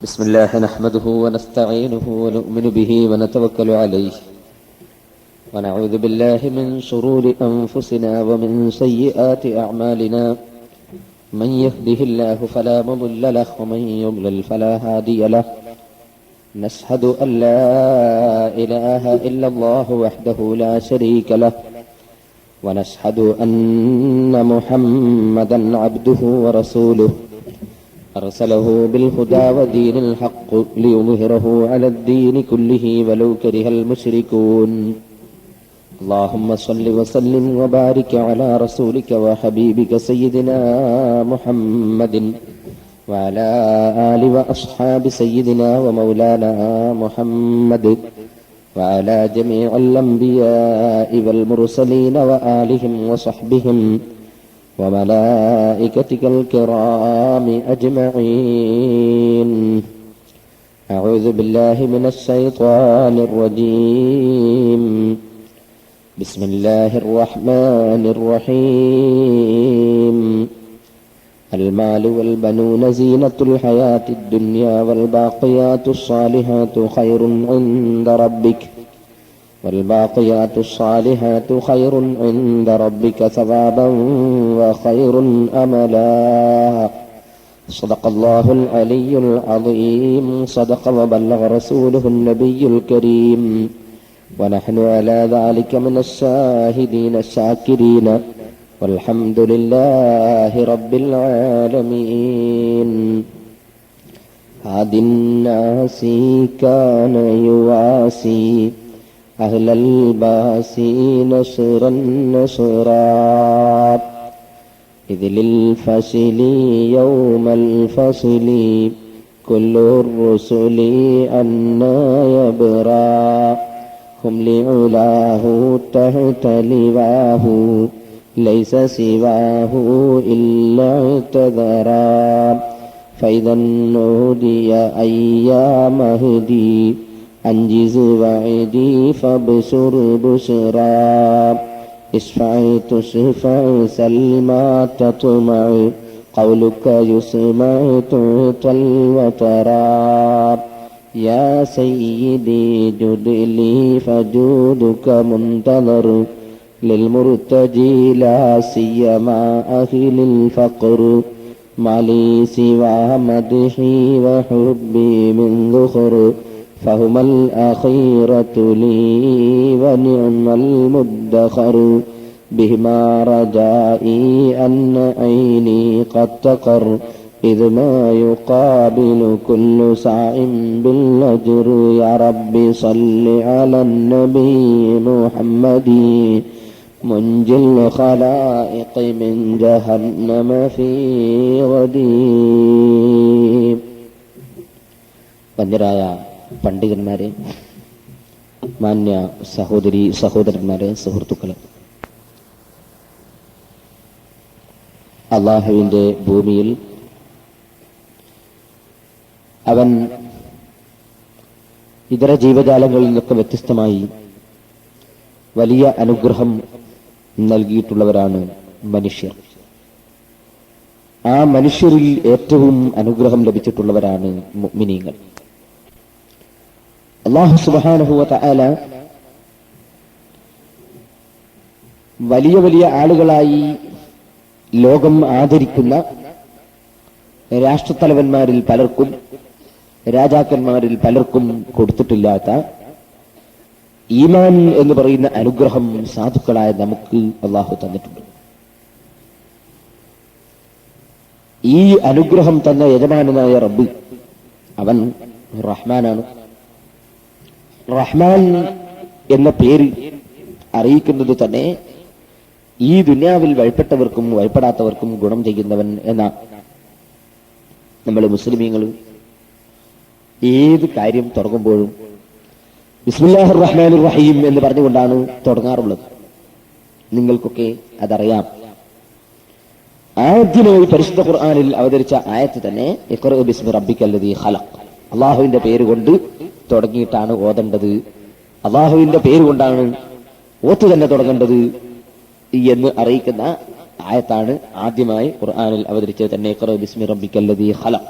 بسم الله نحمده ونستعينه ونؤمن به ونتوكل عليه ونعوذ بالله من شرور أنفسنا ومن سيئات أعمالنا من يهده الله فلا مضل له ومن يضلل فلا هادي له نشهد أن لا إله إلا الله وحده لا شريك له ونشهد أن محمدا عبده ورسوله أرسله بالهدى ودين الحق ليظهره على الدين كله ولو كره المشركون اللهم صل وسلم وبارك على رسولك وحبيبك سيدنا محمد وعلى آل وأصحاب سيدنا ومولانا محمد وعلى جميع الأنبياء والمرسلين وآلهم وصحبهم وملائكتك الكرام أجمعين. أعوذ بالله من الشيطان الرجيم. بسم الله الرحمن الرحيم. المال والبنون زينة الحياة الدنيا والباقيات الصالحات خير عند ربك خير عند ربك ثوابا وخير أملا. صدق الله العلي العظيم. صدق وبلغ رسوله النبي الكريم ونحن على ذلك من الشاهدين الشاكرين والحمد لله رب العالمين. هاد الناس كان يواسي أهل الباس نصرا إذ للفصل يوم الفصل كل الرسل أنا يبرى هم لعلاه تحت لواه ليس سواه إلا اعتذرا فإذا نودي أيام مهدي أنجز وعدي فابشر بشرا اشفع تشفع سلما تطمع قولك يسمع تعطى الوترا يا سيدي جد لي فجودك منتظر للمرتجي لا سيما أهل الفقر ما لي سوى مدحي وحبي من ذخر فهما الأخيرة لي ونعم المدخر بهما رجائي أن عيني قد تقر إذ ما يقابل كل ساع بالأجر. يا رب صل على النبي محمد منجي الخلائق من جهنم في غدي. വന്യരായ പണ്ഡിതന്മാരെ, മാന്യ സഹോദരി സഹോദരന്മാരെ, സുഹൃത്തുക്കളെ, അല്ലാഹുവിന്റെ ഭൂമിയിൽ അവൻ ഇതര ജീവജാലങ്ങളിൽ നിന്നൊക്കെ വ്യത്യസ്തമായി വലിയ അനുഗ്രഹം നൽകിയിട്ടുള്ളവരാണ് മനുഷ്യർ. ആ മനുഷ്യരിൽ ഏറ്റവും അനുഗ്രഹം ലഭിച്ചിട്ടുള്ളവരാണ് മുഅ്മിനീങ്ങൾ. അല്ലാഹു സുബ്ഹാനഹു വ തആല വലിയ വലിയ ആളുകളായി ലോകം ആദരിക്കുന്ന രാഷ്ട്രത്തലവന്മാരിൽ പലർക്കും രാജാക്കന്മാരിൽ പലർക്കും കൊടുത്തിട്ടില്ലാത്ത ഈമാൻ എന്ന് പറയുന്ന അനുഗ്രഹം സാധുക്കളായ നമുക്ക് അല്ലാഹു തന്നിട്ടുണ്ട്. ഈ അനുഗ്രഹം തന്ന യജമാനായ റബ്ബ് അവൻ റഹ്മാനാണ്. റഹ്മാൻ എന്ന പേര് അറിയിക്കുന്നത് തന്നെ ഈ ദുനിയാവിൽ വഴിപ്പെട്ടവർക്കും വഴിപ്പെടാത്തവർക്കും ഗുണം ചെയ്യുന്നവൻ എന്ന. നമ്മൾ മുസ്ലിമീങ്ങൾ ഏത് കാര്യം തുടങ്ങുമ്പോഴും ബിസ്മില്ലാഹിർ റഹ്മാനിർ റഹീം എന്ന് പറഞ്ഞുകൊണ്ടാണ് തുടങ്ങാറുള്ളത്. നിങ്ങൾക്കൊക്കെ അതറിയാം. ആദ്യമായി പരിശുദ്ധ ഖുർആനിൽ അവതരിച്ച ആയത്ത് തന്നെ ഇഖ്റ ബിസ്മി റബ്ബിക്കല്ലദീ ഖലഖ്, അല്ലാഹുവിന്റെ പേര് കൊണ്ട് തുടങ്ങിയിട്ടാണ് ഓതേണ്ടത്, അല്ലാഹുവിന്റെ പേര് കൊണ്ടാണ് ഓത്ത് തന്നെ തുടങ്ങേണ്ടത് എന്ന് അറിയിക്കുന്ന ആയത്താണ് ആദ്യമായി ഖുർആനിൽ അവതരിച്ചത് തന്നെ ഇഖ്റ ബിസ്മി റബ്ബിക്കല്ലദീ ഖലഖ്.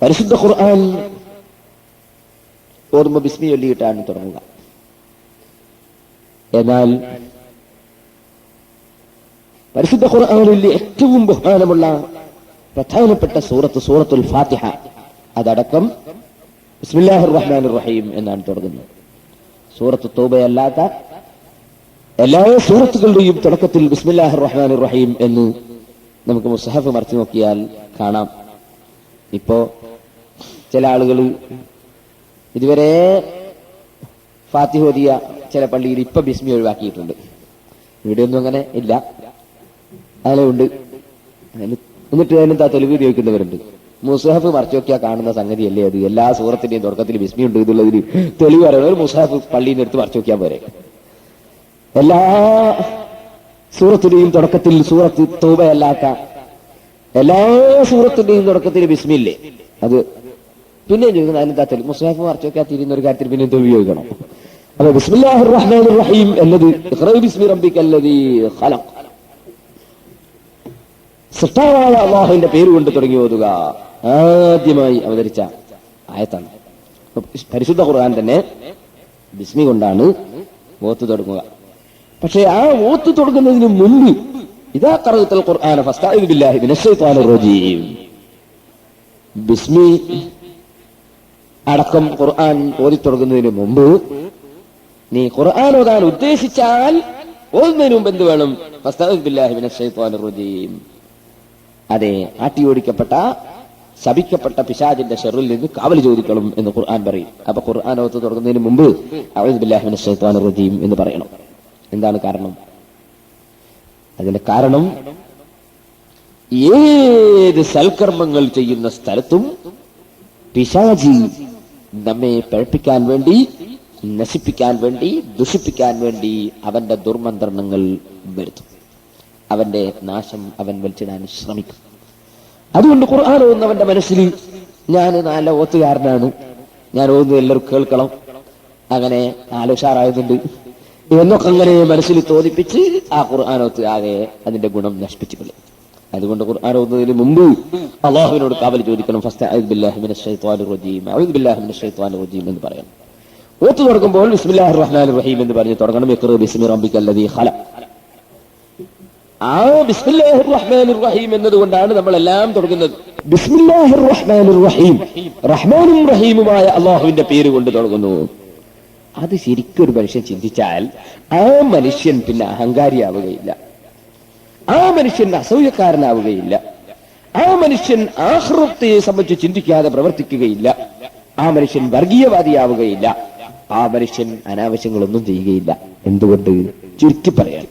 പരിശുദ്ധ ഖുർആൻ ഓർമ്മ ബിസ്മി ചൊല്ലിയിട്ടാണ് തുടങ്ങുക. എന്നാൽ പരിശുദ്ധ ഖുർആനിൽ ഏറ്റവും ബഹുമാനമുള്ള പ്രധാനപ്പെട്ട സൂറത്തുൽ ഫാത്തിഹ അതടക്കം ബിസ്മില്ലാഹിർ റഹ്മാനിർ റഹീം എന്നാണ് തുടങ്ങുന്നത്. സൂറത്ത് തൗബയല്ലാത്ത എല്ലാ സൂറത്തുകളുടെയും തുടക്കത്തിൽ ബിസ്മില്ലാഹിർ റഹ്മാനിർ റഹീം എന്ന് നമുക്ക് മുസ്ഹഫ് മറിച്ചു നോക്കിയാൽ കാണാം. ഇപ്പോ ചില ആളുകൾ ഇതുവരെ ഫാത്തിഹ ഓതിയ ചില പള്ളിയിൽ ഇപ്പൊ ബിസ്മി ഒഴിവാക്കിയിട്ടുണ്ട്. ഇവിടെയൊന്നും അങ്ങനെ ഇല്ല, അങ്ങനെ ഉണ്ട്. എന്നിട്ട് അതിനെന്താ തെളിവ് ഉപയോഗിക്കുന്നവരുണ്ട്. മുസ്ഹഫ് മറിച്ചു നോക്കിയാൽ കാണുന്ന സംഗതിയല്ലേ അത്, എല്ലാ സൂറത്തിന്റെയും തുടക്കത്തിൽ ബിസ്മി ഉണ്ട് എന്നുള്ളതിന് തെളിവ് പറയണം. ഒരു മുസ്ഹഫ് പള്ളിയിൽ നിന്ന് എടുത്ത് മറിച്ചു നോക്കിയാൽ പോരെ. എല്ലാ സൂറത്തിന്റെയും തുടക്കത്തിൽ സൂറത്ത് തൗബയല്ലാത്ത എല്ലാ സൂറത്തിന്റെയും തുടക്കത്തിൽ ബിസ്മില്ലേ, അത് പിന്നെ ചോദിക്കുന്നത് അതിനെന്താ തെളിവ്? മുസ്ഹഫ് മറിച്ചു നോക്കിയാൽ തിരിയുന്ന ഒരു കാര്യത്തിൽ പിന്നെ തെളിവ് ചോദിക്കണം. അപ്പൊ ബിസ്മില്ലാഹിർ റഹ്മാനിർ റഹീം എന്നത് ഇഖ്റഅ ബിസ്മി റബ്ബിക്കല്ലദീ ഖലഖ്, സൃഷ്ടാവായ അല്ലാഹുവിന്റെ പേരുകൊണ്ട് തുടങ്ങി ഓതുക, ആദ്യമായി അവതരിച്ച ആയത്താണ്. പരിശുദ്ധ ഖുർആൻ തന്നെ ബിസ്മി കൊണ്ടാണ് ഓത്ത് തുടങ്ങുക. പക്ഷേ ആ ഓത്ത് തുടങ്ങുന്നതിന് മുമ്പ് ഇദാ ഖറഅതൽ ഖുർആന ഫസ്തഈദ് ബില്ലാഹി മിനശ് ശൈത്വാനിർ റജീം, ബിസ്മി അടക്കം ഖുർആൻ ഓതി തുടങ്ങുന്നതിന് മുമ്പ് നീ ഖുർആൻ ഓതാൻ ഉദ്ദേശിച്ചാൽ ഓതുന്നതിന് മുമ്പ് എന്ത് വേണം? ഫസ്തഈദ് ബില്ലാഹി മിനശ് ശൈത്വാനിർ റജീം, അതെ, ആട്ടിയോടിക്കപ്പെട്ട ശപിക്കപ്പെട്ട പിശാചിന്റെ ശർറിൽ നിന്ന് കാവൽ ചോദിക്കണം എന്ന് ഖുർആൻ പറയും. അപ്പൊ ഖുർആൻ ഓത്ത് തുടങ്ങുന്നതിന് മുമ്പ് അഊദു ബില്ലാഹി മിനശ് ശൈത്വാനിർ റജീം എന്ന് പറയണം. എന്താണ് കാരണം? അതിന്റെ കാരണം ഏത് സൽക്കർമ്മങ്ങൾ ചെയ്യുന്ന സ്ഥലത്തും പിശാചി നമ്മെ പഴപ്പിക്കാൻ വേണ്ടി, നശിപ്പിക്കാൻ വേണ്ടി, ദുഷിപ്പിക്കാൻ വേണ്ടി അവന്റെ ദുർമന്ത്രണങ്ങൾ വരുത്തും. അവന്റെ നാശം അവൻ വലിച്ചിടാൻ ശ്രമിക്കും. അതുകൊണ്ട് ഖുർആൻ ഓതുന്നവന്റെ മനസ്സിൽ ഞാൻ നല്ല ഓത്തുകാരനാണ്, ഞാൻ ഓതുന്നത് എല്ലാവരും കേൾക്കണം, അങ്ങനെ ആലോചാറായുന്നുണ്ട് എന്നൊക്കെ അങ്ങനെ മനസ്സിൽ തോന്നിപ്പിച്ച് ആ ഖുർആൻ ഓത്ത് ആകെ അതിന്റെ ഗുണം നശിപ്പിച്ചു കളയും. അതുകൊണ്ട് ഖുർആൻ ഓതുന്നതിന് മുമ്പ് അല്ലാഹുവിനോട് കാവൽ ചോദിക്കണം. ഫസ്തഈദ് ബില്ലാഹി മിനശ് ശൈത്വാനിർ റജീം, അഊദു ബില്ലാഹി മിനശ് ശൈത്വാനിർ റജീം എന്ന് പറയണം. ഓത്ത് തുടങ്ങുമ്പോൾ ബിസ്മില്ലാഹിർ റഹ്മാനിർ റഹീം എന്ന് പറഞ്ഞ് തുടങ്ങണം. ഇഖ്റഅ ബിസ്മി റബ്ബിക്കല്ലദീ ഖലഖ്. ആ ബിസ്മില്ലാഹിർ റഹ്മാനിർ റഹീം എന്നതുകൊണ്ടാണ് നമ്മളെല്ലാം തുടങ്ങുന്നത്. ബിസ്മില്ലാഹിർ റഹ്മാനിർ റഹീം, റഹ്മാനും റഹീമുമായ അല്ലാഹുവിന്റെ പേര് കൊണ്ട് തുടങ്ങുന്നു. അത് ശരിക്കും ഒരു മനുഷ്യൻ ചിന്തിച്ചാൽ ആ മനുഷ്യൻ പിന്നെ അഹങ്കാരിയാവുകയില്ല, ആ മനുഷ്യൻ അസൂയക്കാരനാവുകയില്ല, ആ മനുഷ്യൻ ആഖിറത്തെ സംബന്ധിച്ച് ചിന്തിക്കാതെ പ്രവർത്തിക്കുകയില്ല, ആ മനുഷ്യൻ വർഗീയവാദിയാവുകയില്ല, ആ മനുഷ്യൻ അനാവശ്യങ്ങളൊന്നും ചെയ്യുകയില്ല. എന്തുകൊണ്ട്? ചുരുക്കി പറയാൻ,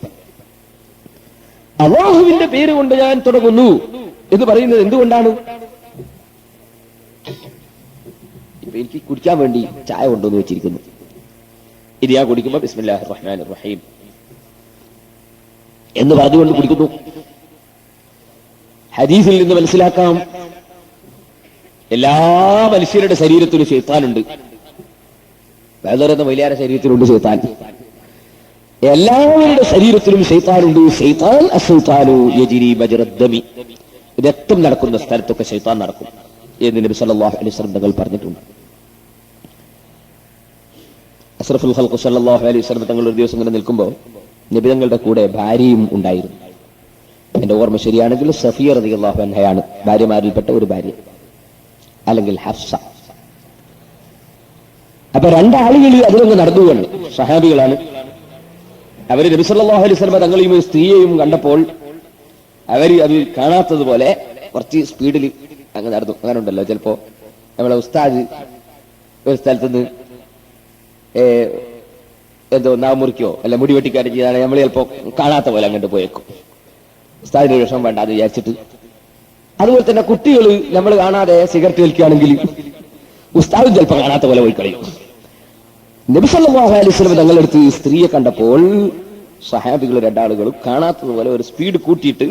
അല്ലാഹുവിന്റെ പേര് കൊണ്ട് ഞാൻ തുടങ്ങുന്നു എന്ന് പറയുന്നത് എന്തുകൊണ്ടാണ്? ഇപ്പൊ എനിക്ക് കുടിക്കാൻ വേണ്ടി ചായ കൊണ്ടുവന്ന് വെച്ചിരിക്കുന്നു. ഇത് ഞാൻ കുടിക്കുമ്പോ ബിസ്മില്ലാഹിർ റഹ്മാനിർ റഹീം എന്ന് പറഞ്ഞുകൊണ്ട് കുടിക്കുന്നു. ഹദീസിൽ നിന്ന് മനസ്സിലാക്കാം, എല്ലാ മനുഷ്യരുടെ ശരീരത്തിലും ശൈത്താനുണ്ട്. വേദന വലിയാരുടെ ശരീരത്തിലുണ്ട് ശൈത്താൻ, എല്ലാവരുടെ ശരീരത്തിലും ശൈത്താനുണ്ട്. ശൈത്താൻ അശൈത്താനു യജ്രി മജ്റദ്ദമി, രക്തം നടക്കുന്ന സ്ഥലത്തൊക്കെ ശൈത്താൻ നടക്കും എന്ന് നബി സല്ലല്ലാഹു അലൈഹി വസല്ലം തങ്ങൾ പറഞ്ഞിട്ടുണ്ട്. അഷ്റഫുൽ ഖൽഖ് സല്ലല്ലാഹു അലൈഹി വസല്ലം തങ്ങൾ ഒരു ദിവസം ഇങ്ങനെ നിൽക്കുമ്പോൾ നബി തങ്ങളുടെ കൂടെ ഭാര്യയും ഉണ്ടായിരുന്നു. എന്റെ ഓർമ്മ ശരിയാണെങ്കിൽ സഫിയ റളിയല്ലാഹു അൻഹയാണ് ഭാര്യമാരിൽപ്പെട്ട ഒരു ഭാര്യ, അല്ലെങ്കിൽ ഹഫ്സ. അപ്പൊ രണ്ടാളുകൾ അതിലൊന്ന് നടന്നുകൊണ്ട് സഹാബികളാണ്. അവര് നബി സല്ലല്ലാഹു അലൈഹി വസല്ലം തങ്ങളെയും സ്ത്രീയെയും കണ്ടപ്പോൾ അവര് അത് കാണാത്തതുപോലെ കുറച്ച് സ്പീഡിൽ അങ്ങ് നടന്നു. അങ്ങനെ ഉണ്ടല്ലോ ചിലപ്പോ നമ്മളെ ഉസ്താദ് ഒരു സ്ഥലത്തുനിന്ന് എന്തോ നാവ് മുറിക്കോ അല്ല മുടി വെട്ടിക്കാരും ചെയ്താണ് നമ്മൾ ചിലപ്പോ കാണാത്ത പോലെ അങ്ങോട്ട് പോയേക്കും. ഉസ്താദിന്റെ വിഷമം വേണ്ട അത് വിചാരിച്ചിട്ട്. അതുപോലെ തന്നെ കുട്ടികൾ നമ്മൾ കാണാതെ സിഗരറ്റ് വലിക്കുകയാണെങ്കിൽ ഉസ്താദും ചിലപ്പോ കാണാത്ത പോലെ പോയി കളയും. നബി സല്ലല്ലാഹു അലൈഹി വസല്ലം തങ്ങളെടുത്ത് സ്ത്രീയെ കണ്ടപ്പോൾ സഹാബികൾ രണ്ടാളുകളും കാണാത്തതുപോലെ ഒരു സ്പീഡ് കൂട്ടിയിട്ട്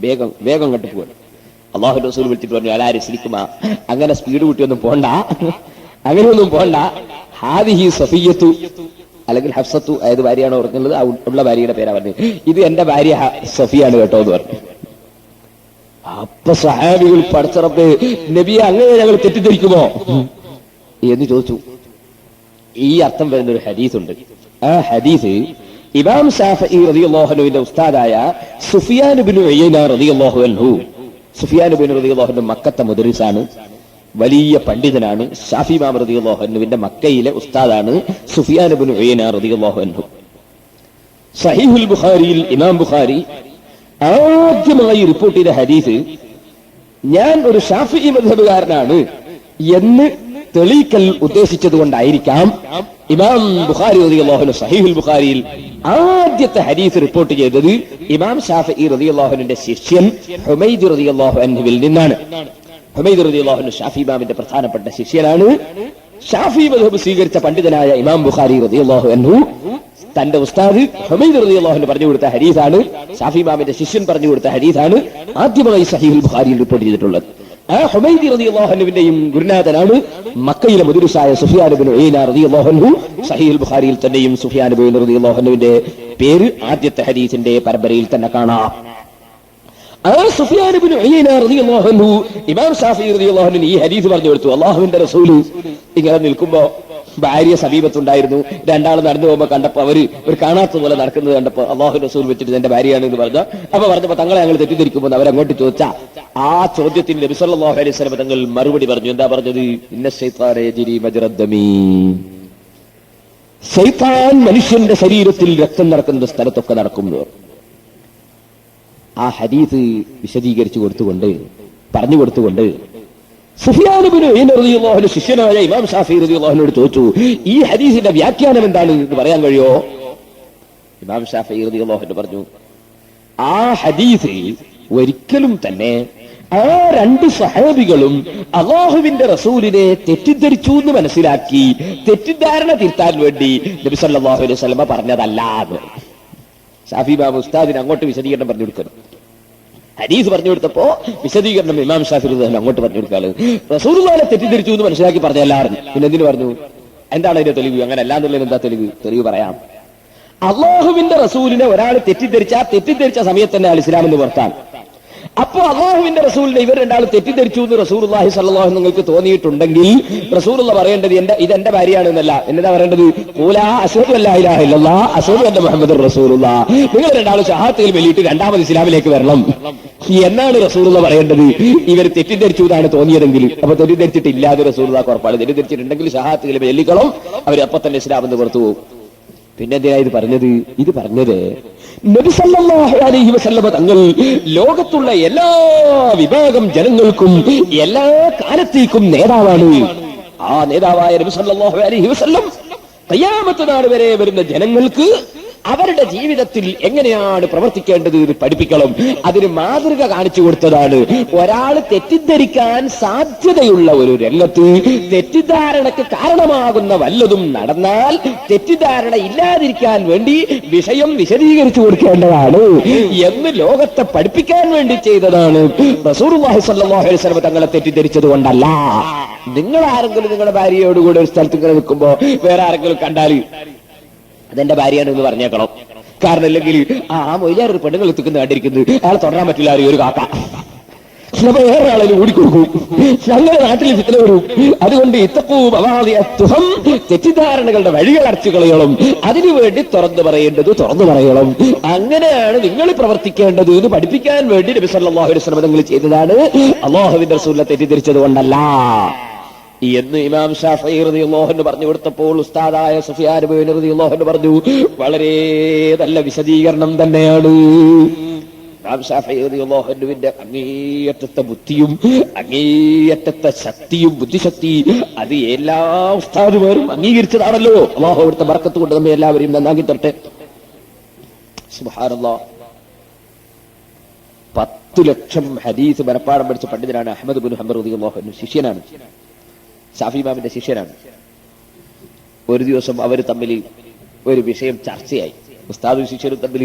വേഗം വേഗം കണ്ടു പോവാണ്. അല്ലാഹു റസൂൽ വിളിച്ചിട്ട് പറഞ്ഞു, അലാരി സിലിക്കുമാ, അങ്ങനെ സ്പീഡ് കൂട്ടിയൊന്നും പോണ്ട, അങ്ങനെയൊന്നും പോണ്ട. ഹാദിഹി സഫിയ്യത്തു, അല്ലെങ്കിൽ ഹഫ്സത്തു, ഏത് ഭാര്യയാണോ ഓർക്കുന്നത് ഉള്ള ഭാര്യയുടെ പേരാ പറഞ്ഞത്. ഇത് എന്റെ ഭാര്യ സഫിയാണ് കേട്ടോ എന്ന് പറഞ്ഞു. അപ്പൊ സഹാബികൾ പടച്ചറബ് നബിയെ അങ്ങനെ ഞങ്ങൾ തെറ്റിദ്ധരിക്കുമോ എന്ന് ചോദിച്ചു. ഈ അർത്ഥം വരുന്ന ഒരു ഹദീസുണ്ട്. ആ ഹദീസ് ഇമാം ശാഫഈ റളിയല്ലാഹു അൻഹുവിന്റെ ഉസ്താദായ സുഫിയാൻ ഇബ്നു ഉയൈന റളിയല്ലാഹു അൻഹു, സുഫിയാൻ ഇബ്നു റളിയല്ലാഹു അൻഹു മക്കത്തെ മുദരിസാണ്, വലിയ പണ്ഡിതനാണ്. ശാഫി ഇമാം റളിയല്ലാഹു അൻഹുവിന്റെ മക്കയിലെ ഉസ്താദാണ് സുഫിയാൻ ഇബ്നു ഉയൈന റളിയല്ലാഹു അൻഹു. സഹീഹുൽ ബുഖാരിയിൽ ഇമാം ബുഖാരി ആദ്യമായി റിപ്പോർട്ട് ചെയ്ത ഹദീസ് ഞാൻ ഒരു ഷാഫിഈ മദ്ഹബുകാരനാണ് എന്ന് തെളിയിക്കൽ ഉദ്ദേശിച്ചത് കൊണ്ടായിരിക്കാം ഇമാം ബുഖാരി റളിയല്ലാഹു അൻഹു സഹീഹുൽ ബുഖാരിയിൽ ആദ്യത്തെ ഹദീസ് റിപ്പോർട്ട് ചെയ്തത് ഇമാം ഷാഫിഈ റളിയല്ലാഹു അൻഹുവിന്റെ ശിഷ്യൻ ഹുമൈദ് റളിയല്ലാഹു അൻഹുവിൽ നിന്നാണ്. ഹുമൈദ് റളിയല്ലാഹു അൻഹു ഷാഫി ഇമാമിന്റെ പ്രധാനപ്പെട്ട ശിഷ്യനാണ്. ഷാഫി മദ്ഹബ് സ്വീകരിച്ച പണ്ഡിതനായ ഇമാം ബുഖാരി റളിയല്ലാഹു അൻഹു തന്റെ ഉസ്താദ് ഹുമൈദ് റളിയല്ലാഹു അൻഹു പറഞ്ഞു കൊടുത്ത ഹദീസാണ്, ഷാഫി ഇമാമിന്റെ ശിഷ്യൻ പറഞ്ഞു കൊടുത്ത ഹദീസാണ് ആദ്യമായി സഹീഹുൽ ബുഖാരിയിൽ റിപ്പോർട്ട് ചെയ്തിട്ടുള്ളത്. ആ ഹുമൈദ് റളിയല്ലാഹു അൻഹുവിന്റെയും ഗുരുനാഥനാണ് മക്കയിലെ മുദരിസായ സുഫിയാൻ ഇബ്നു ഉയൈന റളിയല്ലാഹു അൻഹു. സഹീഹുൽ ബുഖാരിയിൽ തന്നെയും സുഫിയാൻ ഇബ്നു ഉയൈന റളിയല്ലാഹു അൻഹുവിന്റെ പേര് ആദ്യത്തെ ഹദീസിന്റെ പരമ്പരയിൽ തന്നെ കാണാം. ആ സുഫിയാൻ ഇബ്നു ഉയൈന റളിയല്ലാഹു അൻഹു ഇമാം ശാഫിഈ റളിയല്ലാഹു അൻഹു ഈ ഹദീസ് പറഞ്ഞു കൊടുത്തു. അല്ലാഹുവിന്റെ റസൂൽ ഇങ്ങനെ നിൽക്കുമ്പോ ഭാര്യ സമീപത്തുണ്ടായിരുന്നു. രണ്ടാൾ നടന്നു പോകുമ്പോ കണ്ടപ്പോ അവര് ഒരു കാണാത്ത പോലെ നടക്കുന്നത് കണ്ടപ്പോ അല്ലാഹുവിന്റെ റസൂൽ വെച്ചിട്ട് എന്റെ ഭാര്യയാണ് എന്ന് പറഞ്ഞു. അപ്പൊ പറഞ്ഞപ്പോ തങ്ങളെ ഞങ്ങൾ തെറ്റിദ്ധരിക്കുമ്പോൾ അവരങ്ങോട്ട് ചോദിച്ചാ ആ ചോദ്യത്തിന് നബി സല്ലല്ലാഹു അലൈഹി വസല്ലം തങ്ങൾ മറുപടി പറഞ്ഞു. എന്താ പറഞ്ഞത്? ഇന്ന ശൈത്താന യജ്രി മജ്റദ്ദമി, ശൈത്താൻ മനുഷ്യന്റെ ശരീരത്തിൽ രക്തം നടക്കുന്ന സ്ഥലത്തൊക്കെ നടക്കുന്നു. ആ ഹദീസ് വിശദീകരിച്ചു കൊടുത്തുകൊണ്ട് പറഞ്ഞു കൊടുത്തുകൊണ്ട് സുഫിയാൻ ഇബ്നു ഉയൈന റളിയല്ലാഹു അൻഹു ശിഷ്യനായ ഇമാം ശാഫിഈ റളിയല്ലാഹു അൻഹു ചോദിച്ചു, ഈ ഹദീസിന്റെ വ്യാഖ്യാനം എന്താണ് എന്ന് പറയാൻ കഴിയോ? ഇമാം ശാഫിഈ റളിയല്ലാഹു അൻഹു പറഞ്ഞു, ആ ഹദീസ് ഒരിക്കലും തന്നെ ആ രണ്ട് സഹാബികളും അല്ലാഹുവിന്റെ റസൂലിനെ തെറ്റിദ്ധരിച്ചു എന്ന് മനസ്സിലാക്കി തെറ്റിദ്ധാരണ തിരുത്താൻ വേണ്ടി നബി സല്ലല്ലാഹു അലൈഹി വസല്ലം പറഞ്ഞതല്ല എന്ന്. ശാഫി ഇമാം ഉസ്താദിന് അങ്ങോട്ട് വിശദീകരണം പറഞ്ഞു കൊടുക്കണം. ഹദീസ് പറഞ്ഞു കൊടുത്തപ്പോ വിശദീകരണം ഇമാം ശാഫി റളിയല്ലാഹു അങ്ങോട്ട് പറഞ്ഞു കൊടുക്കാറ്. റസൂലുള്ളാഹിനെ തെറ്റിദ്ധരിച്ചു എന്ന് മനസ്സിലാക്കി പറഞ്ഞല്ലായിരുന്നു. പിന്നെ എന്തിനു പറഞ്ഞു? എന്താണ് അതിന്റെ തെളിവ്? അങ്ങനെ അല്ലാന്നുള്ളതിന് എന്താ തെളിവ്? തെളിവ് പറയാം. അല്ലാഹുവിന്റെ റസൂലിനെ ഒരാൾ തെറ്റിദ്ധരിച്ച സമയത്ത് തന്നെ അൽ ഇസ്ലാം എന്ന് പുറത്താണ്. അപ്പോ അല്ലാഹുവിന്റെ റസൂലിനെ ഇവർ രണ്ടാൾ തെറ്റിദ്ധരിച്ചു എന്ന് റസൂലുള്ളാഹി സ്വല്ലല്ലാഹു അലൈഹി വസല്ലം നിങ്ങൾക്ക് തോന്നിയിട്ടുണ്ടെങ്കിൽ റസൂലുള്ള പറയേണ്ടത് ഇതെന്റെ ഭാര്യയാണെന്നല്ല, എന്നതാ പറയേണ്ടത്? ഖൂലാ അശ്ഹദു അല്ലാ ഇലാഹ ഇല്ലല്ലാഹ് അശ്ഹദു അന്ന മുഹമ്മദുർ റസൂലുള്ളാഹ്. നിങ്ങൾ രണ്ടാളും ഷഹാദത്തിൽ വെളിയിട്ട് രണ്ടാമത് ഇസ്ലാമിലേക്ക് വരണം എന്നാണ് റസൂലുള്ള പറയേണ്ടത്. ഇവർ തെറ്റിദ്ധരിച്ചു എന്നാണ് തോന്നിയതെങ്കിൽ. അപ്പൊ തെറ്റിദ്ധരിച്ചിട്ടില്ല എന്ന് റസൂലുള്ളാഹി ഉറപ്പാണ്. തെറ്റിദ്ധരിച്ചിട്ടുണ്ടെങ്കിൽ ഷഹാദത്തിൽ വെള്ളിക്കണം, അവർ അപ്പൊ തന്നെ ഇസ്ലാം എന്ന് പുറത്തു പോകും. പിന്നെ എന്തിനാ ഇത് പറഞ്ഞത്? ഇത് പറഞ്ഞത് നബി സല്ലല്ലാഹു അലൈഹി വസല്ലം തങ്ങൾ ലോകത്തുള്ള എല്ലാ വിഭാഗം ജനങ്ങൾക്കും എല്ലാ കാലത്തേക്കും നേതാവാണ്. ആ നേതാവായ നബി സല്ലല്ലാഹു അലൈഹി വസല്ലം ഖിയാമത്ത് നാൾ വരെ വരുന്ന ജനങ്ങൾക്ക് അവരുടെ ജീവിതത്തിൽ എങ്ങനെയാണ് പ്രവർത്തിക്കേണ്ടത് എന്ന് പഠിപ്പിക്കണം. അതിന് മാതൃക കാണിച്ചു കൊടുത്തതാണ്. ഒരാൾ തെറ്റിദ്ധരിക്കാൻ സാധ്യതയുള്ള ഒരു രംഗത്ത് തെറ്റിദ്ധാരണക്ക് കാരണമാകുന്ന വല്ലതും നടന്നാൽ തെറ്റിദ്ധാരണ ഇല്ലാതിരിക്കാൻ വേണ്ടി വിഷയം വിശദീകരിച്ചു കൊടുക്കേണ്ടതാണ് എന്ന് ലോകത്തെ പഠിപ്പിക്കാൻ വേണ്ടി ചെയ്തതാണ്. റസൂലുള്ളാഹി സ്വല്ലല്ലാഹു അലൈഹി വസല്ലം തങ്ങളെ തെറ്റിദ്ധരിച്ചത് കൊണ്ടല്ല. നിങ്ങൾ ആരെങ്കിലും നിങ്ങളുടെ ഭാര്യയോടുകൂടെ ഒരു സ്ഥലത്ത് ഇങ്ങനെ നിൽക്കുമ്പോ വേറെ ആരെങ്കിലും കണ്ടാൽ അതെന്റെ ഭാര്യയാണ് എന്ന് പറഞ്ഞേക്കണം. കാരണം അല്ലെങ്കിൽ ആ മൊയ്യാർ ഒരു പെണ്ണുങ്ങൾ എത്തിക്കുന്ന കണ്ടിരിക്കുന്നത് അയാളെ തുടരാൻ പറ്റില്ല ഒരു കാക്ക വേറെ ആളെ ഓടിക്കൊടുക്കും. ഞങ്ങളുടെ നാട്ടിൽ ഫിത്ന വരും. അതുകൊണ്ട് ഇത്തഖൂം തെറ്റിദ്ധാരണകളുടെ വഴികൾ അടച്ചു കളയണം. അതിനുവേണ്ടി തുറന്നു പറയേണ്ടത് തുറന്നു പറയണം. അങ്ങനെയാണ് നിങ്ങൾ പ്രവർത്തിക്കേണ്ടത് എന്ന് പഠിപ്പിക്കാൻ വേണ്ടി നബി സല്ലല്ലാഹു അലൈഹി വസല്ലം തങ്ങൾ ചെയ്തതാണ്. അല്ലാഹുവിന്റെ റസൂലിനെ തെറ്റിദ്ധരിച്ചത് കൊണ്ടല്ല എന്ന് ഇമാം ശാഫിഈ റളിയല്ലാഹു അൻഹു പറഞ്ഞു കൊടുത്തപ്പോൾ ഉസ്താദായ സുഫിയാൻ ഇബ്നു ഉയൈന റളിയല്ലാഹു അൻഹു പറഞ്ഞു, വളരെ നല്ല വിശദീകരണം തന്നെയാണ്. ഇമാം ശാഫിഈ റളിയല്ലാഹു അൻഹുവിന്റെ അങ്ങേയറ്റത്തെ ബുദ്ധിയും അങ്ങേയറ്റത്തെ ശക്തിയും ബുദ്ധിശക്തി അത് എല്ലാ ഉസ്താദുമാരും അംഗീകരിച്ചതാണല്ലോ. അല്ലാഹു അവിടുത്തെ ബർക്കത്ത് കൊണ്ട് നമ്മെ എല്ലാവരെയും നന്നാക്കി തരട്ടെ. സുബ്ഹാനല്ലാഹ്. 10 ലക്ഷം ഹദീസ് മനപ്പാഠം പഠിച്ച പണ്ഡിതനാണ് അഹ്മദ് ഇബ്നു ഹംബൽ റളിയല്ലാഹു അൻഹു. ശിഷ്യനാണ്, ശാഫി ഇമാമിന്റെ ശിഷ്യനാണ്. ഒരു ദിവസം അവർ തമ്മിൽ ഒരു വിഷയം ചർച്ചയായി. ഉസ്താദും ശിഷ്യരും തമ്മിൽ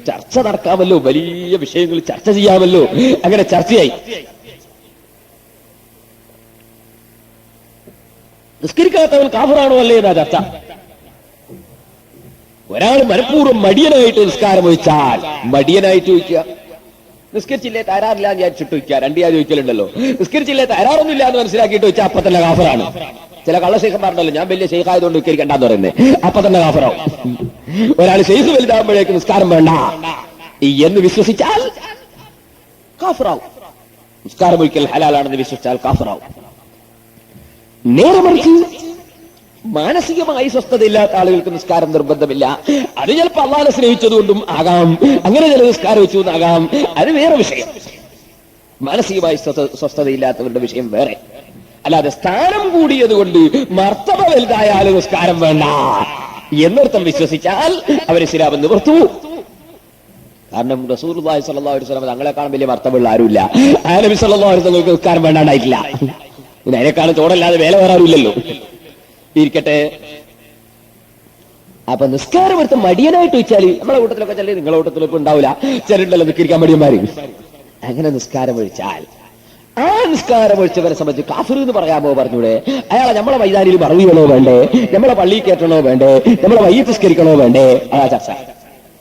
ചർച്ച നടക്കാമല്ലോ, വലിയ വിഷയങ്ങൾ ചർച്ച ചെയ്യാമല്ലോ. അങ്ങനെ ചർച്ചയായി. നിസ്കരിക്കാത്തവൻ കാഫിറാണോ അല്ലേ എന്നാ ചർച്ച. ഒരാൾ മനഃപൂർവ്വം മടിയനായിട്ട് നിസ്കാരം വഹിച്ചാൽ മടിയനായിട്ട് ചോദിക്കുക, നിസ്കരിച്ചില്ലേ തകരാറില്ല എന്ന് വിചാരിച്ചിട്ട് ചോദിക്കുക. രണ്ടിയാ ചോദിക്കലുണ്ടല്ലോ. നിസ്കരിച്ചില്ലേ തകരാറൊന്നുമില്ല എന്ന് മനസ്സിലാക്കിയിട്ട് ചോദിച്ചാൽ അപ്പൊ തന്നെ കാഫറാണ്. ചില കള്ളശേഖന്മാരുണ്ടല്ലോ, ഞാൻ വലിയ ഷെയ്ഖായതുകൊണ്ട് നിസ്കരിക്കണ്ടെന്ന് പറയുന്നത്, അപ്പൊ തന്നെ കാഫറാവും. ഒരാൾ ഷെയ്ഖ് വലുതാകുമ്പോഴേക്ക് നിസ്കാരം വേണ്ട എന്ന് വിശ്വസിച്ചാൽ കാഫറാവും. നിസ്കാരം ഒരിക്കൽ ഹലാലാണെന്ന് വിശ്വസിച്ചാൽ കാഫറാവും. നേരെ മറിച്ച് മാനസികമായി സ്വസ്ഥതയില്ലാത്ത ആളുകൾക്ക് നിസ്കാരം നിർബന്ധമില്ല. അത് ചിലപ്പോൾ അള്ളാഹനെ സ്നേഹിച്ചതുകൊണ്ടും ആകാം, അങ്ങനെ ചില നിസ്കാരം വെച്ചു എന്നാകാം, അത് വേറെ വിഷയം. മാനസികമായി സ്വസ്ഥതയില്ലാത്തവരുടെ വിഷയം വേറെ. അല്ലാതെ സ്ഥാനം കൂടിയത് കൊണ്ട് മർത്തബ വലുതായാൽ നിസ്കാരം വേണ്ട എന്നർത്ഥം വിശ്വസിച്ചാൽ അവർ ഇസ്ലാം നിവർത്തു. കാരണം റസൂലുള്ളാഹി സ്വല്ലല്ലാഹു അലൈഹി വസല്ലം തങ്ങളെക്കാളും വലിയ മർത്തബുള്ള ആരുമില്ല. ആ നബി സ്വല്ലല്ലാഹു അലൈഹി വസല്ലം നിസ്കാരം വേണ്ടാണ്ടായിട്ടില്ല. പിന്നെ അതിനേക്കാളും ചോടല്ലാതെ വേല വേറാറില്ലല്ലോ. ഇരിക്കട്ടെ. അപ്പൊ നിസ്കാരം എടുത്ത് മടിയനായിട്ട് വെച്ചാൽ നമ്മളെ കൂട്ടത്തിലൊക്കെ ചില, നിങ്ങളെ കൂട്ടത്തിലൊക്കെ ഉണ്ടാവില്ല, ചിലരുണ്ടല്ലോ നിസ്കരിക്കാൻ മടിയന്മാര്. അങ്ങനെ നിസ്കാരം ഒഴിച്ചാൽ ആ നിസ്കാരം ഒഴിച്ചവരെ സംബന്ധിച്ച് കാഫിർ എന്ന് പറയാമോ? പറഞ്ഞൂടെ? അയാളെ നമ്മളെ മൈതാനിയിൽ മറവിയണോ വേണ്ടേ? നമ്മളെ പള്ളിയിൽ കയറ്റണോ വേണ്ടേ? നമ്മളെ വയ്യത്ത് നിസ്കരിക്കണോ വേണ്ടേ? അതാ ചർച്ച.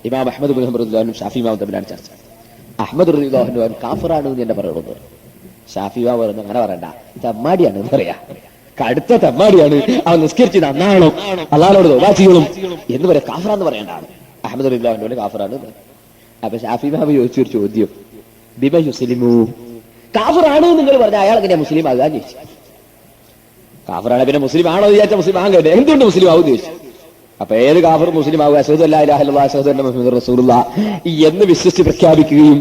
ഇമാം അഹ്മദ് ബിൻ ഹംബൽ റളിയല്ലാഹു അൻഹു ഷാഫി ഇമാം തമ്മിലാണ് ചർച്ച. അഹ്മദ് റളിയല്ലാഹു അൻഹു കാഫിറാണ് എന്ന് എന്നെ പറയുന്നത്. ഷാഫി ഇമാം പറയുന്നത് അങ്ങനെ പറയണ്ട, തെമ്മാടിയാണ് എന്ന് പറയാ. കടുത്ത തെമ്മാടിയാണ്, അവൻ നിസ്കരിച്ച് നന്നാണോ, അള്ളാഹുവോട് ദുആ ചെയ്യണം എന്ന് പറയാം. കാഫിറാന്ന് പറയേണ്ടതാണ്. അഹ്മദ് റളിയല്ലാഹു അൻഹു കാഫിറാണ്. അപ്പൊ ഷാഫി ഇമാം ചോദിച്ചൊരു ചോദ്യം, ബിമ യുസ്ലിമു, കാഫിറാണ് നിങ്ങൾ പറഞ്ഞ അയാൾ എങ്ങനെയാ മുസ്ലിം ആകാൻ ചോദിച്ചു. കാഫിറാണ് പിന്നെ മുസ്ലിം ആണോ വിചാരിച്ച മുസ്ലിം ആകാൻ കഴിയും, എന്തുകൊണ്ട് മുസ്ലിം ആവും ചോദിച്ചു. അപ്പൊ ഏത് കാഫിർ മുസ്ലിം ആവുക? അശ്ഹദു അല്ലാ ഇലാഹ ഇല്ലല്ലാഹ് അശ്ഹദു അന്ന മുഹമ്മദൻ റസൂലുള്ളാഹ് എന്ന് വിശ്വസിച്ച് പ്രഖ്യാപിക്കുകയും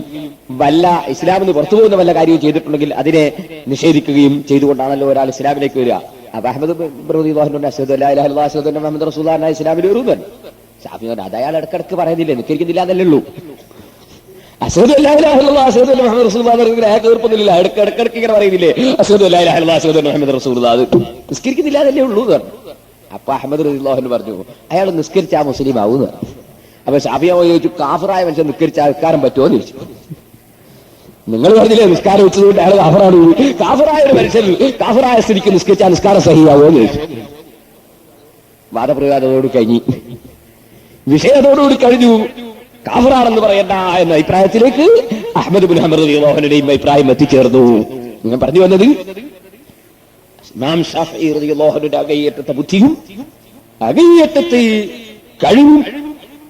വല്ല ഇസ്ലാമിൽ നിന്ന് പുറത്തു പോകുന്ന വല്ല കാര്യവും ചെയ്തിട്ടുണ്ടെങ്കിൽ അതിനെ നിഷേധിക്കുകയും ചെയ്തുകൊണ്ടാണല്ലോ ഒരാൾ ഇസ്ലാമിലേക്ക് വരിക. അപ്പൊ അഹ്മദ് റളിയല്ലാഹു അൻഹു അശ്ഹദു അല്ലാ ഇലാഹ ഇല്ലല്ലാഹ് അശ്ഹദു അന്ന മുഹമ്മദൻ റസൂലുള്ളാഹ് ഇസ്ലാമിൽ വരുന്നു. ഷാഫി പറഞ്ഞു അത് അയാൾ ഇടക്കിടക്ക് പറയുന്നില്ലേ, നിസ്കരിക്കുന്നില്ല എന്നല്ലേ ഉള്ളൂ. അശ്ഹദു അല്ലാ ഇലാഹ ഇല്ലല്ലാഹ് അശ്ഹദു അന്ന മുഹമ്മദൻ റസൂലുള്ളാഹ് അയാൾക്ക് തീർപ്പൊന്നുമില്ല, ഇടക്കിടക്ക് ഇങ്ങനെ പറയുന്നില്ലേ അശ്ഹദു അല്ലാ ഇലാഹ ഇല്ലല്ലാഹ് അശ്ഹദു അന്ന മുഹമ്മദൻ റസൂലുള്ളാഹ്, അത് നിസ്കരിക്കുന്നില്ല എന്നല്ലേ ഉള്ളൂ എന്ന് പറഞ്ഞു. അപ്പൊ അഹ്മദ് റളിയല്ലാഹു അൻഹു പറഞ്ഞു അയാൾ നിസ്കരിച്ചാ മുസ്ലിം ആവുന്നു. അപ്പൊ ഷാഫിയാ ചോദിച്ചു, കാഫിറായ മനുഷ്യൻ നിസ്കരിച്ചാൽ നിസ്കാരം പറ്റുമോ എന്ന് ചോദിച്ചു. നിങ്ങൾ പറഞ്ഞില്ലേ നിസ്കാരം വെച്ചതുകൊണ്ട് അയാൾ കാഫിറാണ്. കാഫിറായ ഒരു മനുഷ്യൻ കാഫിറായ സ്ഥിതിക്ക് നിസ്കരിച്ചാൽ നിസ്കാരം സഹിയാവോ എന്ന് ചോദിച്ചു. വാദപ്രതിവാദത്തോട് കഴിഞ്ഞു, വിഷയത്തോടുകൂടി കഴിഞ്ഞു. കാഫിറാണെന്ന് പറയണ്ട എന്ന അഭിപ്രായത്തിലേക്ക് അഹ്മദ് ബിൻ ഹംബൽ റളിയല്ലാഹു അൻഹുവിന്റെയും അഭിപ്രായം എത്തിച്ചേർന്നു. ഞാൻ പറഞ്ഞു വന്നത് ഇമാം ശാഫിഈ റളിയല്ലാഹു അൻഹുവിന്റെ അങ്ങേയറ്റത്തെ ബുദ്ധിയും അങ്ങേയറ്റത്തെ കഴിവും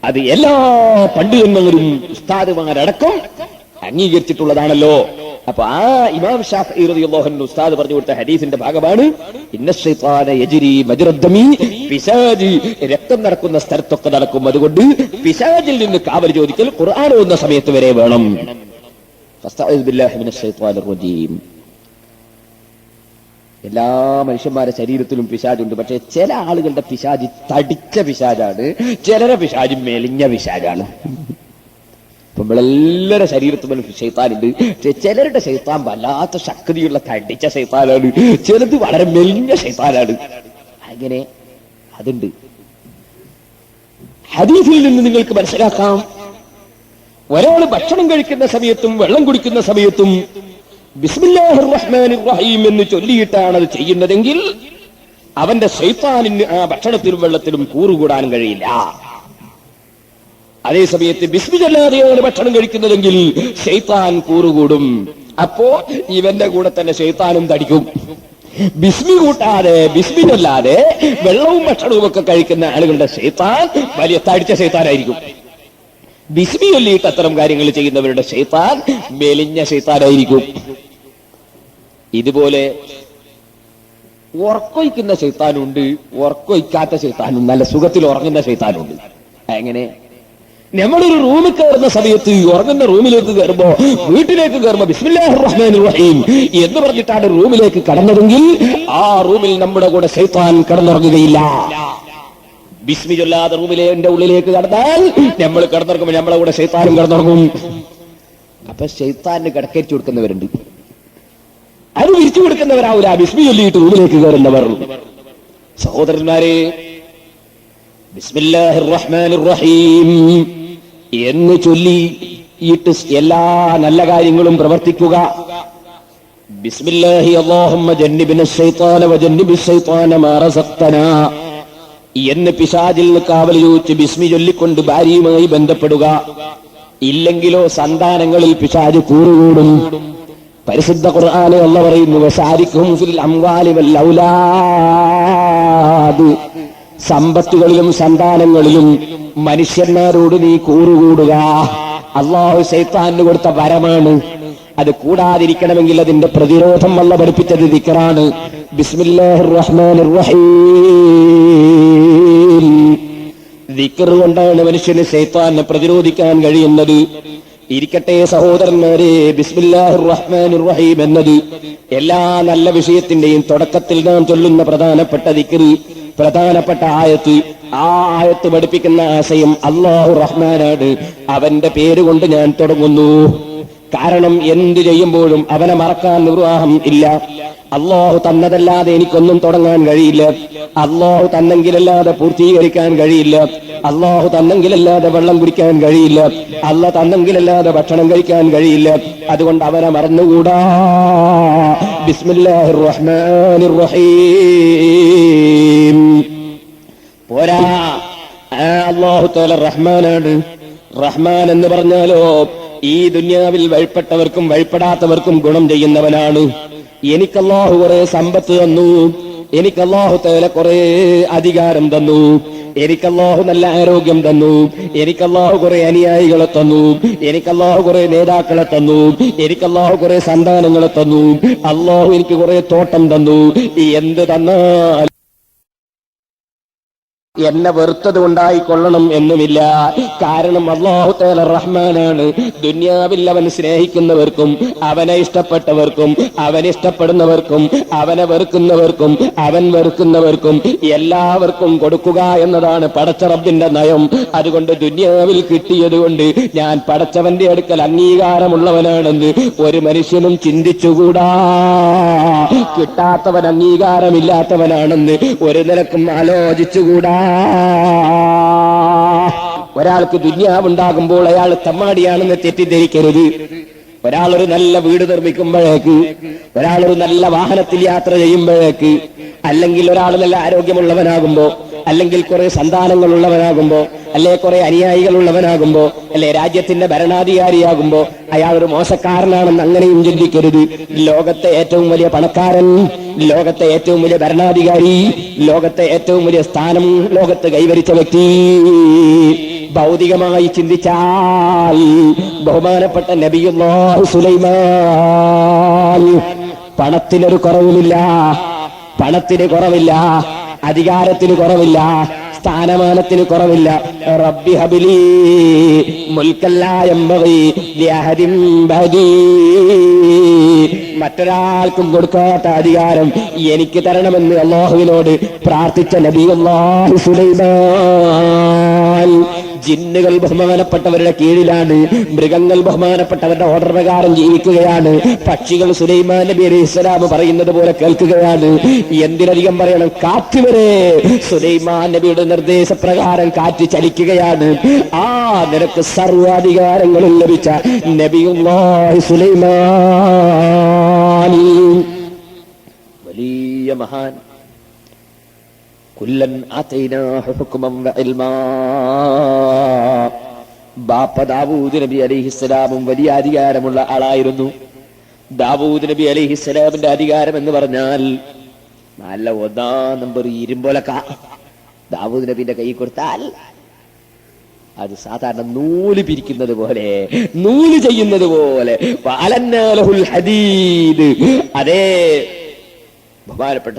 അത് എല്ലാ പണ്ഡിതന്മാരും ഉസ്താദുമാരടക്കം അംഗീകരിച്ചിട്ടുള്ളതാണല്ലോ. അപ്പൊ ആ ഇമാം ശാഫിഈ റളിയല്ലാഹു അൻഹു ഉസ്താദ് പറഞ്ഞു കൊടുത്ത ഹദീസിന്റെ ഭാഗമാണ് ഇന്ന ശൈത്താന യജ്രി മജ്റദ്ദമി, പിശാച് രക്തം നടക്കുന്ന സ്ഥലത്തൊക്കെ നടക്കും, അതുകൊണ്ട് പിശാചിൽ നിന്ന് കാവൽ ചോദിക്കൽ ഖുർആൻ ഓതുന്ന സമയത്ത് വരെ വേണം. ഫസ്തഈദ് ബില്ലാഹി മിനശ് ശൈത്വാനിർ റജീം. എല്ലാ മനുഷ്യന്മാരുടെ ശരീരത്തിലും പിശാചുണ്ട്. പക്ഷെ ചില ആളുകളുടെ പിശാച് തടിച്ച പിശാചാണ്, ചിലരെ പിശാച് മെലിഞ്ഞ പിശാചാണ്. ഇപ്പൊ നമ്മളെല്ലാവരുടെ ശരീരത്തിലും ശൈത്താനുണ്ട്. ചിലരുടെ ശൈത്താൻ വല്ലാത്ത ശക്തിയുള്ള തടിച്ച ശൈത്താനാണ്, ചിലത് വളരെ മെലിഞ്ഞ ശൈത്താനാണ്. അങ്ങനെ അതുണ്ട്. ഹദീസിൽ നിന്ന് നിങ്ങൾക്ക് മനസ്സിലാക്കാം, ഒരാൾ ഭക്ഷണം കഴിക്കുന്ന സമയത്തും വെള്ളം കുടിക്കുന്ന സമയത്തും ബിസ്മില്ലാഹിർ റഹ്മാനിർ റഹീം എന്ന് ചൊല്ലിയിട്ടാണ് അത് ചെയ്യുന്നതെങ്കിൽ അവന്റെ ശൈത്താനിന് ആ ഭക്ഷണത്തിലും വെള്ളത്തിലും കൂറുകൂടാൻ കഴിയില്ല. അതേ സമയത്ത് ബിസ്മി ചൊല്ലാതെയാണ് ഭക്ഷണം കഴിക്കുന്നതെങ്കിൽ ശൈത്താൻ കൂറുകൂടും. അപ്പോ ഇവന്റെ കൂടെ തന്നെ ശൈത്താനും തടിക്കും. ബിസ്മി കൂട്ടാതെ ബിസ്മി ചൊല്ലാതെ വെള്ളവും ഭക്ഷണവും ഒക്കെ കഴിക്കുന്ന ആളുകളുടെ ശൈത്താൻ വലിയ തടിച്ച ശൈത്താനായിരിക്കും. ബിസ്മി ചൊല്ലിയിട്ട് അത്തരം കാര്യങ്ങൾ ചെയ്യുന്നവരുടെ ശൈത്താൻ മെലിഞ്ഞ ശൈത്താനായിരിക്കും. ഇതുപോലെ ഉറക്കൊയ്ക്കുന്ന ശൈത്താനുണ്ട്, ഉറക്കൊയ്ക്കാത്ത ശൈത്താനും നല്ല സുഖത്തിൽ ഉറങ്ങുന്ന ശൈത്താനുണ്ട്. എങ്ങനെ? നമ്മളൊരു റൂമിൽ കയറുന്ന സമയത്ത് ഉറങ്ങുന്ന റൂമിലേക്ക് കയറുമ്പോ വീട്ടിലേക്ക് കയറുമ്പോ ബിസ്മില്ലാഹിർ റഹ്മാനിർ റഹീം എന്ന് പറഞ്ഞിട്ടാണ് റൂമിലേക്ക് കടന്നതെങ്കിൽ ആ റൂമിൽ നമ്മുടെ കൂടെ ശൈത്താൻ കടന്നുറങ്ങുകയില്ല. ബിസ്മി ചൊല്ലാതെ റൂമിലെ ഉള്ളിലേക്ക് കടന്നാൽ നമ്മൾ കിടന്നുറങ്ങുമ്പോൾ നമ്മളെ കൂടെ ശൈത്താനും കിടന്നുറങ്ങും. അപ്പൊ ശൈത്താനിന് കിടക്കേറ്റ് കൊടുക്കുന്നവരുണ്ട്, അത് വിരിച്ചു കൊടുക്കുന്നവരാവൂല ബിസ്മി ചൊല്ലിയിട്ട് റൂമിലേക്ക് കയറുന്നവർ. സഹോദരന്മാരെ, ബിസ്മില്ലാഹിർ റഹ്മാനിർ റഹീം എന്ന് ചൊല്ലിയിട്ട് എല്ലാ നല്ല കാര്യങ്ങളും പ്രവർത്തിക്കുക. ബിസ്മില്ലാഹി അല്ലാഹുമ്മ ജന്നിബ്നാ ശൈത്താന വജന്നിബിശ് ശൈത്താന മാ റസഖ്തനാ എന്ന് പിശാചിൽ കാവൽ ചോദിച്ച് ബിസ്മി ചൊല്ലിക്കൊണ്ട് ഭാര്യയുമായി ബന്ധപ്പെടുക. ഇല്ലെങ്കിലോ സന്താനങ്ങളിൽ പിശാച് കൂറുകൂടും. പരിശുദ്ധ ഖുർആനിൽ അല്ലാഹു പറയുന്നു, വസാരിക്കും ഫിൽ അംവാലി വൽ ഔലാദ്, സമ്പത്തുകളിലും സന്താനങ്ങളിലും മനുഷ്യന്മാരോട് നീ കൂറുകൂടുക. അല്ലാഹു ശൈത്താന് കൊടുത്ത വരമാണ്. അത് കൂടാതിരിക്കണമെങ്കിൽ അതിന്റെ പ്രതിരോധം അല്ലാഹു പഠിപ്പിച്ചത് ദിക്റാണ്. ബിസ്മില്ലാഹിർ റഹ്മാനിർ റഹീം. ദിക്ർ കൊണ്ടാണ് മനുഷ്യന് ശൈത്താനെ പ്രതിരോധിക്കാൻ കഴിയുന്നത്. ഇരിക്കട്ടെ സഹോദരന്മാരെ, ബിസ്മില്ലാഹിർ റഹ്മാനിർ റഹീം എന്നത് എല്ലാ നല്ല വിഷയത്തിന്റെയും തുടക്കത്തിൽ നാം ചൊല്ലുന്ന പ്രധാനപ്പെട്ട ദിക്ർ, പ്രധാനപ്പെട്ട ആയത്ത്. ആ ആയത്ത് പഠിപ്പിക്കുന്ന ആശയം അല്ലാഹു റഹ്മാനാണ്, അവന്റെ പേരുകൊണ്ട് ഞാൻ തുടങ്ങുന്നു. കാരണം എന്ത് ചെയ്യുമ്പോഴും അവനെ മറക്കാൻ നിർവാഹം ഇല്ല. അല്ലാഹു തന്നതല്ലാതെ എനിക്കൊന്നും തുടങ്ങാൻ കഴിയില്ല. അല്ലാഹു തന്നെങ്കിലല്ലാതെ പൂർത്തീകരിക്കാൻ കഴിയില്ല. അല്ലാഹു തന്നെങ്കിലല്ലാതെ വെള്ളം കുടിക്കാൻ കഴിയില്ല. അല്ലാഹു തന്നെങ്കിലല്ലാതെ ഭക്ഷണം കഴിക്കാൻ കഴിയില്ല. അതുകൊണ്ട് അവനെ മറന്നുകൂടാ. ബിസ്മില്ലാഹിർ റഹ്മാനിർ റഹീം പോരാ, അല്ലാഹു തആല റഹ്മാനാണ്. റഹ്മാൻ എന്ന് പറഞ്ഞാലോ ഈ ദുനിയാവിൽ വഴിപ്പെട്ടവർക്കും വഴിപ്പെടാത്തവർക്കും ഗുണം ചെയ്യുന്നവനാണ്. എനിക്ക് അല്ലാഹു കുറെ സമ്പത്ത് തന്നു, എനിക്ക് അല്ലാഹു തആല കുറെ അധികാരം തന്നു, എനിക്ക് അല്ലാഹു നല്ല ആരോഗ്യം തന്നു, എനിക്ക് അല്ലാഹു കുറെ അനുയായികളെ തന്നു, എനിക്ക് അല്ലാഹു കുറെ നേതാക്കളെ തന്നു, എനിക്ക് അല്ലാഹു കുറെ സന്താനങ്ങളെ തന്നു, അല്ലാഹു എനിക്ക് കുറെ തോട്ടം തന്നു. എന്ത് തന്നാൽ എന്നെ വെറുത്തത് കൊണ്ടായിക്കൊള്ളണം എന്നുമില്ല. കാരണം അല്ലാഹു തആല റഹ്മാനാണ്. ദുനിയാവിൽ അവൻ സ്നേഹിക്കുന്നവർക്കും അവനെ ഇഷ്ടപ്പെട്ടവർക്കും അവൻ ഇഷ്ടപ്പെടുന്നവർക്കും അവനെ വെറുക്കുന്നവർക്കും അവൻ വെറുക്കുന്നവർക്കും എല്ലാവർക്കും കൊടുക്കുക എന്നതാണ് പടച്ച റബ്ബിന്റെ നയം. അതുകൊണ്ട് ദുനിയാവിൽ കിട്ടിയത് കൊണ്ട് ഞാൻ പടച്ചവന്റെ അടുക്കൽ അംഗീകാരമുള്ളവനാണെന്ന് ഒരു മനുഷ്യനും ചിന്തിച്ചുകൂടാ. കിട്ടാത്തവൻ അംഗീകാരമില്ലാത്തവനാണെന്ന് ഒരു നിലക്കും ആലോചിച്ചുകൂടാ. ഒരാൾക്ക് ദുനിയാവുണ്ടാകുമ്പോൾ അയാൾ തമ്മാടിയാണെന്ന് തെറ്റിദ്ധരിക്കരുത്. ഒരാളൊരു നല്ല വീട് നിർമ്മിക്കുമ്പോഴേക്ക്, ഒരാളൊരു നല്ല വാഹനത്തിൽ യാത്ര ചെയ്യുമ്പോഴേക്ക്, അല്ലെങ്കിൽ ഒരാൾ നല്ല ആരോഗ്യമുള്ളവനാകുമ്പോ, അല്ലെങ്കിൽ കുറെ സന്താനങ്ങൾ ഉള്ളവനാകുമ്പോ, അല്ലെ കുറെ അനുയായികൾ ഉള്ളവനാകുമ്പോ, അല്ലെ രാജ്യത്തിന്റെ ഭരണാധികാരിയാകുമ്പോ അയാൾ ഒരു മോശക്കാരനാണെന്ന് അങ്ങനെയും ചിന്തിക്കരുത്. ലോകത്തെ ഏറ്റവും വലിയ പണക്കാരൻ, ലോകത്തെ ഏറ്റവും വലിയ ഭരണാധികാരി, ലോകത്തെ ഏറ്റവും വലിയ സ്ഥാനം ലോകത്ത് കൈവരിച്ച വ്യക്തി, ഭൗതികമായി ചിന്തിച്ചാൽ ബഹുമാനപ്പെട്ട നബിയുല്ലാഹി സുലൈമാൻ, പണത്തിനൊരു കുറവുമില്ല, പണത്തിന് കുറവില്ല, അധികാരത്തിന് കുറവില്ല, സ്ഥാനമാനത്തിന് കുറവില്ല. റബ്ബി ഹബ്ലി മുൽക്കൻ ലാ യംബഗി ലിഅഹദിൻ ബഅദി, മറ്റൊരാൾക്കും കൊടുക്കാത്ത അധികാരം എനിക്ക് തരണമെന്ന് അല്ലാഹുവിനോട് പ്രാർത്ഥിച്ച നബിയുല്ലാഹി സുലൈമാൻ. ജിന്നുകൾ ബഹുമാനപ്പെട്ടവരുടെ കീഴിലാണ്, മൃഗങ്ങൾ ബഹുമാനപ്പെട്ടവരുടെ ഓർഡർ പ്രകാരം ജീവിക്കുകയാണ്, പക്ഷികൾ സുലൈമാൻ നബി അലൈഹിസ്സലാം പറയുന്നത് പോലെ കേൾക്കുകയാണ്. എന്തിനധികം പറയണം, കാറ്റ് വരെ സുലൈമാൻ നബിയുടെ നിർദ്ദേശപ്രകാരം കാറ്റ് ചലിക്കുകയാണ്. ആ നിനക്ക് സർവാധികാരങ്ങളും ലഭിച്ച നബിയുല്ലാഹി സുലൈമാൻ, വലിയ മഹാൻ. കുല്ലൻ ആതൈനാഹു ഹുക്മൻ വഇൽമാ. ബാപ്പ ദാവൂദ് നബി അലൈഹിസ്സലാമും വലിയ അധികാരമുള്ള ആളായിരുന്നു. ദാവൂദ് നബി അലൈഹിസ്സലാമിന്റെ അധികാരം എന്ന് പറഞ്ഞാൽ നല്ല 1 നമ്പർ ഇരുമ്പൊലക്ക ദാവൂദ് നബിന്റെ കൈ കൊടുത്താൽ അത് സാധാരണ നൂല് പിരിക്കുന്നത് പോലെ, നൂല് ചെയ്യുന്നത് പോലെ. വഅലന്നാലഹുൽ ഹദീദ്. അതേ ബഹുമാനപ്പെട്ട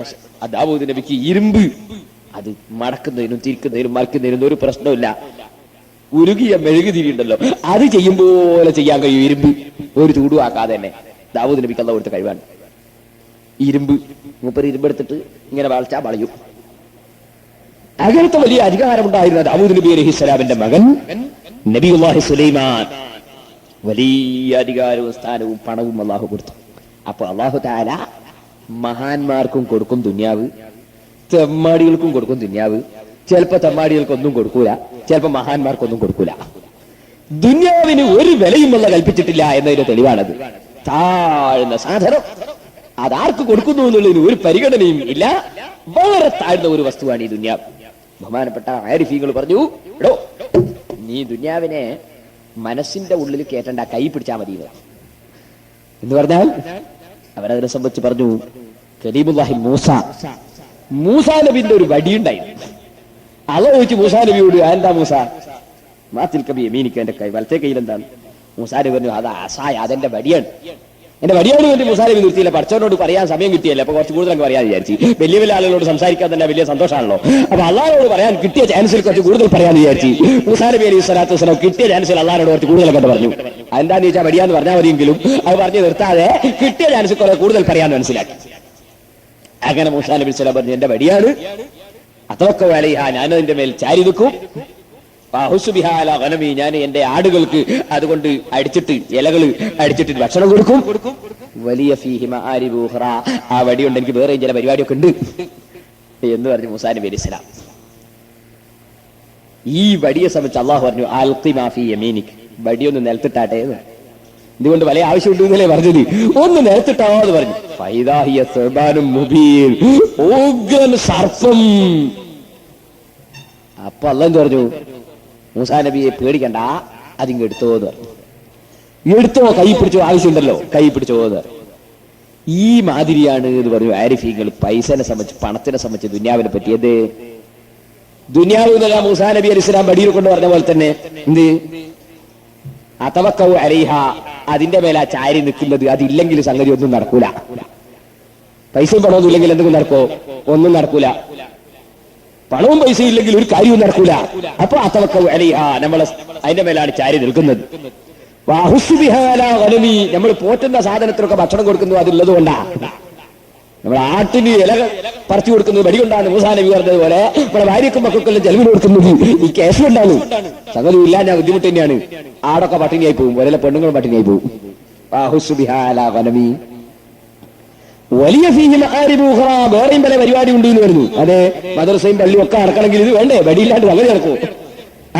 ദാവൂദ് നബിക്ക് ഇരുമ്പ് അത് മടക്കുന്നതിനും തിരിക്കുന്നതിനും മറിക്കുന്നതിനും ഒരു പ്രശ്നമില്ല. ഉരുകിയ മെഴുകുതിരിയുണ്ടല്ലോ, അത് ചെയ്യുമ്പോലെ ചെയ്യാൻ കഴിയും ഇരുമ്പ്, ഒരു ചൂടുവാക്കാതെ തന്നെ. ദാവൂദ് നബിക്ക് അല്ലാഹു കൊടുത്ത കഴിവാണ് ഇരുമ്പ്. മൂപ്പര് ഇരുമ്പെടുത്തിട്ട് ഇങ്ങനെ വളച്ചാ വളയും. അങ്ങനത്തെ വലിയ അധികാരമുണ്ടായിരുന്ന ദാവൂദ് നബി അലൈഹിസ്സലാമിന്റെ മകൻ നബിയുല്ലാഹി സുലൈമാൻ വലിയ അധികാരവും സ്ഥാനവും പണവും അല്ലാഹു കൊടുത്തു. അപ്പൊ അല്ലാഹു തആല മഹാന്മാർക്കും കൊടുക്കും ദുനിയാവ്, തെമ്മാടികൾക്കും കൊടുക്കും ദുനിയാവ്. ചിലപ്പോ തെമ്മാടികൾക്കൊന്നും കൊടുക്കൂല, ചിലപ്പോ മഹാന്മാർക്കൊന്നും കൊടുക്കൂല. ദുനിയാവിന് ഒരു വിലയുമുള്ള കൽപ്പിച്ചിട്ടില്ല എന്നതിന്റെ തെളിവാണത്. താഴ്ന്ന സാധനം അതാർക്ക് കൊടുക്കുന്നു എന്നുള്ളതിന് ഒരു പരിഗണനയും ഇല്ല. വളരെ താഴ്ന്ന ഒരു വസ്തുവാണ് ഈ ദുനിയാവ്. ബഹുമാനപ്പെട്ട ആരിഫീങ്ങൾ പറഞ്ഞു, എടോ നീ ദുനിയാവിനെ മനസ്സിന്റെ ഉള്ളിൽ കേട്ടണ്ട, കൈ പിടിച്ചാൽ മതി എന്ന് പറഞ്ഞാൽ അവരതിനെ സംബന്ധിച്ച് പറഞ്ഞു, കലീമുല്ലാഹി മൂസാ നബിന്റെ ഒരു വടിയുണ്ടായിരുന്നു. അള്ളാഹു ചോദിച്ചു മൂസാ നബിയോട്, എന്താ മൂസ മാത്തിൽ കബി യമീനിക്ക്, എന്റെ കൈ വലത്തെ കയ്യിൽ എന്താണ്? മൂസാ നബി പറഞ്ഞു, അത് അസായ, അതെന്റെ വടിയാണ്, എന്റെ വടിയാണ് വേണ്ടി മൂസാ നബി നിർത്തിയില്ല. പഠിച്ചവനോട് പറയാൻ സമയം കിട്ടിയല്ലേ, അപ്പൊ കുറച്ച് കൂടുതൽ പറയാൻ വിചാരിച്ചു. വലിയ വലിയ ആളുകളോട് സംസാരിക്കാൻ തന്നെ വലിയ സന്തോഷമാണല്ലോ. അപ്പൊ അള്ളാഹോട് പറയാൻ കിട്ടിയ ചാൻസിൽ കുറച്ച് കൂടുതൽ പറയാൻ വിചാരിച്ചു. മൂസാ നബി അലൈഹി സ്വലാത്തു വസ്സലാം കിട്ടിയ ചാൻസിൽ അള്ളാഹോട് കുറച്ച് കൂടുതലൊക്കെ പറഞ്ഞു. എന്താന്ന് ചോദിച്ചാൽ വടിയാന്ന് പറഞ്ഞാൽ മതിയെങ്കിലും അത് പറഞ്ഞു നിർത്താതെ കിട്ടിയ ചാൻസിൽ കുറെ കൂടുതൽ പറയാന്ന് മനസ്സിലാക്കി. അങ്ങനെ മൂസാ നബി സ്വലാം പറഞ്ഞു, എന്റെ വടിയാണ്, അതോക്കെ വേലയാ, ഞാനതിന്റെ മേൽ ചാരി നിൽക്കും. ഞാൻ എന്റെ ആടുകൾക്ക് അതുകൊണ്ട് അടിച്ചിട്ട് ഇലകൾ അടിച്ചിട്ട് ഭക്ഷണം കൊടുക്കും. വലിയ ആ വടിയുണ്ട്, എനിക്ക് വേറെ ചില പരിപാടിയൊക്കെ ഉണ്ട് എന്ന് പറഞ്ഞു മൂസാ നബി അലൈഹി സ്വലാം. ഈ വടിയെ സംബന്ധിച്ച് അള്ളാഹു പറഞ്ഞു, അൽഖി മാ ഫീ യമീനിക്, വടിയൊന്ന് നിലത്തിട്ടാട്ടെ. ഇതുകൊണ്ട് വലിയ ആവശ്യമുണ്ട് എന്നല്ലേ പറഞ്ഞത്, ഒന്ന് നിലത്തിട്ടോ എന്ന് പറഞ്ഞു. ഫൈദാ ഹിയ സുബ്ഹാനും മുബീൻ, ഉഗ്രൻ സർപ്പം. അപ്പൊ അള്ളാഹു പറഞ്ഞു, മൂസാ നബിയെ പേടിക്കണ്ട, അതിങ്ങ് എടുത്തോ എന്ന് പറഞ്ഞു. എടുത്തോ, കൈ പിടിച്ചോ, ആവശ്യമുണ്ടല്ലോ, കൈ പിടിച്ചോ എന്ന് പറഞ്ഞു. ഈ മാതിരിയാണ് എന്ന് പറഞ്ഞു ആരിഫീങ്ങൾ പൈസനെ സംബന്ധിച്ച്, പണത്തിനെ സംബന്ധിച്ച്, ദുനിയാവിനെ പറ്റിയത്. ദുനിയാവ് എന്നല്ല മൂസാ നബി അലൈഹി സ്വലാം വടിയിൽ കൊണ്ട് പറഞ്ഞ പോലെ തന്നെ എന്ത് അതവക്കൗ അലൈഹ, അതിന്റെ മേലെ ആ ചാരി നിൽക്കുന്നത്, അതില്ലെങ്കിൽ സംഗതി ഒന്നും നടക്കൂല. പൈസയും പണമൊന്നും ഇല്ലെങ്കിൽ എന്തെങ്കിലും നടക്കോ? ഒന്നും നടക്കൂല. പണവും പൈസയും ഇല്ലെങ്കിൽ ഒരു കാര്യവും നടക്കൂല. അപ്പൊ അതവക്കൗ അലൈഹ, നമ്മൾ അതിന്റെ മേലാണ് ചാരി നിൽക്കുന്നത്. നമ്മൾ പോറ്റുന്ന സാധനത്തിനൊക്കെ ഭക്ഷണം കൊടുക്കുന്നു, അതുള്ളത് കൊണ്ടാ. നമ്മൾ ആട്ടിന് ഇല പറിച്ചു കൊടുക്കുന്നത് വടി കൊണ്ടാണ്. മൂസാ നബി പറഞ്ഞതുപോലെ നമ്മുടെ ഭാര്യക്കും മക്കൾക്കെല്ലാം ജലവിന് കൊടുക്കുന്നത് ഈ കേസിലുണ്ടാണ്. സംഗതി ഇല്ല, ഞാൻ ബുദ്ധിമുട്ട് തന്നെയാണ്. ആടൊക്കെ പട്ടിണിയായി പോകും, ഒരേ പെണ്ണുങ്ങളും പട്ടിണിയായി പോകും. വലിയ വേറെയും പല പരിപാടി ഉണ്ട് എന്ന് വരുന്നു. അതെ, മദ്രസയും പള്ളിയും ഒക്കെ നടക്കണമെങ്കിൽ ഇത് വേണ്ടേ? വടിയില്ലാണ്ട് അങ്ങനെ നടക്കും.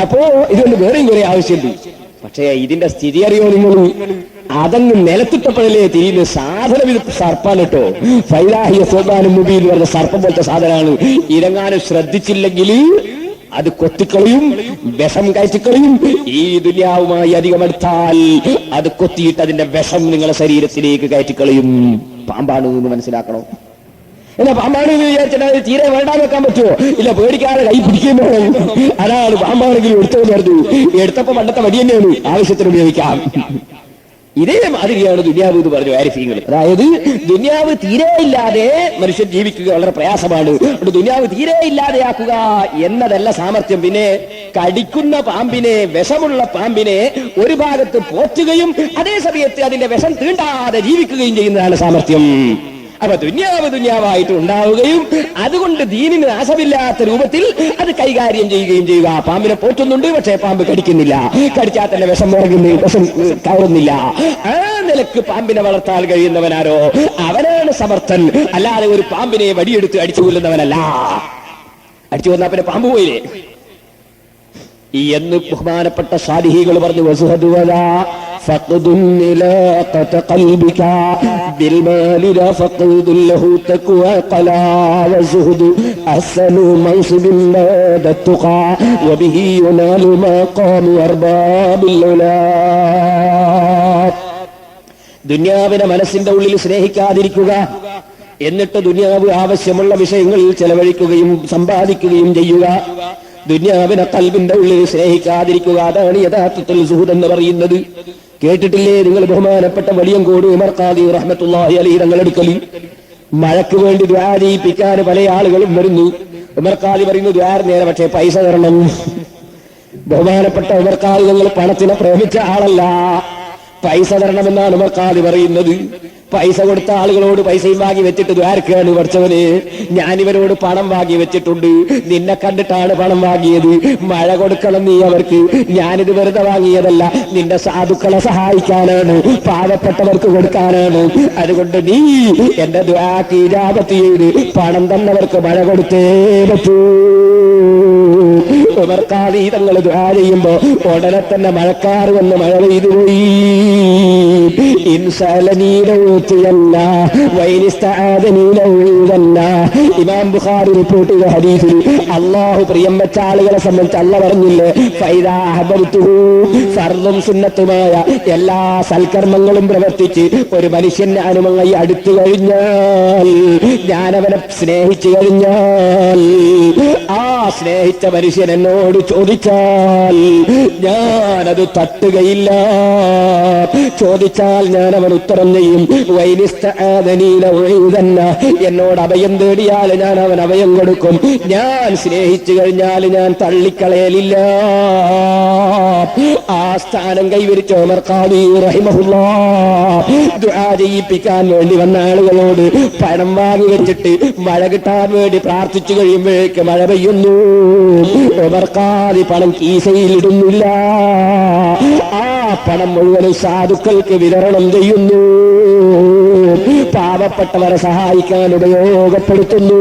അപ്പോ ഇതുകൊണ്ട് വേറെയും കുറെ ആവശ്യമുണ്ട്. പക്ഷേ ഇതിന്റെ സ്ഥിതി അറിയോ നിങ്ങൾ? അതങ്ങ് നിലത്തിട്ടപ്പോഴല്ലേ തിരിയുന്ന സാധനം. ഇത് സർപ്പാണ് കേട്ടോ. ഫൈലാഹിയ സുബ്ഹാനും മുബീൻ എന്ന് പറഞ്ഞ സർപ്പം പോലത്തെ സാധനമാണ്. ഇരങ്ങാനും ശ്രദ്ധിച്ചില്ലെങ്കിൽ അത് കൊത്തിക്കളയും, വിഷം കയറ്റിക്കളയും. ഈ ദുനിയാവുമായി അധികം അടുത്താൽ അത് കൊത്തിയിട്ട് അതിന്റെ വിഷം നിങ്ങളുടെ ശരീരത്തിലേക്ക് കയറ്റിക്കളയും. പാമ്പാണ് എന്ന് മനസ്സിലാക്കണം. എന്നാ പാമ്പാണ് എന്ന് വിചാരിച്ചിട്ട് തീരെ വേണ്ടാന്ന് വെക്കാൻ പറ്റുമോ? ഇല്ല, പേടിക്കാതെ കൈ പിടിക്കുകയും വേണം. അതാണ് പാമ്പാണെങ്കിലും എടുത്തോന്ന് പറഞ്ഞു. എടുത്തപ്പോ പണ്ടത്തെ വടി തന്നെയാണ്, ആവശ്യത്തിന് ഉപയോഗിക്കാം. ഇതേ മാതിരിയാണ് ദുനിയാവ് എന്ന് പറഞ്ഞു ആരിഫീങ്ങൾ. അതായത് ദുനിയാവ് തീരെ ഇല്ലാതെ മനുഷ്യൻ ജീവിക്കുക വളരെ പ്രയാസമാണ്. ദുനിയാവ് തീരെ ഇല്ലാതെയാക്കുക എന്നതല്ല സാമർത്ഥ്യം. പിന്നെ കടിക്കുന്ന പാമ്പിനെ, വിഷമുള്ള പാമ്പിനെ ഒരു ഭാഗത്ത് പോറ്റുകയും അതേ സമയത്ത് അതിന്റെ വിഷം തീണ്ടാതെ ജീവിക്കുകയും ചെയ്യുന്നതാണ് സാമർത്ഥ്യം. അപ്പൊ ദുന്യാവായിട്ട് ഉണ്ടാവുകയും അതുകൊണ്ട് ദീനിന് നാശമില്ലാത്ത രൂപത്തിൽ അത് കൈകാര്യം ചെയ്യുകയും ചെയ്യുക. പാമ്പിനെ പോറ്റുന്നുണ്ട്, പക്ഷേ പാമ്പ് കടിക്കുന്നില്ല. കടിച്ചാൽ തന്നെ വിഷം കയറുന്നില്ല. ആ നിലക്ക് പാമ്പിനെ വളർത്താൻ കഴിയുന്നവനാരോ അവനാണ് സമർത്ഥൻ. അല്ലാതെ ഒരു പാമ്പിനെ വടിയെടുത്ത് അടിച്ചു കൊല്ലുന്നവനല്ല. അടിച്ചു കൊന്നാൽ പിന്നെ പാമ്പ് പോയില്ലേ എന്ന് ബഹുമാനപ്പെട്ട സാലിഹീകൾ പറഞ്ഞു. فقد علاقة قلبك بالمال لا فقد له تقوى قلا وزهد أحسن منصب بعد التقى وبه ينال مقام أرباب العلا. ദുനിയാവിനെ മനസ്സിന്റെ ഉള്ളിൽ സ്നേഹിക്കാതിരിക്കുക, എന്നിട്ട് ദുനിയാവ് ആവശ്യമുള്ള വിഷയങ്ങളിൽ ചെലവഴിക്കുകയും സമ്പാദിക്കുകയും ചെയ്യുക. ദുനിയാവിനെ ഖൽബിന്റെ ഉള്ളിൽ സ്നേഹിക്കാതിരിക്കുക, അതാണ് യഥാർത്ഥത്തിൽ സുഹൃദ് എന്ന് പറയുന്നത്. കേട്ടിട്ടില്ലേ നിങ്ങൾ ബഹുമാനപ്പെട്ട വലിയങ്കോട് ഉമർ ഖാദി റഹ്മത്തുള്ളാഹി അലൈഹി തങ്ങളെടുക്കൽ മഴയ്ക്ക് വേണ്ടി ദുആ ചെയ്യിപ്പിക്കാൻ പല ആളുകളും വരുന്നു. ഉമർ ഖാദി പറയുന്നു ദുആ നേരെ, പക്ഷേ പൈസ തരണം. ബഹുമാനപ്പെട്ട ഉമർ ഖാദി തങ്ങൾ പണത്തിനെ പ്രേമിച്ച ആളല്ല, പൈസ തരണമെന്നാണ് ഉമർ ഖാദി പറയുന്നത്. പൈസ കൊടുത്ത ആളുകളോട് പൈസയും വാങ്ങി വെച്ചിട്ട് ദ്വാരക്കാണ് പഠിച്ചവന്, ഞാനിവരോട് പണം വാങ്ങി വെച്ചിട്ടുണ്ട്, നിന്നെ കണ്ടിട്ടാണ് പണം വാങ്ങിയത്, മഴ കൊടുക്കണം നീ അവർക്ക്, ഞാനിത് വെറുതെ വാങ്ങിയതല്ല, നിന്റെ സാധുക്കളെ സഹായിക്കാനാണ്, പാവപ്പെട്ടവർക്ക് കൊടുക്കാനാണ്, അതുകൊണ്ട് നീ എന്റെ ദ്വാക്ക് ഇജാബത്ത് ചെയ്ത് പണം തന്നവർക്ക് മഴ കൊടുത്തേ പറ്റൂ. ഉമർ ഖാദി തങ്ങൾ ദുആ ചെയ്യുമ്പോ ഉടനെ തന്നെ മഴക്കാറ് വന്ന് മഴ പെയ്തു പോയി. ഇമാം ബുഖാരി റിപ്പോർട്ട് ചെയ്ത ഹദീസിൽ അല്ലാഹു പ്രിയം വെച്ച ആളുകളെ സംബന്ധിച്ച് അല്ലാഹു പറഞ്ഞില്ലേ, ഫൈദാ അഹബബ്തുഹു, ഫർളും സുന്നത്തുമായ എല്ലാ സൽക്കർമ്മങ്ങളും പ്രവർത്തിച്ച് ഒരു മനുഷ്യൻ ഞാനുമായി അടുത്തു കഴിഞ്ഞാൽ, ഞാനവനെ സ്നേഹിച്ചു കഴിഞ്ഞാൽ, ആ സ്നേഹിച്ച മനുഷ്യൻ എന്നോട് ചോദിച്ചാൽ ഞാനത് തട്ടുകയില്ല. ചോദിച്ചാൽ ഞാൻ അവൻ ഉത്തരം ചെയ്യും. എന്നോട് അഭയം തേടിയാൽ ഞാൻ അവൻ അഭയം കൊടുക്കും. ഞാൻ സ്നേഹിച്ചു കഴിഞ്ഞാൽ ഞാൻ തള്ളിക്കളയലില്ല. ആ സ്ഥാനം കൈവരിച്ച ഉമർ ഖാദി റഹിമഹുല്ലാഹ് ദുആ ചെയ്യിപ്പിക്കാൻ വേണ്ടി വന്ന ആളുകളോട് പണം വാങ്ങി വെച്ചിട്ട് മഴ കിട്ടാൻ വേണ്ടി പ്രാർത്ഥിച്ചു കഴിയുമ്പോഴേക്ക് മഴ പെയ്യുന്നു. ഉമർ ഖാദി പണം കീശയിലിടുന്നില്ല. ആ പണം മുഴുവനും സാധുക്കൾക്ക് വിതരണം ചെയ്യുന്നു. പാവപ്പെട്ടവരെ സഹായിക്കാൻ ഉപയോഗപ്പെടുത്തുന്നു.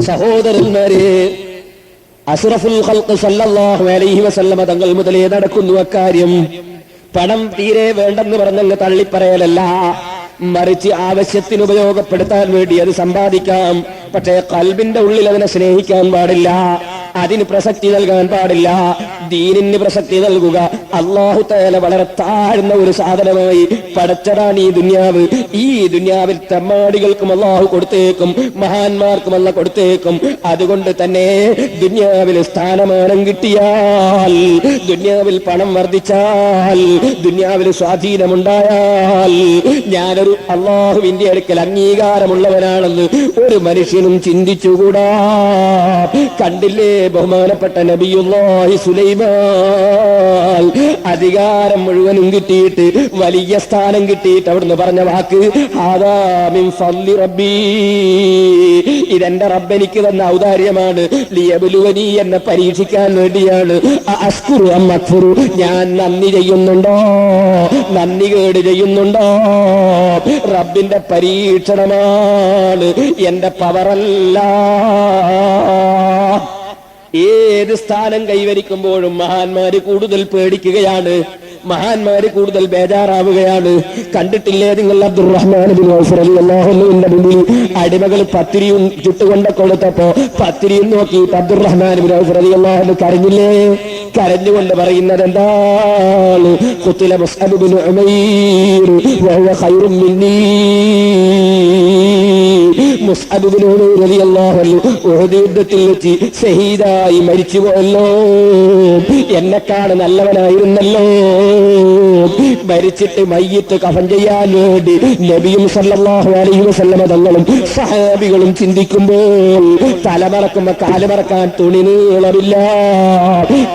സഹോദരന്മാരെ, അഷ്റഫുൽ ഖൽഖ് സല്ലല്ലാഹു അലൈഹി വസല്ലമ തങ്ങൾ മുതലേ നടക്കുന്നു അക്കാര്യം. പണം തീരെ വേണ്ടെന്ന് പറഞ്ഞങ്ങ് തള്ളിപ്പറയലല്ല, മറിച്ച് ആവശ്യത്തിന് ഉപയോഗപ്പെടുത്താൻ വേണ്ടി അത് സമ്പാദിക്കാം. പക്ഷേ ഖൽബിന്റെ ഉള്ളിൽ അതിനെ സ്നേഹിക്കാൻ പാടില്ല, അതിന് പ്രസക്തി നൽകാൻ പാടില്ല. ദീനിന് പ്രസക്തി നൽകുക. അല്ലാഹു തആല വളരെ താഴ്ന്ന ഒരു സാധനമായി പടച്ചതാണ് ഈ ദുനിയാവ്. ഈ ദുനിയാവിൽ തെമ്മാടികൾക്കും അല്ലാഹു കൊടുത്തേക്കും, മഹാന്മാർക്കും അല്ലാഹു കൊടുത്തേക്കും. അതുകൊണ്ട് തന്നെ ദുനിയാവിൽ സ്ഥാനമാനം കിട്ടിയാൽ, ദുനിയാവിൽ പണം വർദ്ധിച്ചാൽ, ദുനിയാവിൽ സ്വാധീനമുണ്ടായാൽ ഞാനൊരു അല്ലാഹുവിന്റെ അടുക്കൽ അംഗീകാരമുള്ളവനാണെന്ന് ഒരു മനുഷ്യനും ചിന്തിച്ചുകൂടാ. കണ്ടില്ലേ ബഹുമാനപ്പെട്ട നബിയുല്ലാഹി സുലൈമാൻ അധികാരം മുഴുവനും കിട്ടിയിട്ട്, വലിയ സ്ഥാനം കിട്ടിയിട്ട് അവിടുന്ന് പറഞ്ഞ വാക്ക് ഹാദാ മിൻ ഫളി റബ്ബി, ഇതെന്റെ റബ്ബ് എനിക്ക് തന്ന ഔദാര്യമാണ്. ലിയബ്ലുവനി, എന്നെ പരീക്ഷിക്കാൻ വേണ്ടിയാണ്. അഷ്കുറു അം അക്ഫുറു, ഞാൻ നന്ദി ചെയ്യുന്നുണ്ടോ, നന്ദി കേട് ചെയ്യുന്നുണ്ടോ? റബ്ബിന്റെ പരീക്ഷണമാണ്, എന്റെ പവറല്ല. ഏത് സ്ഥാനം കൈവരിക്കുമ്പോഴും മഹാന്മാര് കൂടുതൽ പേടിക്കുകയാണ്, മഹാന്മാര് കൂടുതൽ ബേജാറാവുകയാണ്. കണ്ടിട്ടില്ലേ നിങ്ങൾ അബ്ദുറഹ്മാൻ ഇബ്നു ഔഫ് റളിയല്ലാഹു അൻഹുവിന്റെ മുന്നിൽ അടിമകൾ പത്തിരിയും ചുട്ടുകൊണ്ട കൊടുത്തപ്പോ പത്തിരിയും നോക്കിയിട്ട് അബ്ദുറഹ്മാൻ ഇബ്നു ഔഫ് റളിയല്ലാഹു അൻഹു കരഞ്ഞില്ലേ? കരഞ്ഞുകൊണ്ട് പറയുന്നത് എന്താണ്? ഖുതില മുസ്അബ് ഇബ്നു ഉമൈർ വഹുവ ഖൈറും മിന്നീ. മുസ്അബ് ഇബ്നു ഉമൈർ റളിയല്ലാഹു അൻഹു ഉഹദ് യുദ്ധത്തിൽ വെച്ച് ഷഹീദായി മരിച്ചുപോയല്ലോ, എന്നെക്കാണ് നല്ലവനായിരുന്നല്ലോ. മരിച്ചിട്ട് മയ്യിത്ത് കഫൻ ചെയ്യാൻ വേണ്ടി നബിയും സല്ലല്ലാഹു അലൈഹി വസല്ലമ തങ്ങളും സഹാബികളും ചിന്തിക്കുമ്പോൾ തലമറക്കുമ്പോ കാലുമറക്കാൻ തുണി നീളമില്ല,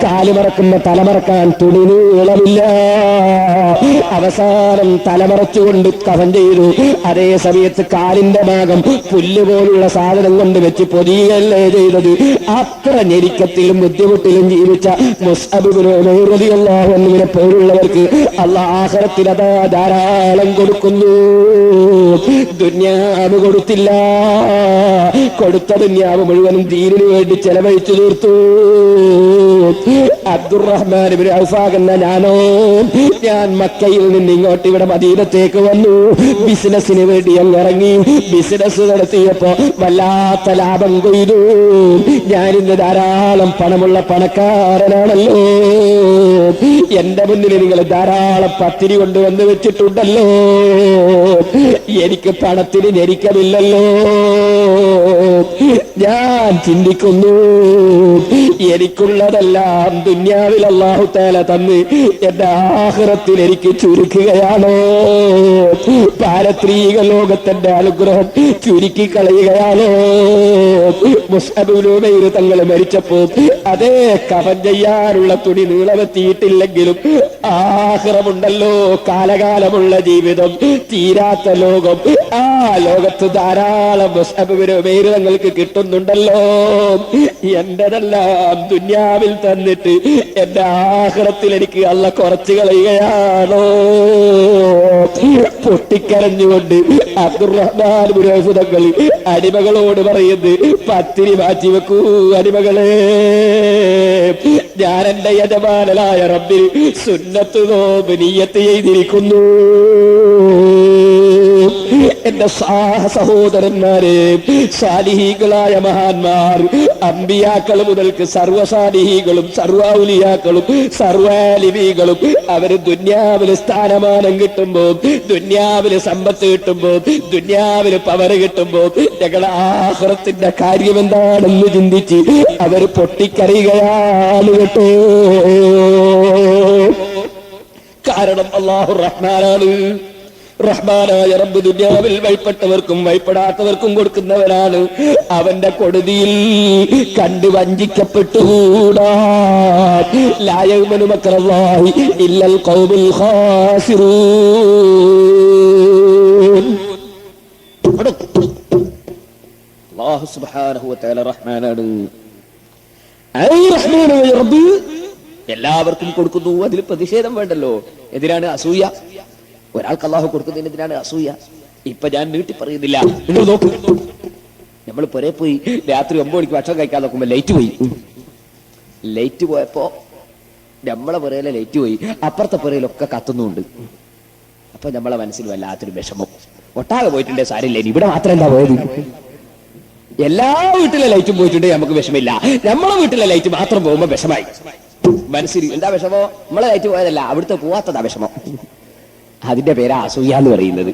കാലുമറക്കുമ്പോ തലമറക്കാൻ തുണി നീളമില്ല. അവസാനം തലമറച്ചുകൊണ്ട് കഫൻ ചെയ്തു. അതേ സമയത്ത് കാലിന്റെ ഭാഗം പുല്ല് പോലുള്ള സാധനം കൊണ്ട് വെച്ച് പൊതിയല്ലേ ചെയ്തത്. അത്ര ഞെരുക്കത്തിലും ബുദ്ധിമുട്ടിലും ജീവിച്ച മുസ്അബ് ഇബ്നു ഉമൈർ റളിയല്ലാഹു അൻഹുവിനെ പോലുള്ളവർക്ക് അല്ലാഹു ആഖിറത്തിൽ അതാ ധാരാളം കൊടുക്കുന്നു. ദുനിയാവ് കൊടുത്തില്ല, കൊടുത്ത ദുനിയാവ് മുഴുവനും ദീനിനു വേണ്ടി ചെലവഴിച്ചു തീർത്തു. അബ്ദുറഹ്മാൻ ഇബ്നു ഔഫ് എന്ന ഞാൻ മക്കയിൽ നിന്ന് ഇങ്ങോട്ട് ഇവിടെ മദീനത്തേക്ക് വന്നു. ബിസിനസിന് വേണ്ടി അങ്ങിറങ്ങി. ബിസിനസ് നടത്തിയപ്പോ വല്ലാത്ത ലാഭം കൊയ്തു. ഞാനിന്ന് ധാരാളം പണമുള്ള പണക്കാരനാണല്ലോ. എന്റെ മുന്നിൽ നിങ്ങൾ ധാരാളം പത്തിരി കൊണ്ടുവന്ന് വെച്ചിട്ടുണ്ടല്ലോ. എനിക്ക് പണത്തിന് ഞെരുക്കമില്ലല്ലോ. ഞാൻ ചിന്തിക്കുന്നു, എനിക്കുള്ളതെല്ലാം ദുനിയാവിൽ അല്ലാഹു തആല തന്ന് എന്റെ ആഖിറത്തിൽ എനിക്ക് ചുരുക്കുകയാണോ? പാരത്രീക ലോകത്തിന്റെ അനുഗ്രഹം ചുരുക്കി കളയുകയാണോ? മുസ്അബ് ഇബ്നു ഉമൈർ തങ്ങൾ മരിച്ചപ്പോ അതേ കഫൻ ചെയ്യാനുള്ള തുണി നീളമെത്തിയിട്ടില്ലെങ്കിലും ആഖിറമുണ്ടല്ലോ, കാലകാലമുള്ള ജീവിതം, തീരാത്ത ലോകം. ആ ലോകത്ത് ധാരാളം മുസ്അബ് ഇബ്നു ഉമൈർ തങ്ങൾക്ക് കിട്ടുന്നുണ്ടല്ലോ. എന്റെതെല്ലാം ദുനിയാവിൽ തന്നിട്ട് എന്റെ ആഖിറത്തിൽ എനിക്ക് അല്ലാഹു കുറച്ച് കളയുകയാണോ? പൊട്ടിക്കരഞ്ഞുകൊണ്ട് അബ്ദുറഹ്മാൻ ഇബ്നു ഔഫ് തങ്ങൾ അടിമകളോട് പറയുന്നത്, പത്തിരി മാറ്റി വെക്കൂ അടിമകളെ, ഞാൻ എന്റെ യജമാനനായ റബ്ബിൽ സുന്നത്ത് നോമ്പ് നിയ്യത്ത് ചെയ്തിരിക്കുന്നു. എന്റെ സഹോദരന്മാരെ, സാലിഹീകളായ മഹാന്മാർ, അമ്പിയാക്കൾ മുതൽക്ക് സർവ്വസാലിഹീകളും സർവ്വൗലിയാക്കളും സർവ്വാലിമീകളും അവര് ദുന്യാവില് സ്ഥാനമാനം കിട്ടുമ്പോ, ദുന്യാവില് സമ്പത്ത് കിട്ടുമ്പോ, ദുന്യാവില് പവർ കിട്ടുമ്പോ ഞങ്ങളുടെ ആഖിറത്തിന്റെ കാര്യം എന്താണെന്ന് ചിന്തിച്ച് അവര് പൊട്ടിക്കരയുകയാണ് കേട്ടോ. കാരണം അല്ലാഹു റഹ്മാനാണ്. റഹ്മാനായ റബ്ബ് ദുനിയാവിൽ വഴിപ്പെട്ടവർക്കും വഴിപ്പെടാത്തവർക്കും കൊടുക്കുന്നവരാണ്. അവന്റെ കൊടുതിയിൽ കണ്ടു വഞ്ചിക്കപ്പെട്ടുകൂടാ. ലാ യഅ്മനു മക്റല്ലാഹി ഇല്ലൽ ഖൗമുൽ ഖാസിറൂൻ. അല്ലാഹു സുബ്ഹാനഹു വ തആല റഹ്മാനാണ്. റഹ്മാനായ റബ്ബ് എല്ലാവർക്കും കൊടുക്കുന്നു. അതിൽ പ്രതിഷേധം വേണ്ടല്ലോ. എന്തിനാണ് അസൂയ? ഒരാൾക്ക് അല്ലാഹു കൊടുക്കുന്നതിന് എന്തിനാണ് അസൂയ? ഇപ്പൊ ഞാൻ നീട്ടി പറയുന്നില്ല. നിങ്ങൾ നോക്കൂ, നമ്മൾ പുറേ പോയി രാത്രി 9 മണിക്ക് ഭക്ഷണം കഴിക്കാൻ നോക്കുമ്പോ ലൈറ്റ് പോയി. ലൈറ്റ് പോയപ്പോ നമ്മളെ പുറയിലെ ലൈറ്റ് പോയി, അപ്പുറത്തെ പുറയിലൊക്കെ കത്തുന്നുണ്ട്. അപ്പൊ നമ്മളെ മനസ്സിൽ വല്ലാത്തൊരു വിഷമം. ഒട്ടാകെ പോയിട്ടുണ്ടേ സാരില്ല, ഇവിടെ മാത്രം എന്താ പോയത്? എല്ലാ വീട്ടിലെ ലൈറ്റും പോയിട്ടുണ്ടേ നമുക്ക് വിഷമില്ല, നമ്മളെ വീട്ടിലെ ലൈറ്റ് മാത്രം പോകുമ്പോ വിഷമായി. മനസ്സിൽ എന്താ വിഷമോ? നമ്മളെ ലൈറ്റ് പോയതല്ല, അവിടുത്തെ പോവാത്തതാ വിഷമം. അതിന്റെ പേരാ അസൂയ എന്ന് പറയുന്നത്.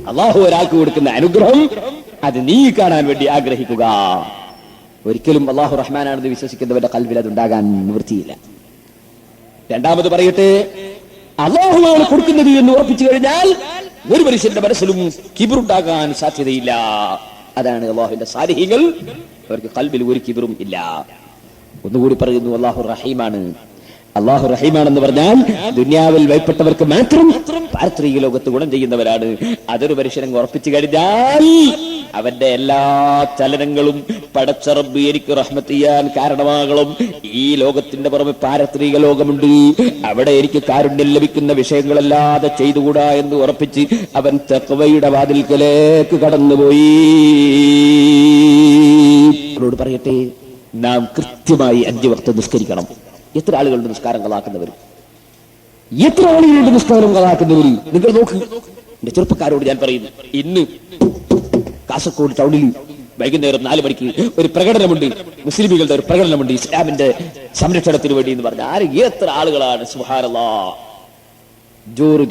അല്ലാഹു ഒരാൾക്ക് കൊടുക്കുന്ന അനുഗ്രഹം അത് നീ കാണാൻ വേണ്ടി ആഗ്രഹിക്കുക. ഒരിക്കലും അല്ലാഹു റഹ്മാനാണെന്ന് വിശ്വസിക്കുന്നവന്റെ ഖൽബിൽ അതുണ്ടാകാൻ നിവൃത്തിയില്ല. രണ്ടാമത് പറയട്ടെ, അല്ലാഹുവാണ് കൊടുക്കുന്നത് എന്ന് ഉറപ്പിച്ചു കഴിഞ്ഞാൽ ഒരു മനുഷ്യന്റെ മനസ്സിലും കിബറുണ്ടാകാൻ സാധ്യതയില്ല. അതാണ് അല്ലാഹുവിന്റെ സാലിഹീങ്ങൾ, അവർക്ക് ഖൽബിൽ ഒരു കിബറും ഇല്ല. ഒന്നുകൂടി പറയുന്നു, അല്ലാഹു റഹീമാണ്. അല്ലാഹു റഹീമാണെന്ന് പറഞ്ഞാൽ ദുനിയാവിൽ വഴിപ്പെട്ടവർക്ക് മാത്രം പാരത്രിക ലോകത്ത് ഗുണം ചെയ്യുന്നവരാണ്. അതൊരു മനുഷ്യനെ ഉറപ്പിച്ചു കഴിഞ്ഞാൽ അവന്റെ എല്ലാ ചലനങ്ങളും പടച്ച റബ്ബ് എനിക്ക് റഹ്മത്ത് ചെയ്യാൻ കാരണമാകണം. ഈ ലോകത്തിന്റെ പുറമെ പാരത്രിക ലോകമുണ്ട്, അവിടെ എനിക്ക് കാരുണ്യം ലഭിക്കുന്ന വിഷയങ്ങളല്ലാതെ ചെയ്തുകൂടാ എന്ന് ഉറപ്പിച്ച് അവൻ തഖ്വയുടെ വാതിൽക്കലേക്ക് കടന്നുപോയി. അവരോട് പറയട്ടെ, നാം കൃത്യമായി 5 വക്ത് നിസ്കരിക്കണം. എത്ര ആളുകളുടെ നിസ്കാരം കളാക്കുന്നവർ? എത്ര ആളുകളുടെ നിസ്കാരം കളാക്കുന്നവർ? നിങ്ങൾ നോക്ക്. എന്റെ ചെറുപ്പക്കാരോട് ഞാൻ പറയുന്നു, ഇന്ന് കാസർഗോഡ് ടൗണിൽ വൈകുന്നേരം 4 മണിക്ക് ഒരു പ്രകടനമുണ്ട്, മുസ്ലിമുകളുടെ ഒരു പ്രകടനമുണ്ട്, ഇസ്ലാമിന്റെ സംരക്ഷണത്തിന് വേണ്ടി എന്ന് പറഞ്ഞ ആര് എത്ര ആളുകളാണ് സുബ്ഹാനല്ലാഹ്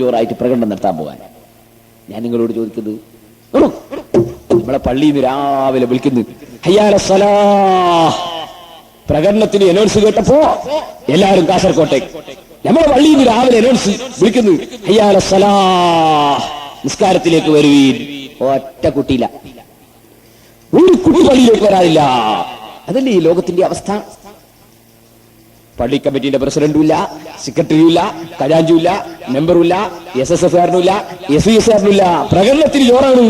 ജോറായിട്ട് പ്രകടനം നടത്താൻ പോകാൻ. ഞാൻ നിങ്ങളോട് ചോദിക്കുന്നത്, നമ്മളെ പള്ളിയിൽ നിന്ന് രാവിലെ വിളിക്കുന്നു ഹയ്യ അലസ് സലാഹ്. പ്രകടനത്തിന് അനൗൺസ് കേട്ടപ്പോ എല്ലാവരും കാസർകോട്ടേക്ക്. നമ്മളെ പള്ളിയിൽ നിന്ന് രാവിലെ അനൗൺസ് വിളിക്കുന്നു ഹയ്യ അലസ് സലാഹ്, നിസ്കാരത്തിലേക്ക് വരുവീൻ. ഒറ്റ കുട്ടിയില്ല, ഒരു കുട്ടി പള്ളിയിലേക്ക് വരാനില്ല. അതല്ലേ ഈ ലോകത്തിന്റെ അവസ്ഥ? പള്ളി കമ്മിറ്റിന്റെ പ്രസിഡന്റും ഇല്ല, സെക്രട്ടറിയും ഇല്ല, ഖജാൻജിയും ഇല്ല, മെമ്പറും ഇല്ല, SSF കാരനും ഇല്ല, SVS കാരനും ഇല്ല. പ്രകടനത്തിന് ജോറാണ്.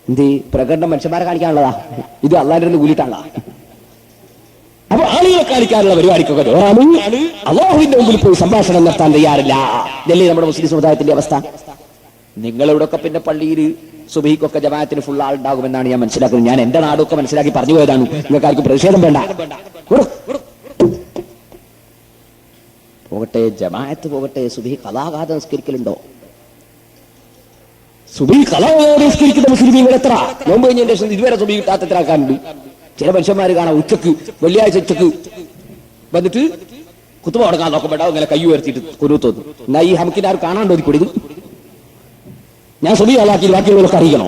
എന്ത് പ്രകടനം? മനുഷ്യന്മാരെ കാണിക്കാനുള്ളതാ, ഇത് അള്ളാന്റെ അടുത്ത് കൂലിട്ടാണല്ലോ. അപ്പൊ ആളുകളെ കാണിക്കാനുള്ള പരിപാടിക്കൊക്കെ ജോറാണ്. അല്ലാഹുവിന്റെ മുമ്പിൽ പോയി സംഭാഷണം നടത്താൻ തയ്യാറില്ല. ഇതല്ലേ നമ്മുടെ മുസ്ലിം സമുദായത്തിന്റെ അവസ്ഥ? നിങ്ങളിവിടൊക്കെ പിന്നെ പള്ളിയിൽ സുബഹിക്കൊക്കെ ജമാഅത്തിന് ഫുൾ ആളുണ്ടാകുമെന്നാണ് ഞാൻ മനസ്സിലാക്കുന്നത്. ഞാൻ എന്റെ നാടൊക്കെ മനസ്സിലാക്കി പറഞ്ഞു പോയതാണ്. നിങ്ങൾക്ക് ആർക്കും പ്രതിഷേധം വേണ്ട. പോകട്ടെ, ജമാഅത്ത് പോകട്ടെ. സുബഹി ഖളാകാതെ നിസ്കരിക്കലുണ്ടോ? സുബഹി ഖളാകാതെ നിസ്കരിക്കുന്ന മുസ്ലിമീങ്ങൾ എത്ര? നോമ്പ് കഴിഞ്ഞതിന് ശേഷം ഇതുവരെ സുബഹി കിട്ടാത്ത എത്ര ആൾക്കാരുണ്ട്? ചില മനുഷ്യന്മാർ കാണാം ഉച്ചക്ക്, വെള്ളിയാഴ്ച ഉച്ചക്ക് വന്നിട്ട് കുത്തുബ തുടങ്ങാൻ നോക്കുമ്പോഴോ ഇങ്ങനെ കൈ ഉയർത്തിയിട്ട് കുരുത്തോന്നു. എന്നാ ഈ ഹംക്കിന്റെ ആരും കാണാണ്ടോ കൂടി? ഞാൻ സുബഹി ഖളാക്കി ബാക്കിയുള്ളവർക്ക് അറിയിക്കണോ?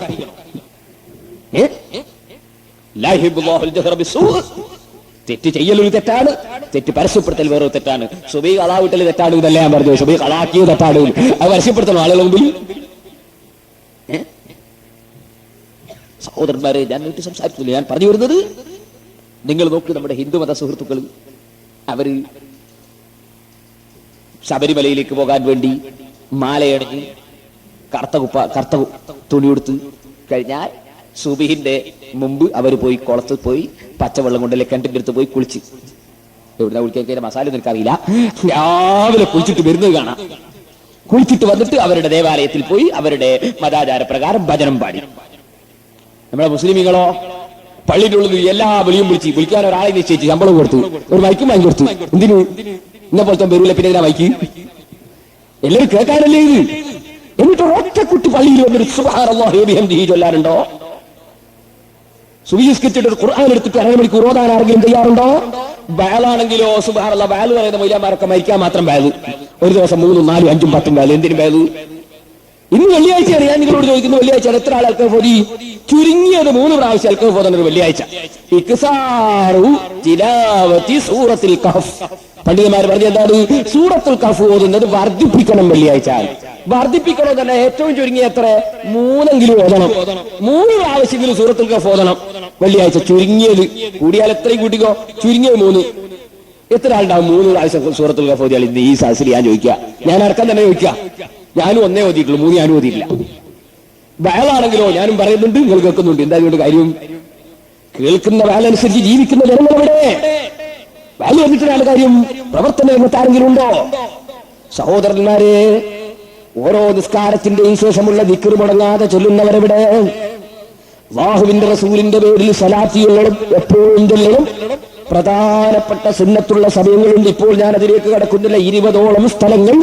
തെറ്റ് ചെയ്യലൊരു തെറ്റാണ്, തെറ്റ് പരസ്യപ്പെടുത്തൽ വേറൊരു തെറ്റാണ്. സുബഹി ഖളാ വിട്ടൽ തെറ്റാണ് ഇതല്ല ഞാൻ പറഞ്ഞു. സുബഹി ഖളാക്കിയത് തെറ്റാണ്, അത് പരസ്യപ്പെടുത്തണം ആളുകളുടെ മുമ്പിൽ. സഹോദരന്മാരെ, ഞാൻ വീട്ടിൽ സംസാരിക്കുന്നില്ല. ഞാൻ പറഞ്ഞു വരുന്നത്, നിങ്ങൾ നോക്ക്, നമ്മുടെ ഹിന്ദുമത സുഹൃത്തുക്കൾ അവര് ശബരിമലയിലേക്ക് പോകാൻ വേണ്ടി മാലയണിഞ്ഞ് കറുത്ത തുണി കൊടുത്ത് കഴിഞ്ഞാൽ സുബഹിന്റെ മുമ്പ് അവർ പോയി കുളത്തിൽ പോയി പച്ചവെള്ളം കൊണ്ടല്ലേ കിണറ്റിന്റെ അടുത്ത് പോയി കുളിച്ച്. എവിടുന്ന കുളിക്കാൻ മസാല നിനക്കറിയില്ല. രാവിലെ കുളിച്ചിട്ട് വരുന്നത് കാണാം. കുളിച്ചിട്ട് വന്നിട്ട് അവരുടെ ദേവാലയത്തിൽ പോയി അവരുടെ മതാചാര പ്രകാരം ഭജനം പാടി. നമ്മുടെ മുസ്ലിമീങ്ങളോ പള്ളിയുടെ ഉള്ളിൽ എല്ലാ വിളിയും വിളിക്കാൻ ഒരാളെ നിശ്ചയിച്ച് ശമ്പളം കൊടുത്തു, ഒരു മൈക്കും വാങ്ങി കൊടുത്തു. എന്തിനു? ഇന്നെ പോലത്തെ വരൂല, പിന്നെ ഇതിനാ മൈക്ക്? എല്ലാവരും കേൾക്കാനല്ലേ ഇത്. എന്നിട്ട് ഒറ്റ കുട്ടി പള്ളിയിൽ വന്നൊരു സുബ്ഹാനല്ലാഹി വബിഹംദിഹി ചൊല്ലാറുണ്ടോ? സുബഹിസ്കരിച്ചിട്ട് ഒരു ഖുർആൻ എടുത്തിട്ട് 1.5 മണിക്കൂർ ഓതാൻ ആരെങ്കിലും ചെയ്യാറുണ്ടോ? ബയലാണെങ്കിലോ സുബ്ഹാനല്ലാഹ്, ബയൽ പറയുന്ന മൗലവിമാരൊക്കെ മരിക്കാൻ മാത്രം ബയൽ. ഒരു ദിവസം 3, 4, 5, 10 ബയൽ. എന്തിനും ബയൽ? ഇന്ന് വെള്ളിയാഴ്ചയാണ്. ഞാൻ നിങ്ങളോട് ചോദിക്കുന്നു, വെള്ളിയാഴ്ച എത്ര ആൾ അൽക്കഫ് ഓതി? ചുരുങ്ങിയത് 3 പ്രാവശ്യം അൽക്കഫ് ഓതുന്ന ഒരു വെള്ളിയാഴ്ച. ഇക്സാറു തിലാവത്തി സൂറത്തുൽ കഹ്ഫ്. പണ്ഡിതന്മാർ പറഞ്ഞ എന്താണ്? സൂറത്തുൽ കഹ്ഫ് ഓതുന്നത് വർദ്ധിപ്പിക്കണം വെള്ളിയാഴ്ച. വർദ്ധിപ്പിക്കണോ തന്നെ ഏറ്റവും ചുരുങ്ങിയ എത്ര? 3 ഓതണം. 3 പ്രാവശ്യമെങ്കിലും സൂറത്തുൽ കഹ്ഫ് ഓതണം വെള്ളിയാഴ്ച. ചുരുങ്ങിയത്, കൂടിയാൽ എത്രയും കൂട്ടിക്കോ, ചുരുങ്ങിയത് 3. എത്ര ആളുണ്ടാവും 3 പ്രാവശ്യം സൂറത്തുൽ കഹ്ഫ് ഓതിയാൽ? ഇന്ന് ഈ സാഹസിൽ ഞാൻ ചോദിക്കുക, ഞാൻ അടക്കം തന്നെ ചോദിക്കുക. ഞാനും 1 ഓതിയിട്ടുള്ളൂ, 3 ഞാനും ഓതിയിട്ടില്ല. വയലാണെങ്കിലോ ഞാനും പറയുന്നുണ്ട്, നിങ്ങൾ കേൾക്കുന്നുണ്ട്. എന്താ കൊണ്ട് കാര്യം? കേൾക്കുന്ന വയലനുസരിച്ച് ജീവിക്കുന്ന ജനങ്ങളെവിടെ? വയൽ വന്നിട്ടാണ് കാര്യം. പ്രവർത്തന രംഗത്ത് ആരെങ്കിലും ഉണ്ടോ? സഹോദരന്മാരെ, ഓരോ നിസ്കാരത്തിന്റെയും ശേഷമുള്ള ദിക്ർ മുടങ്ങാതെ ചൊല്ലുന്നവരെവിടെ? അല്ലാഹുവിന്റെ റസൂലിന്റെ പേരിൽ സ്വലാത്ത് ചൊല്ലണം, എപ്പോഴും ചൊല്ലണം. പ്രധാനപ്പെട്ട സുന്നത്തുള്ള സമയങ്ങളുണ്ട്. ഇപ്പോൾ ഞാൻ അതിലേക്ക് കടക്കുന്നില്ല. 20ഓളം സ്ഥലങ്ങൾ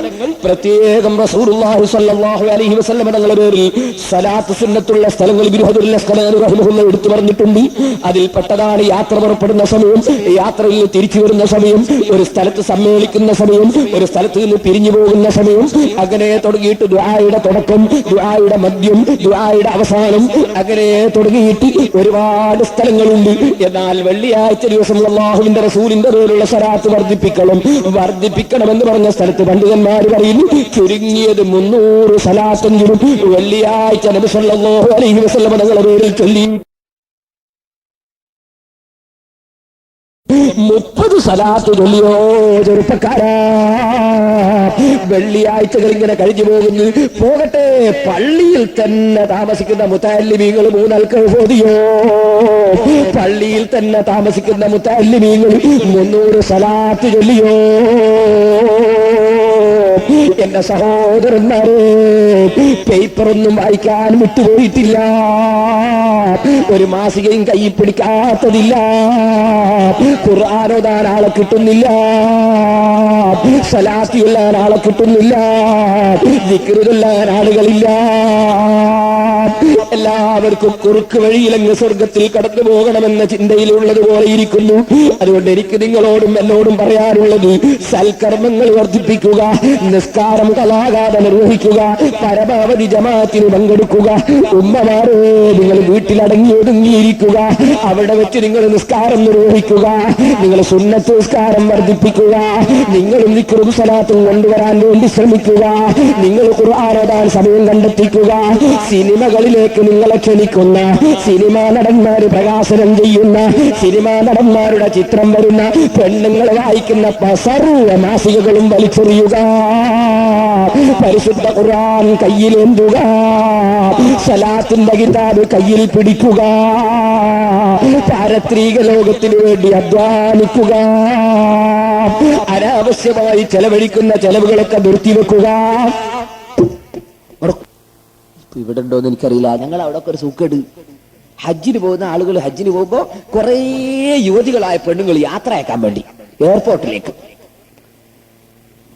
പ്രത്യേകം റസൂലുള്ളാഹി സ്വല്ലല്ലാഹു അലൈഹി വസല്ലം തങ്ങളുടെ പേരിൽ സ്വലാത്ത് സുന്നത്തുള്ള സ്ഥലങ്ങൾ ഇബ്നു ഹജറുൽ അസ്ഖലാനി റഹിമഹുല്ലാഹ് എടുത്തു പറഞ്ഞിട്ടുണ്ട്. അതിൽപ്പെട്ടതാണ് യാത്ര പുറപ്പെടുന്ന സമയം, യാത്രയിൽ തിരിച്ചു വരുന്ന സമയം, ഒരു സ്ഥലത്ത് സമ്മേളിക്കുന്ന സമയം, ഒരു സ്ഥലത്ത് നിന്ന് പിരിഞ്ഞു പോകുന്ന സമയം. അങ്ങനെ തുടങ്ങിയിട്ട് ദുആയുടെ തുടക്കം, ദുആയുടെ മധ്യം, ദുആയുടെ അവസാനം, അങ്ങനെ തുടങ്ങിയിട്ട് ഒരുപാട് സ്ഥലങ്ങളുണ്ട്. എന്നാൽ വെള്ളിയാഴ്ച ദിവസം അല്ലാഹുവിന്റെ റസൂലിന്റെ പേരിലുള്ള സ്വലാത്ത് വർദ്ധിപ്പിക്കണമെന്ന് പറഞ്ഞ സ്ഥലത്ത് പണ്ഡിതന്മാർ പറയുന്നു, ചുരുങ്ങിയത് 300 സ്വലാത്തെങ്കിലും വെള്ളിയാഴ്ച നബി സല്ലല്ലാഹു അലൈഹി വസല്ലം തങ്ങളുടെ പേരിൽ ചൊല്ലി 30 സ്വലാത്ത് ചൊല്ലിയോ ചെറുപ്പക്കാരാ? വെള്ളിയാഴ്ചകൾ ഇങ്ങനെ കഴിഞ്ഞു പോകുന്നു. പോകട്ടെ, പള്ളിയിൽ തന്നെ താമസിക്കുന്ന മുതഅല്ലിമീങ്ങൾ 3 അൽക്കഫ് ഓതിയോ? പള്ളിയിൽ തന്നെ താമസിക്കുന്ന മുതഅല്ലിമീങ്ങൾ 300 സ്വലാത്ത് ചൊല്ലിയോ? എന്റെ സഹോദരന്മാരെ, പേപ്പറൊന്നും വായിക്കാൻ വിട്ടുപോയിട്ടില്ല, ഒരു മാസികയും കയ്യിൽ പിടിക്കാത്തതില്ല, ഖുർആൻ ഓതാൻ ആളെ കിട്ടുന്നില്ല, സ്വലാത്ത് ചൊല്ലാൻ ആളെ കിട്ടുന്നില്ല, ദിക്ർ ചൊല്ലാൻ ആളുകളില്ല. എല്ലാവർക്കും കുറുക്ക് വഴിയിലങ്ങ് സ്വർഗത്തിൽ കടന്നു പോകണമെന്ന ചിന്തയിലുള്ളതുപോലെ ഇരിക്കുന്നു. അതുകൊണ്ട് എനിക്ക് നിങ്ങളോടും എന്നോടും പറയാനുള്ളത്, സൽക്കർമ്മങ്ങൾ വർദ്ധിപ്പിക്കുക, നിസ്കാരം കലാകാതെ നിർവഹിക്കുക, പരമാവധി ജമാഅത്തിന് പങ്കെടുക്കുക. ഉമ്മമാരെ, നിങ്ങൾ വീട്ടിലടങ്ങി ഒതുങ്ങിയിരിക്കുക, അവിടെ വെച്ച് നിങ്ങൾ നിസ്കാരം നിർവഹിക്കുക, നിങ്ങൾ സുന്നത്ത് നിസ്കാരം വർദ്ധിപ്പിക്കുക, നിങ്ങളും ദിക്റും സ്വലാത്തും കൊണ്ടുവരാൻ വേണ്ടി ശ്രമിക്കുക, നിങ്ങൾ ഖുർആൻ ഓതാൻ സമയം കണ്ടെത്തിക്കുക. സിനിമകളിലേക്ക് നിങ്ങളെ ക്ഷണിക്കുന്ന, സിനിമാ നടന്മാര് പ്രകാശനം ചെയ്യുന്ന, സിനിമാ നടന്മാരുടെ ചിത്രം വരുന്ന, പെണ്ണുങ്ങൾ വായിക്കുന്ന സർവ്വ മാസികകളും വലിച്ചെറിയുക, പരിശുദ്ധ ഖുർആൻ കയ്യിലേന്തുക, സ്വലാത്തിന്റെ കിതാബ് കയ്യിൽ പിടിക്കുക, പാരത്രിക ലോകത്തിന് വേണ്ടി അധ്വാനിക്കുക, അനാവശ്യമായി ചെലവഴിക്കുന്ന ചെലവുകളൊക്കെ നിർത്തിവെക്കുക. ഇവിടെ ഉണ്ടോന്ന് എനിക്കറിയില്ല. ഞങ്ങൾ അവിടെ ഒക്കെ ഒരു സൂക്കേട്. ഹജ്ജിന് പോകുന്ന ആളുകൾ ഹജ്ജിന് പോകുമ്പോ കുറെ യുവതികളായ പെണ്ണുങ്ങൾ യാത്ര അയക്കാൻ വേണ്ടി എയർപോർട്ടിലേക്ക്,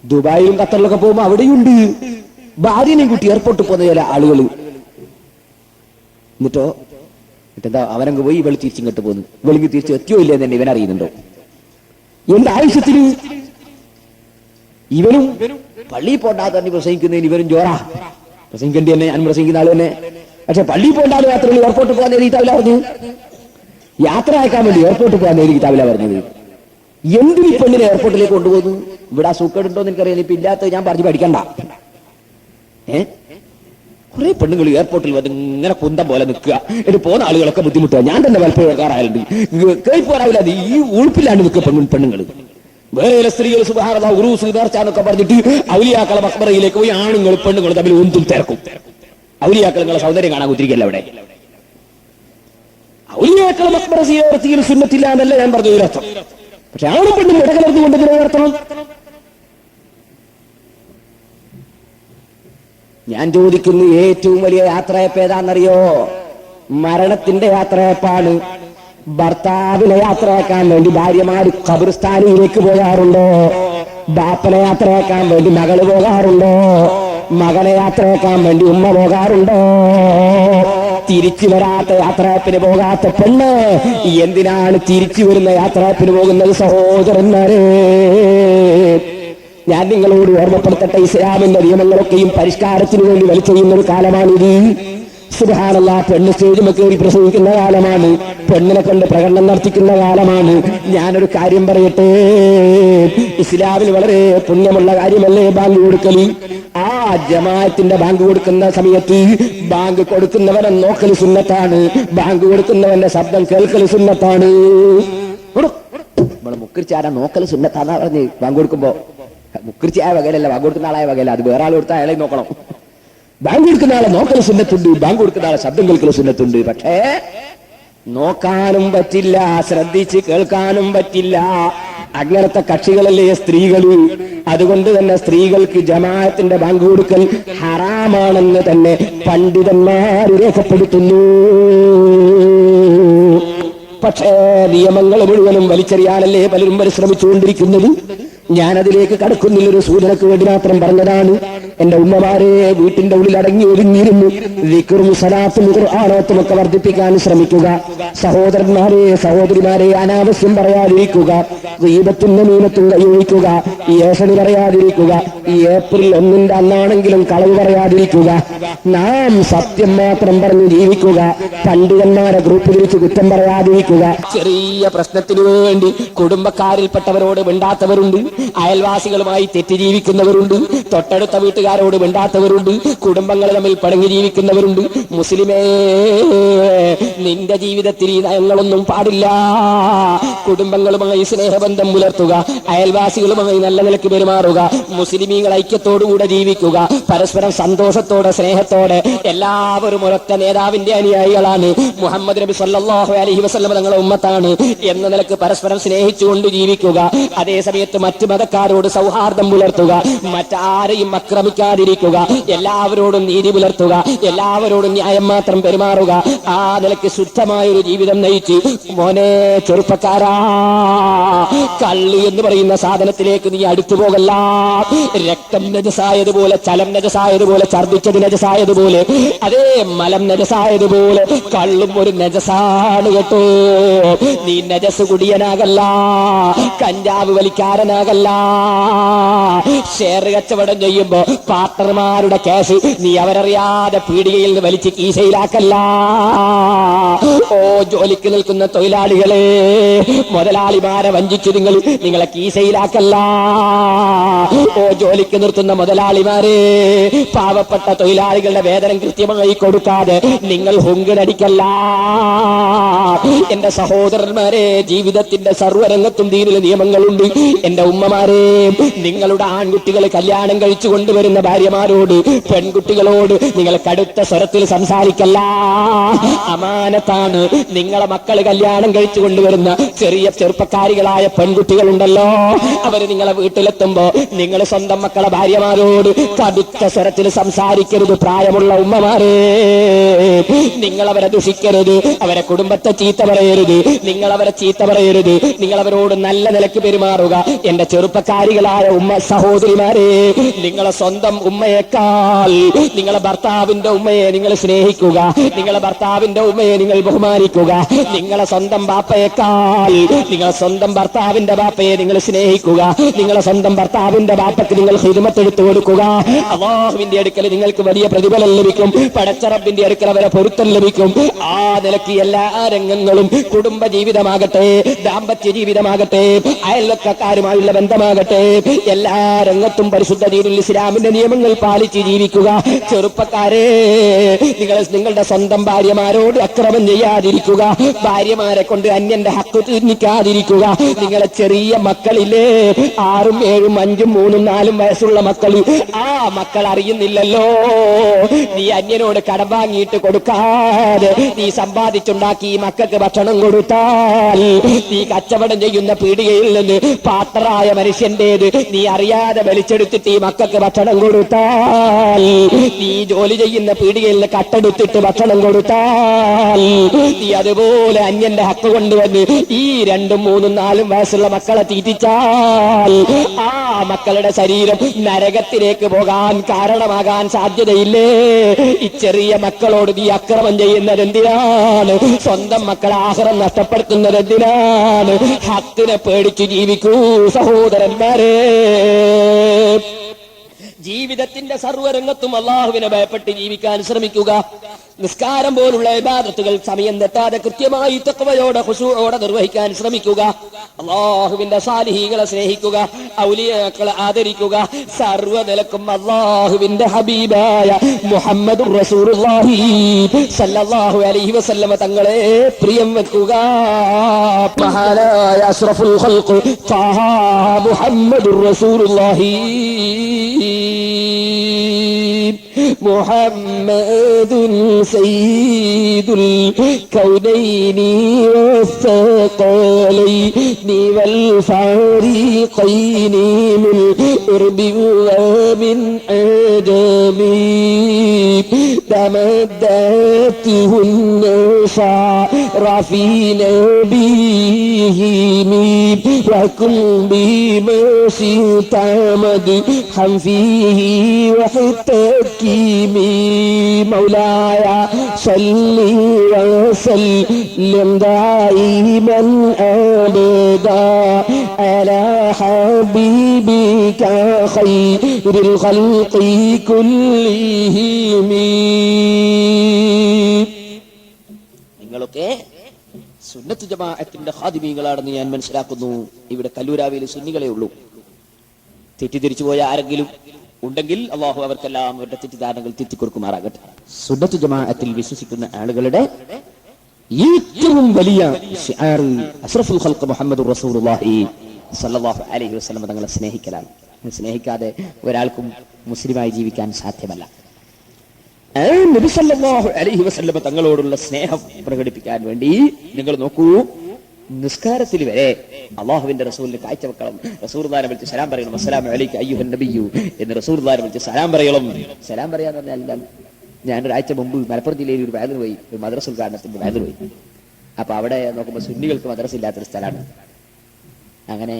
ദുബായിലും ഖത്തറിലൊക്കെ പോകുമ്പോ അവിടെയുണ്ട് ഭാര്യനെയും കൂട്ടി എയർപോർട്ടിൽ പോകുന്ന ചില ആളുകൾ. എന്നിട്ടെന്താ, അവനങ്ങ് പോയി ഇവള് തിരിച്ചിങ്ങോട്ട് പോകുന്നു. ഇവളിങ്ങ് തിരിച്ച് എത്തിയോ ഇല്ലേ തന്നെ ഇവൻ അറിയുന്നുണ്ടോ? എന്താവശ്യത്തിന് ഇവനും പള്ളിയിൽ പോണ്ടാതെ തന്നെ പ്രസംഗിക്കുന്നതിന് ഇവരും ജോറാ. പ്രസംഗിക്കേണ്ടി തന്നെ, ഞാൻ പ്രസംഗിക്കുന്ന ആള് തന്നെ. പക്ഷെ പള്ളിയിൽ പോണ്ടാതെ മാത്രമേ എയർപോർട്ടിൽ പോകാൻ നേരി കിതാബില പറഞ്ഞു. യാത്ര അയക്കാൻ വേണ്ടി എയർപോർട്ടിൽ പോകാൻ നേരി കിതാബില പറഞ്ഞത്. എന്തിനീ പെണ്ണിനെ എയർപോർട്ടിലേക്ക് കൊണ്ടുപോകുന്നു? ഇവിടെ ആ സൂക്കേടുണ്ടോന്ന് എനിക്കറിയാം. ഇപ്പൊ ഇല്ലാത്ത ഞാൻ പറഞ്ഞു പഠിക്കണ്ട. കുറെ പെണ്ണുങ്ങൾ എയർപോർട്ടിൽ വന്ന് ഇങ്ങനെ കുന്തം പോലെ നിൽക്കുക. എന്നിട്ട് പോകുന്ന ആളുകളൊക്കെ ബുദ്ധിമുട്ടുക. ഞാൻ തന്നെ പലപ്പോഴും കേൾക്കാറായാലുണ്ട്. കേൾപ്പ് പോരാവില്ല, ഈ ഉൾപ്പിലാണ് നിൽക്കുക പെണ്ണുങ്ങൾ. വേറെ സ്ത്രീകൾ സുബ്ഹാനല്ലാഹ് ഉറൂസ് നേർച്ചാന്നൊക്കെ പറഞ്ഞിട്ട് ഔലിയാക്കളെ മഖ്ബറയിലേക്ക് പോയി ആണുങ്ങൾ പെണ്ണുങ്ങൾ തമ്മിൽ ഒന്നും തിരക്കും. ഔലിയാക്കൾ നിങ്ങളെ സൗന്ദര്യം കാണാൻ കുത്തിരിക്കല്ല അവിടെ. ഔലിയാക്കളെ മഖ്ബറ സിയാറത്തിൽ സുന്നത്തില്ല എന്നല്ല ഞാൻ പറഞ്ഞു ഇതിനർത്ഥം. പക്ഷെ ആണും പെണ്ണും ഇടകലർന്നുകൊണ്ട് ഇതിനെ നടത്തണം. ഞാൻ ചോദിക്കുന്നു, ഏറ്റവും വലിയ യാത്രയപ്പ് ഏതാണെന്നറിയോ? മരണത്തിന്റെ യാത്രയപ്പാണ്. ഭർത്താവിനെ യാത്രയാക്കാൻ വേണ്ടി ഭാര്യമാര് ഖബർസ്ഥാനിയിലേക്ക് പോകാറുണ്ടോ? ബാപ്പനെ യാത്രയാക്കാൻ വേണ്ടി മകള് പോകാറുണ്ടോ? മകനെ യാത്രയാക്കാൻ വേണ്ടി ഉമ്മ പോകാറുണ്ടോ? തിരിച്ചു വരാത്ത യാത്രയപ്പിന് പോകാത്ത പെണ്ണ് എന്തിനാണ് തിരിച്ചു വരുന്ന യാത്രയപ്പിന് പോകുന്നത്? സഹോദരന്മാരെ, ഞാൻ നിങ്ങളോട് ഓർമ്മപ്പെടുത്തട്ടെ, ഇസ്ലാമിന്റെ നിയമങ്ങളൊക്കെയും പരിഷ്കാരത്തിന് വേണ്ടി വലിച്ചെയ്യുന്ന ഒരു കാലമാണിത്. സുബ്ഹാനല്ലാഹ്, പെണ്ണ് സ്റ്റേജിൽ കയറി പ്രസംഗിക്കുന്ന കാലമാണ്, പെണ്ണിനെ കൊണ്ട് പ്രകടനം നടത്തിക്കുന്ന കാലമാണ്. ഞാനൊരു കാര്യം പറയട്ടെ, ഇസ്ലാമിൽ വളരെ പുണ്യമുള്ള കാര്യമല്ലേ ബാങ്ക് കൊടുക്കൽ? ആ ജമാഅത്തിന്റെ ബാങ്ക് കൊടുക്കുന്ന സമയത്ത് ബാങ്ക് കൊടുക്കുന്നവനെ നോക്കൽ സുന്നത്താണ്, ബാങ്ക് കൊടുക്കുന്നവന്റെ ശബ്ദം കേൾക്കൽ സുന്നത്താണ്. മുക്കരിച്ചാരാ നോക്കൽ സുന്നത്താന്നാ പറഞ്ഞ് ബാങ്ക് കൊടുക്കുമ്പോ? മുക്കരിച്ചായ വകയിലല്ല, ബാങ്ക് കൊടുക്കുന്ന ആളായ വകയില്ല, അത് വേറെ ആൾ കൊടുത്താൽ അയാളെ നോക്കണം. ബാങ്ക് കൊടുക്കുന്ന ആളെ നോക്കൽ സുന്നത്തുണ്ട്, ബാങ്ക് കൊടുക്കുന്ന ആളെ ശബ്ദം കേൾക്കൽ സുന്നത്തുണ്ട്. പക്ഷേ നോക്കാനും പറ്റില്ല, ശ്രദ്ധിച്ച് കേൾക്കാനും പറ്റില്ല. അങ്ങനത്തെ കക്ഷികളല്ലേ സ്ത്രീകള്. അതുകൊണ്ട് തന്നെ സ്ത്രീകൾക്ക് ജമാഅത്തിന്റെ ബാങ്ക് കൊടുക്കൽ ഹറാമാണെന്ന് തന്നെ പണ്ഡിതന്മാർ രേഖപ്പെടുത്തുന്നു. പക്ഷേ നിയമങ്ങൾ മുഴുവനും വലിച്ചെറിയാനല്ലേ പലരും പരിശ്രമിച്ചുകൊണ്ടിരിക്കുന്നത്. ഞാനതിലേക്ക് കടക്കുന്നില്ലൊരു സൂചനക്ക് വേണ്ടി മാത്രം പറഞ്ഞതാണ്. എന്റെ ഉമ്മമാരെ വീട്ടിന്റെ ഉള്ളിൽ അടങ്ങി ഒതുങ്ങിയിരുന്നു ദിക്റും സലാത്തും ഖുർആനോത്തും ഒക്കെ വർദ്ധിപ്പിക്കാൻ ശ്രമിക്കുക. സഹോദരന്മാരെ, സഹോദരിമാരെ, അനാവശ്യം പറയാതിരിക്കുക, ഗീബത്തും നമീമത്തും കൈയൊഴിക്കുക, ഏഷണി പറയാതിരിക്കുക, ഈ ഏപ്രിൽ 1 അന്നാണെങ്കിലും കളവ് പറയാതിരിക്കുക, നാം സത്യം മാത്രം പറഞ്ഞ് ജീവിക്കുക, പണ്ഡിതന്മാരെ ഗ്രൂപ്പിൽ വെച്ച് കുറ്റം പറയാതിരിക്കുക. ചെറിയ പ്രശ്നത്തിനു വേണ്ടി കുടുംബക്കാരിൽപ്പെട്ടവരോട് മിണ്ടാത്തവരുണ്ട്, അയൽവാസികളുമായി തെറ്റി ജീവിക്കുന്നവരുണ്ട്, തൊട്ടടുത്ത വീട്ടുകാരോട് മിണ്ടാത്തവരുണ്ട്, കുടുംബങ്ങൾ തമ്മിൽ പടങ്ങി ജീവിക്കുന്നവരുണ്ട്. മുസ്ലിമേ, നിന്റെ ജീവിതത്തിൽ ഈ നയങ്ങളൊന്നും പാടില്ല. കുടുംബങ്ങളുമായി സ്നേഹബന്ധം പുലർത്തുക, അയൽവാസികളുമായി നല്ല നിലയ്ക്ക് പെരുമാറുക, മുസ്ലിമീങ്ങൾ ഐക്യത്തോടുകൂടെ ജീവിക്കുക, പരസ്പരം സന്തോഷത്തോടെ സ്നേഹത്തോടെ. എല്ലാവരും ഒരൊറ്റ നേതാവിന്റെ അനുയായികളാണ്, മുഹമ്മദ് നബി സല്ലല്ലാഹു അലൈഹി വസല്ലം തങ്ങളുടെ ഉമ്മത്താണ് എന്ന നിലക്ക് പരസ്പരം സ്നേഹിച്ചുകൊണ്ട് ജീവിക്കുക. അതേ സമയത്ത് മറ്റു മതക്കാരോട് സൗഹാർദ്ദം പുലർത്തുക, മറ്റാരെയും ആക്രമിക്കാതിരിക്കുക, എല്ലാവരോടും നീതി പുലർത്തുക, എല്ലാവരോടും ന്യായം മാത്രം പെരുമാറുക. ആ നിലയ്ക്ക് ശുദ്ധമായൊരു ജീവിതം നയിച്ച് മോനെ ചെറുപ്പക്കാരാ, കള്ള് എന്ന് പറയുന്ന സാധനത്തിലേക്ക് നീ അടുത്തു പോകല്ല. രക്തം നജസായതുപോലെ, ചലം നജസായതുപോലെ, ഛർദ്ദിച്ചത് നജസായതുപോലെ, അതേ മലം നജസായതുപോലെ കള്ളും ഒരു നജസാണ് കേട്ടോ. നീ നജസ് കുടിയനാകല്ല, കഞ്ചാവ് വലിക്കാരനാകല്ല, ഷെയർ കച്ചവടം ചെയ്യുമ്പോ പാർട്ണർമാരുടെ ക്യാഷ് നീ അവരറിയാതെ പീടികയിൽ നിന്ന് വലിച്ച് കീശയിലാക്കല്ല. ഓ ജോലിക്ക് നിൽക്കുന്ന തൊഴിലാളികളെ, മുതലാളിമാരെ വഞ്ചിച്ച് നിങ്ങളെ കീശയിലാക്കല്ല. ഓ ജോലിക്ക് നിർത്തുന്ന മുതലാളിമാരെ, പാവപ്പെട്ട തൊഴിലാളികളുടെ വേതനം കൃത്യമായി കൊടുക്കാതെ നിങ്ങൾ ഹുങ്കിനടിക്കല്ല. എന്റെ സഹോദരന്മാരെ, ജീവിതത്തിന്റെ സർവ്വരംഗത്തും ദീനിൽ നിയമങ്ങളുണ്ട്. എന്റെ ഉമ്മമാരെ, നിങ്ങളുടെ ആൺകുട്ടികൾ കല്യാണം കഴിച്ചു കൊണ്ടുവരുന്ന ഭാര്യമാരോട്, പെൺകുട്ടികളോട് നിങ്ങൾ കടുത്ത സ്വരത്തിൽ സംസാരിക്കല്ല. അമാനത്താണ്. നിങ്ങളെ മക്കള് കല്യാണം കഴിച്ചു കൊണ്ടുവരുന്ന ചെറിയ ചെറുപ്പക്കാരികളായ പെൺകുട്ടികളുണ്ടല്ലോ, അവര് നിങ്ങളെ വീട്ടിലെത്തുമ്പോ നിങ്ങൾ സ്വന്തം മക്കളെ ഭാര്യമാരോട് കടുത്ത സ്വരത്തിൽ സംസാരിക്കരുത്. പ്രായമുള്ള ഉമ്മമാരെ, നിങ്ങളവരെ ദുഷിക്കരുത്, അവരെ കുടുംബത്തെ ചീത്ത പറയരുത്, നിങ്ങളവരെ ചീത്ത പറയരുത്, നിങ്ങളവരോട് നല്ല നിലയ്ക്ക് പെരുമാറുക. എന്റെ ചെറുപ്പക്കാരികളായ ഉമ്മ സഹോദരിമാരെ, നിങ്ങളെ സ്വന്തം ഉമ്മയേക്കാൾ നിങ്ങളെ ഭർത്താവിന്റെ ഉമ്മയെ നിങ്ങൾ സ്നേഹിക്കുക, നിങ്ങളെ ഭർത്താവിന്റെ ഉമ്മയെ നിങ്ങൾ ബഹുമാനിക്കുക. നിങ്ങളെ സ്വന്തം ബാപ്പയേക്കാൾ നിങ്ങളെ സ്വന്തം ഭർത്താവിന്റെ ബാപ്പയെ നിങ്ങൾ സ്നേഹിക്കുക. നിങ്ങളെ സ്വന്തം ഭർത്താവിന്റെ ബാപ്പയ്ക്ക് നിങ്ങൾ ഖിദ്മത്ത് എടുത്തു കൊടുക്കുക. അല്ലാഹുവിന്റെ അടുക്കൽ നിങ്ങൾക്ക് വലിയ പ്രതിഫലം ലഭിക്കും, പടച്ച റബ്ബിന്റെ അടുക്കൽ അവരെ പൊരുത്തം ലഭിക്കും. ആ നിലയ്ക്ക് എല്ലാ രംഗങ്ങളും, കുടുംബ ജീവിതമാകട്ടെ, ദാമ്പത്യ ജീവിതമാകട്ടെ, അയൽവക്കക്കാരുമായുള്ള ബന്ധമാകട്ടെ, എല്ലാ രംഗത്തും പരിശുദ്ധ ദീനുൽ ഇസ്ലാമിന്റെ നിയമങ്ങൾ പാലിച്ച് ജീവിക്കുക. ചെറുപ്പക്കാരെ, നിങ്ങളുടെ സ്വന്തം ഭാര്യമാരോട് അക്രമം ചെയ്യാതിരിക്കുക, ഭാര്യമാരെ കൊണ്ട് അന്യന്റെ ഹക്ക് തിന്നിക്കാതിരിക്കുക. നിങ്ങളെ ചെറിയ മക്കളില്ലേ, 6, 7, 5, 3, 4 വയസ്സുള്ള മക്കൾ, ആ മക്കൾ അറിയുന്നില്ലല്ലോ. നീ അന്യനോട് കടം വാങ്ങിയിട്ട് കൊടുക്കാതെ നീ സമ്പാദിച്ചുണ്ടാക്കി ഈ മക്കൾക്ക് ഭക്ഷണം കൊടുത്താൽ, നീ കച്ചവടം ചെയ്യുന്ന പീടികയിൽ നിന്ന് പാട്ടറായ മനുഷ്യന്റേത് നീ അറിയാതെ വലിച്ചെടുത്തിട്ട് ഈ മക്കൾക്ക് ഭക്ഷണം കൊടുത്താൽ, നീ ജോലി ചെയ്യുന്ന പീടികയിൽ നിന്ന് കട്ടെടുത്തിട്ട് ഭക്ഷണം കൊടുത്താൽ, നീ അതുപോലെ അന്യന്റെ ഹക്ക് കൊണ്ടുവന്ന് ഈ 2, 3, 4 വയസ്സുള്ള മക്കളെ തീറ്റിച്ചാൽ, ആ മക്കളുടെ ശരീരം നരകത്തിലേക്ക് പോകാൻ കാരണമാകാൻ സാധ്യതയില്ലേ? ഈ ചെറിയ മക്കളോട് നീ അക്രമം ചെയ്യുന്നത് എന്തിനാണ്? സ്വന്തം മക്കളെ ആഖിറം നഷ്ടപ്പെടുത്തുന്നത് എന്തിനാണ്? ഹക്കിനെ പേടിച്ചു ജീവിക്കൂ സഹോദരന്മാരെ. ജീവിതത്തിന്റെ സർവ്വരംഗത്തും അള്ളാഹുവിനെ ഭയപ്പെട്ട് ജീവിക്കാൻ ശ്രമിക്കുക. നിസ്കാരം പോലുള്ള ഇബാദത്തുകൾ സമയം തെറ്റാതെ കൃത്യമായി തഖ്വയോടെ ഖുശൂഅോടെ നിർവഹിക്കാൻ ശ്രമിക്കുക. അള്ളാഹുവിന്റെ സാലിഹീകളെ സ്നേഹിക്കുക, ഔലിയാക്കളെ ആദരിക്കുക. സർവ്വനിലക്കും അള്ളാഹുവിന്റെ ഹബീബായ മുഹമ്മദുർ റസൂലുള്ളാഹി സല്ലല്ലാഹു അലൈഹി വസല്ലമ തങ്ങളെ പ്രിയം വെക്കുക. മഹാനായ അഷ്റഫുൽ ഖൽഖ് ത്വാഹ മുഹമ്മദുർ റസൂലുള്ളാഹി മുഹമ്മദുൻ സയ്യിദുൽ കൗനൈനി വസ്സഖലൈനി വൽ ഫരീഖൈനി മിൻ ഉർബി വമിൻ അജമി തമദ്ദതുൻ ശറഫി നബിഹിം വകുൽ ബിമശി തമദ് ഹംഫിഹി വഹതകീമി മൗലായ സല്ലി വസല്ലം ദായിമൻ അബദാ അലാ ഹബീബിക ഖൈറുൽ ഖൽഖി കുല്ലിഹിം. നിങ്ങളൊക്കെ സുന്നത്ത് ജമാഅത്തിന്റെ ഖാദിമീങ്ങളാണെന്ന് ഞാൻ മനസ്സിലാക്കുന്നു. ഇവിടെ കല്ലൂരാവിയിൽ സുന്നികളെ ഉള്ളൂ. തെറ്റിദ്ധരിച്ചു പോയ ആരെങ്കിലും ഉണ്ടെങ്കിൽ അള്ളാഹു അവർക്കെല്ലാം അവരുടെ തെറ്റിദ്ധാരണകൾ തിരുത്തിക്കൊടുക്കുമാറാകട്ടെ. സുന്നത്ത് ജമാഅത്തിൽ വിശ്വസിക്കുന്ന ആളുകളുടെ ഏറ്റവും വലിയ ശിആർ അഷ്റഫുൽ ഖൽഖ് മുഹമ്മദുർ റസൂലുള്ളാഹി സല്ലല്ലാഹു അലൈഹി വസല്ലം തങ്ങളെ സ്നേഹിക്കലാണ്. സ്നേഹിക്കാതെ ഒരാൾക്കും മുസ്ലിമായി ജീവിക്കാൻ സാധ്യമല്ല. നബി സല്ലല്ലാഹു അലൈഹി വസല്ലം തങ്ങളോടുള്ള സ്നേഹം പ്രകടിപ്പിക്കാൻ വേണ്ടി നിങ്ങൾ നോക്കൂ, നിസ്കാരത്തിൽ വരെ അള്ളാഹുവിന്റെ റസൂലിന് കാഴ്ചവെക്കണം. റസൂലുള്ളാഹിനെ വിളിച്ച് സലാം പറയണം. അസ്സലാമു അലൈക അയ്യുഹൻ നബിയ്യു എന്ന് റസൂലുള്ളാഹിനെ വിളിച്ച് സലാം പറയണം. സലാം പറയാന്ന് പറഞ്ഞാൽ ഞാനൊരാഴ്ച മുമ്പ് മലപ്പുറം ജില്ലയിൽ ഒരു വയലിന് പോയി, ഒരു മദ്രസ ഉദ്ഘാടനത്തിന്റെ വയലിന് പോയി. അപ്പൊ അവിടെ നോക്കുമ്പോൾ സുന്നികൾക്ക് മദ്രസ ഇല്ലാത്തൊരു സ്ഥലമാണ്. അങ്ങനെ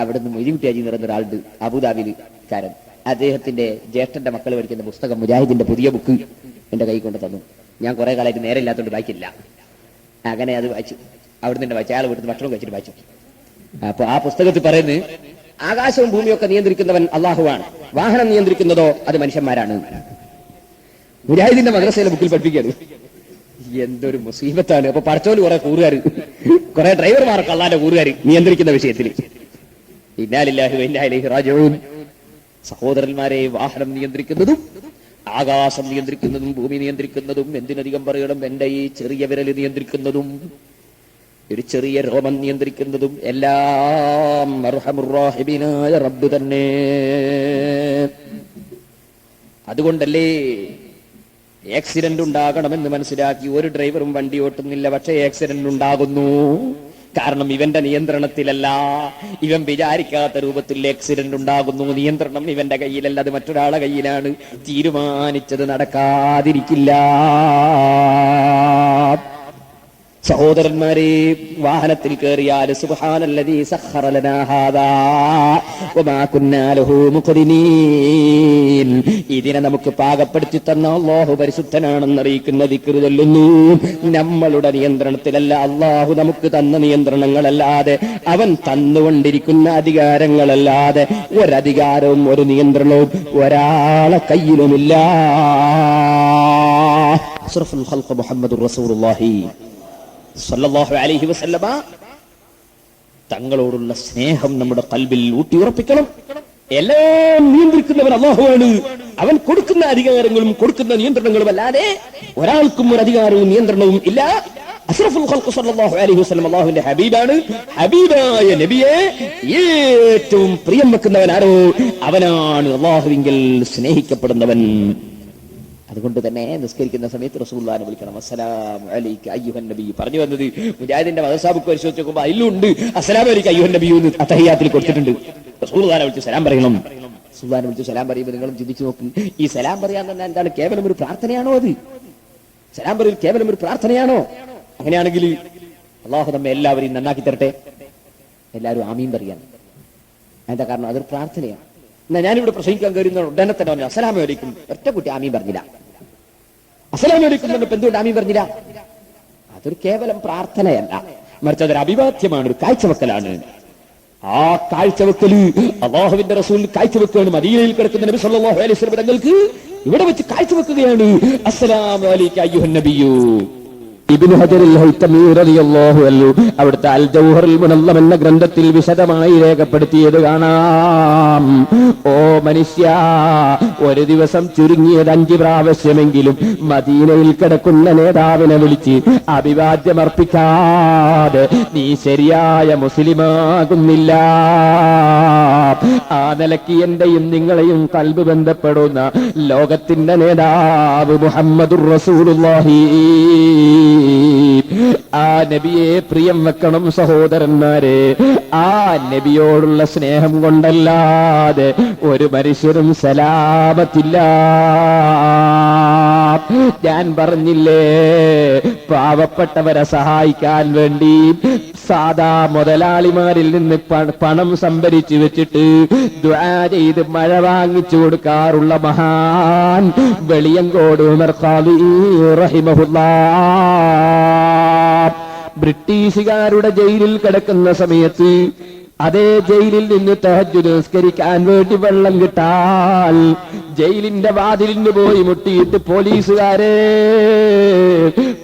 അവിടുന്ന് മൊയ്തീൻകുട്ടി ഹാജി എന്ന് പറയുന്ന ഒരാളുണ്ട്, അബുദാബിയിൽക്കാരൻ. അദ്ദേഹത്തിന്റെ ജ്യേഷ്ഠന്റെ മക്കൾ പഠിക്കുന്ന പുസ്തകം മുജാഹിദിന്റെ പുതിയ ബുക്ക് എന്റെ കൈ കൊണ്ട് തന്നു. ഞാൻ കുറെ കാലമായിട്ട് നേരെ ഇല്ലാത്തതുകൊണ്ട് വായിക്കില്ല. അങ്ങനെ അത് വായിച്ചു. അവിടുന്ന് വായിച്ചു. അയാൾ വീട്ടിൽ ഭക്ഷണം കഴിച്ചിട്ട് വായിച്ചു. അപ്പൊ ആ പുസ്തകത്തിൽ പറയുന്നത്, ആകാശവും ഭൂമിയൊക്കെ നിയന്ത്രിക്കുന്നവൻ അള്ളാഹുവാണ്, വാഹനം നിയന്ത്രിക്കുന്നതോ അത് മനുഷ്യന്മാരാണ്. മുജാഹിദിന്റെ മദ്രസയിലെ ബുക്കിൽ പഠിപ്പിക്കുകയാണ്. എന്തൊരു മുസീബത്താണ്. അപ്പൊ പഠിച്ചോല് കുറെ കൂറുകാർ, കുറെ ഡ്രൈവർമാർക്ക് അള്ളാന്റെ കൂറുകാർ നിയന്ത്രിക്കുന്ന വിഷയത്തിൽ. ഇന്നാ ലില്ലാഹി വ ഇന്നാ ഇലൈഹി റാജിഊൻ. സഹോദരന്മാരെ, വാഹനം നിയന്ത്രിക്കുന്നതും ആകാശം നിയന്ത്രിക്കുന്നതും ഭൂമി നിയന്ത്രിക്കുന്നതും, എന്തിനധികം പറയണം, എന്റെ ഈ ചെറിയ വിരൽ നിയന്ത്രിക്കുന്നതും ഒരു ചെറിയ രോമം നിയന്ത്രിക്കുന്നതും എല്ലാം അർഹമുർ റഹീബിനായ റബ്ബ് തന്നെ. അതുകൊണ്ടല്ലേ ആക്സിഡന്റ് ഉണ്ടാകണമെന്ന് മനസ്സിലാക്കി ഒരു ഡ്രൈവറും വണ്ടി ഓട്ടുന്നില്ല, പക്ഷേ ആക്സിഡന്റ് ഉണ്ടാകുന്നു. കാരണം ഇവന്റെ നിയന്ത്രണത്തിലല്ല, ഇവൻ വിചാരിക്കാത്ത രൂപത്തിൽ ആക്സിഡന്റ് ഉണ്ടാകുന്നു. നിയന്ത്രണം ഇവന്റെ കയ്യിലല്ല, അത് മറ്റൊരാളെ കയ്യിലാണ്. തീരുമാനിച്ചത് നടക്കാതിരിക്കില്ല. സഹോദരന്മാരെ, വാഹനത്തിൽ കയറിയാൽ സുബ്ഹാനല്ലദീ സഖറ ലനാ ഹാദാ വമാ കുന്നാ ലഹു മുഖ്രിനീൻ, ഇതിനെ നമുക്ക് പാകപ്പെടുത്തി തന്ന അല്ലാഹു പരിശുദ്ധനാണെന്ന് അറിയിക്കുന്ന ദിക്ർ ചൊല്ലുന്നു. നമ്മളുടെ നിയന്ത്രണത്തിലല്ല, അല്ലാഹു നമുക്ക് തന്ന നിയന്ത്രണങ്ങളല്ലാതെ, അവൻ തന്നുകൊണ്ടിരിക്കുന്ന അധികാരങ്ങളല്ലാതെ ഒരധികാരവും ഒരു നിയന്ത്രണവും ഒരാളെ കയ്യിലുമില്ല. അഷ്റഫുൽ ഖൽഖ് മുഹമ്മദുർ റസൂലുള്ളാഹി സല്ലല്ലാഹു അലൈഹി വസല്ലമ തങ്ങളോടുള്ള സ്നേഹം നമ്മുടെ ഖൽബിൽ ഊട്ടിയുറപ്പിക്കണം. എല്ലാം നിയന്ത്രിക്കുന്നവൻ അല്ലാഹുവാണ്. അവൻ കൊടുക്കുന്ന അധികാരങ്ങളും കൊടുക്കുന്ന നിയന്ത്രണങ്ങളും അല്ലാതെ ഒരാൾക്കും ഒരു അധികാരവും നിയന്ത്രണവും ഇല്ല. അഷ്റഫുൽ ഖൽഖ് സല്ലല്ലാഹു അലൈഹി വസല്ലം അല്ലാഹുവിന്റെ ഹബീബാണ്. ഹബീബായ നബിയെ ഏറ്റവും പ്രിയം വെക്കുന്നവനാരോ അവനാണ് അല്ലാഹുവിങ്കൽ സ്നേഹിക്കപ്പെടുന്നവൻ. അതുകൊണ്ട് തന്നെ നിസ്കരിക്കുന്ന സമയത്ത് റസൂലുള്ളാഹിനെ വിളിക്കണം. അസ്സലാമു അലൈക അയ്യുഹൻ നബി. പറഞ്ഞു വന്നത് മുജാഹിദിന്റെ മദ്ഹബ് പരിശോധിച്ച് നോക്കുമ്പോൾ അതിലുണ്ട് അസ്സലാമു അലൈക അയ്യുഹൻ നബി എന്ന് തഹയ്യാത്തിൽ കൊടുത്തിട്ടുണ്ട്. റസൂലുള്ളാഹിനെ വിളിച്ച് സലാം പറയണം. റസൂലുള്ളാഹിനെ വിളിച്ച് സലാം പറയുമ്പോൾ നിങ്ങളും ചിന്തിച്ചു നോക്കും, ഈ സലാം പറയാൻ തന്നെ എന്താണ്? കേവലം ഒരു പ്രാർത്ഥനയാണോ? അത് സലാം പറയൽ കേവലം ഒരു പ്രാർത്ഥനയാണോ? അങ്ങനെയാണെങ്കിൽ അള്ളാഹു നമ്മെ എല്ലാവരെയും നന്നാക്കി തരട്ടെ. എല്ലാവരും ആമീൻ പറയാൻ എന്താ കാരണം? അതൊരു പ്രാർത്ഥനയാണ്. എന്നാ ഞാനിവിടെ പ്രസംഗിക്കാൻ കയറുന്ന ഉടനെ തന്നെ പറഞ്ഞു അസ്സലാമു അലൈക്കും. ഒറ്റ കുട്ടി ആമീൻ പറഞ്ഞില്ല. അസ്സലാമു അലൈക്കും എന്തുകൊണ്ട് ആമീൻ പറഞ്ഞില്ല? അതൊരു കേവലം പ്രാർത്ഥനയല്ല, മറിച്ച് അതൊരു അഭിവാദ്യമാണ്, ഒരു കാഴ്ചവെക്കലാണ്. ആ കാഴ്ചവെക്കല് അല്ലാഹുവിന്റെ റസൂൽ കാഴ്ചവെക്കുകയാണ്. മദീനയിൽ കിടക്കുന്ന നബി സല്ലല്ലാഹു അലൈഹി വസല്ലം തങ്ങൾക്ക് ഇവിടെ വെച്ച് കാഴ്ചവെക്കുകയാണ്. അസ്സലാമു അലൈക അയ്യുഹൻ നബിയ്യു. ഇബ്നു ഹജറുൽ ഹൈതമി റളിയല്ലാഹു അൻഹു അവിടുത്തെ അൽ ജൗഹറുൽ മുനല്ലം എന്ന ഗ്രന്ഥത്തിൽ വിശദമായി രേഖപ്പെടുത്തിയത് കാണാം. ഓ മനുഷ്യ, ഒരു ദിവസം ചുരുങ്ങിയത് 5 പ്രാവശ്യമെങ്കിലും മദീനയിൽ കിടക്കുന്ന നേതാവിനെ വിളിച്ച് അഭിവാദ്യമർപ്പിക്കാതെ നീ ശരിയായ മുസ്ലിമാകുന്നില്ല. ആ നിലയ്ക്ക് എന്റെയും നിങ്ങളെയും കൽബ് ബന്ധപ്പെടുന്ന ലോകത്തിന്റെ നേതാവ് മുഹമ്മദുർ റസൂലുള്ളാഹി, ആ നബിയെ പ്രിയം വെക്കണം സഹോദരന്മാരെ. ആ നബിയോടുള്ള സ്നേഹം കൊണ്ടല്ലാതെ ഒരു മനുഷ്യരും സലാമത്തില്ല. ഞാൻ പറഞ്ഞില്ലേ, പാവപ്പെട്ടവരെ സഹായിക്കാൻ വേണ്ടി സാധാ മുതലാളിമാരിൽ നിന്ന് പണം സംഭരിച്ചു വെച്ചിട്ട് ദുആ ചെയ്ത് മഴ വാങ്ങിച്ചു കൊടുക്കാറുള്ള മഹാൻ വെളിയങ്കോട് ഉമർ ഖാദി റഹിമഹുല്ലാഹ് ബ്രിട്ടീഷുകാരുടെ ജയിലിൽ കിടക്കുന്ന സമയത്ത് അതേ ജയിലിൽ നിന്ന് തഹജ്ജുദ് നിസ്കരിക്കാൻ വേണ്ടി വെള്ളം കിട്ടാൽ ജയിലിന്റെ വാതിലിന് പോയി മുട്ടിയിട്ട് പോലീസുകാരെ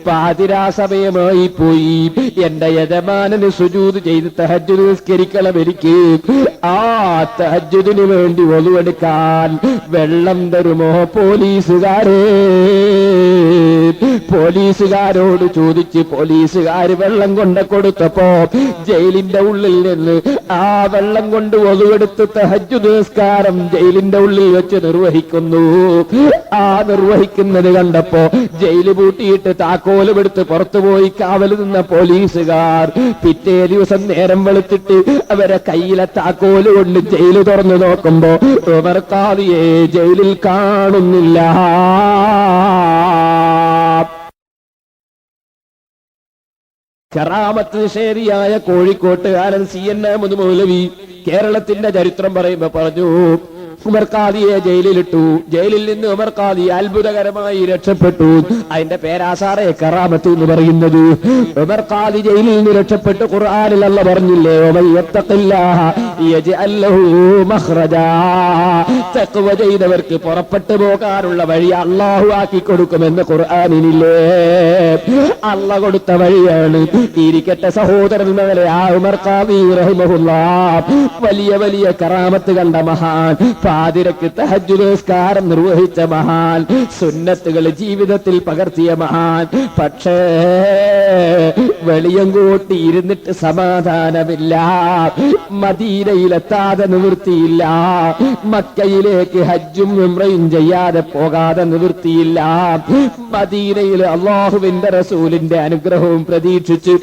പാതിരാ സമയമായി പോയി, എന്റെ യജമാനന് സുജൂദ് ചെയ്ത് തഹജ്ജുദ് നിസ്കരിക്കണം, എനിക്ക് ആ തഹജ്ജുദിന് വേണ്ടി ഒളുവെടുക്കാൻ വെള്ളം തരുമോ പോലീസുകാരെ? പോലീസുകാരോട് ചോദിച്ച് പോലീസുകാര് വെള്ളം കൊണ്ട് കൊടുത്തപ്പോ ജയിലിന്റെ ഉള്ളിൽ നിന്ന് ആ വെള്ളം കൊണ്ട് ഒളുവെടുത്ത് തഹജ്ജുദ് നിസ്കാരം ജയിലിന്റെ ഉള്ളിൽ വെച്ച് നിർവഹിക്കുന്നു. ആ നിർവഹിക്കുന്നത് കണ്ടപ്പോ ജയില് പൂട്ടിയിട്ട് താക്കോലുമെടുത്ത് പുറത്തുപോയി കാവൽ നിന്ന പോലീസുകാർ പിറ്റേ ദിവസം നേരം വെളുത്തിട്ട് അവരെ കയ്യിലെ താക്കോല് കൊണ്ട് ജയില് തുറന്നു നോക്കുമ്പോ ഉമർ ഖാദിയെ ജയിലിൽ കാണുന്നില്ല. കറാമത്ത് നിഷേധിയായ കോഴിക്കോട്ടുകാരൻ CN അഹ്മദ് മൗലവി കേരളത്തിന്റെ ചരിത്രം പറയുമ്പോ പറഞ്ഞു, ഉമർ ഖാദിയെ ജയിലിലിട്ടു. ജയിലിൽ നിന്ന് ഉമർ ഖാദി അത്ഭുതകരമായി രക്ഷപ്പെട്ടു. അതിന്റെ പേരാസാറേ കറാമത്ത് എന്ന് പറയുന്നത്. ഉമർ ഖാദി ജയിലിൽ നിന്ന് രക്ഷപ്പെട്ട് ഖുർആനിൽ അല്ലാഹു പറഞ്ഞില്ലേ, വമയ്യത്തഖില്ലാഹ യജ്അൽ ലഹു മഖ്റജാ. തഖ്വ ചെയ്തവർക്ക് പുറപ്പെട്ടു പോകാനുള്ള വഴി അല്ലാഹു ആക്കി കൊടുക്കുമെന്ന് ഖുർആനിലില്ലേ. അല്ലാഹു കൊടുത്ത വഴിയാണ്. ഇരിക്കട്ടെ സഹോദരന്മാരെ, ആ ഉമർ ഖാദി റഹിമഹുല്ലാഹ് വലിയ വലിയ കറാമത്ത് കണ്ട മഹാൻ, പാതിരക്ക് തഹജ്ജുദ് നിസ്കാരം നിർവഹിച്ച മഹാൻ, സുന്നത്തുകൾ ജീവിതത്തിൽ പകർത്തിയ മഹാൻ. പക്ഷേ വെളിയങ്കോട്ടി ഇരുന്നിട്ട് സമാധാനമില്ല, മദീനയിലെത്താതെ നിവൃത്തിയില്ല, മക്കയിലേക്ക് ഹജ്ജും ഉംറയും ചെയ്യാതെ പോകാതെ നിവൃത്തിയില്ല. മദീനയിൽ അല്ലാഹുവിന്റെ റസൂലിന്റെ അനുഗ്രഹവും പ്രതീക്ഷിച്ച്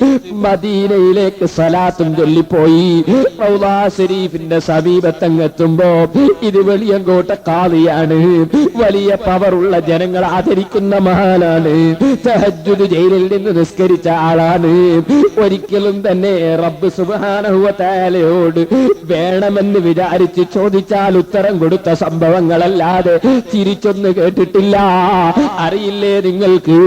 മദീനയിലേക്ക് സലാത്തും ചൊല്ലിപ്പോയി. റൗളാ ശരീഫിന്റെ സമീപത്തങ്ങെത്തുമ്പോ ഇത് വെളിയങ്കോട്ട ഖാദിയാണ്, വലിയ പവറുള്ള ജനങ്ങൾ ആദരിക്കുന്ന മഹാനാണ്, തഹജ്ജുദ് ജയിലിൽ നിന്ന് നിസ്കരിച്ച ആളാണ്. ഒരിക്കലും തന്നെ റബ്ബ് സുബ്ഹാനഹു വ തആലയോട് വേണമെന്ന് വിചാരിച്ച് ചോദിച്ചാൽ ഉത്തരം കൊടുത്ത സംഭവങ്ങളല്ലാതെ തിരിച്ചൊന്ന് കേട്ടിട്ടില്ല. അറിയില്ലേ നിങ്ങൾക്ക്,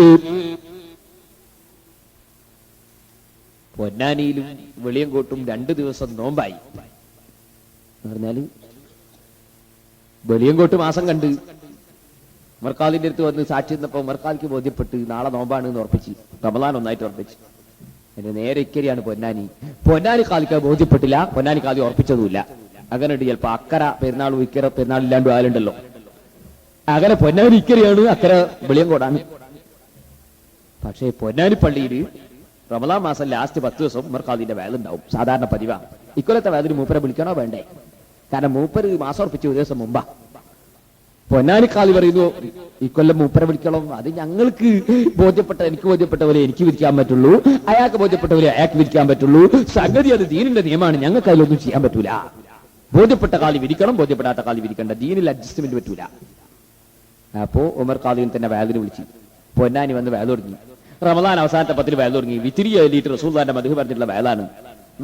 പൊന്നാനിയിലും വെളിയങ്കോട്ടും 2 ദിവസം നോമ്പായി പറഞ്ഞാല് വെളിയങ്കോട്ട് മാസം കണ്ട് ഉമർ ഖാദിന്റെ അടുത്ത് വന്ന് സാക്ഷി നിന്നപ്പോ ഉമർ ഖാദിക്ക് ബോധ്യപ്പെട്ട് നാളെ നോമ്പാണ് എന്ന് ഉറപ്പിച്ച്, റമദാൻ ഒന്നായിട്ട് ഉറപ്പിച്ച്. എന്റെ നേരെ ഇക്കരെയാണ് പൊന്നാനി. പൊന്നാനി ഖാദിക്ക് ബോധ്യപ്പെട്ടില്ല, പൊന്നാനി ഖാദി ഉറപ്പിച്ചതുമില്ല. അങ്ങനെ ഉണ്ട് ചിലപ്പോ അക്കര പെരുന്നാളും ഇക്കര പെരുന്നാളില്ലാണ്ട് ആലുണ്ടല്ലോ. അങ്ങനെ പൊന്നാനി ഇക്കരെയാണ്, അക്കര വെളിയങ്കോടാണ്. പക്ഷേ പൊന്നാനി പള്ളിയിൽ റമദാൻ മാസം ലാസ്റ്റ് 10 ദിവസം ഉമർ ഖാദിന്റെ വയലുണ്ടാവും. സാധാരണ പതിവാണ്. ഇക്കൊല്ലത്തെ വയലിന് മൂപ്പരെ വിളിക്കണോ വേണ്ടേ? കാരണം മൂപ്പര് മാസം ഉറപ്പിച്ച് ഒരു ദിവസം മുമ്പാ. പൊന്നാനി ഖാദി പറയുന്നു ഇക്കൊല്ലം മൂപ്പരെ വിളിക്കണം. അത് ഞങ്ങൾക്ക് എനിക്ക് ബോധ്യപ്പെട്ടവരെ എനിക്ക് വിരിക്കാൻ പറ്റുള്ളൂ, അയാൾക്ക് ബോധ്യപ്പെട്ടവരെ അയാൾക്ക് വിരിക്കാൻ പറ്റുള്ളൂ. സംഗതി അത് ദീനിന്റെ നിയമമാണ്, ഞങ്ങൾക്ക് അതിലൊന്നും ചെയ്യാൻ പറ്റൂല. ബോധ്യപ്പെട്ട ഖാദി വിരിക്കണം, ബോധ്യപ്പെടാത്ത ഖാദി വിരിക്കണ്ട. ദീനിൽ അഡ്ജസ്റ്റ്മെന്റ് പറ്റൂല. അപ്പോ ഉമർ ഖാദിനെ തന്നെ വയലിന് വിളിച്ചു. പൊന്നാനി വന്ന് വയൽ തുടങ്ങി. റമദാൻ അവസാനത്തെ 10 വയൽ തുടങ്ങി. വിത്തിരി എഴുതിയിട്ട് റസൂലുള്ളാഹിന്റെ മദ്ഹ് പറഞ്ഞിട്ടുള്ള വയലാണ്.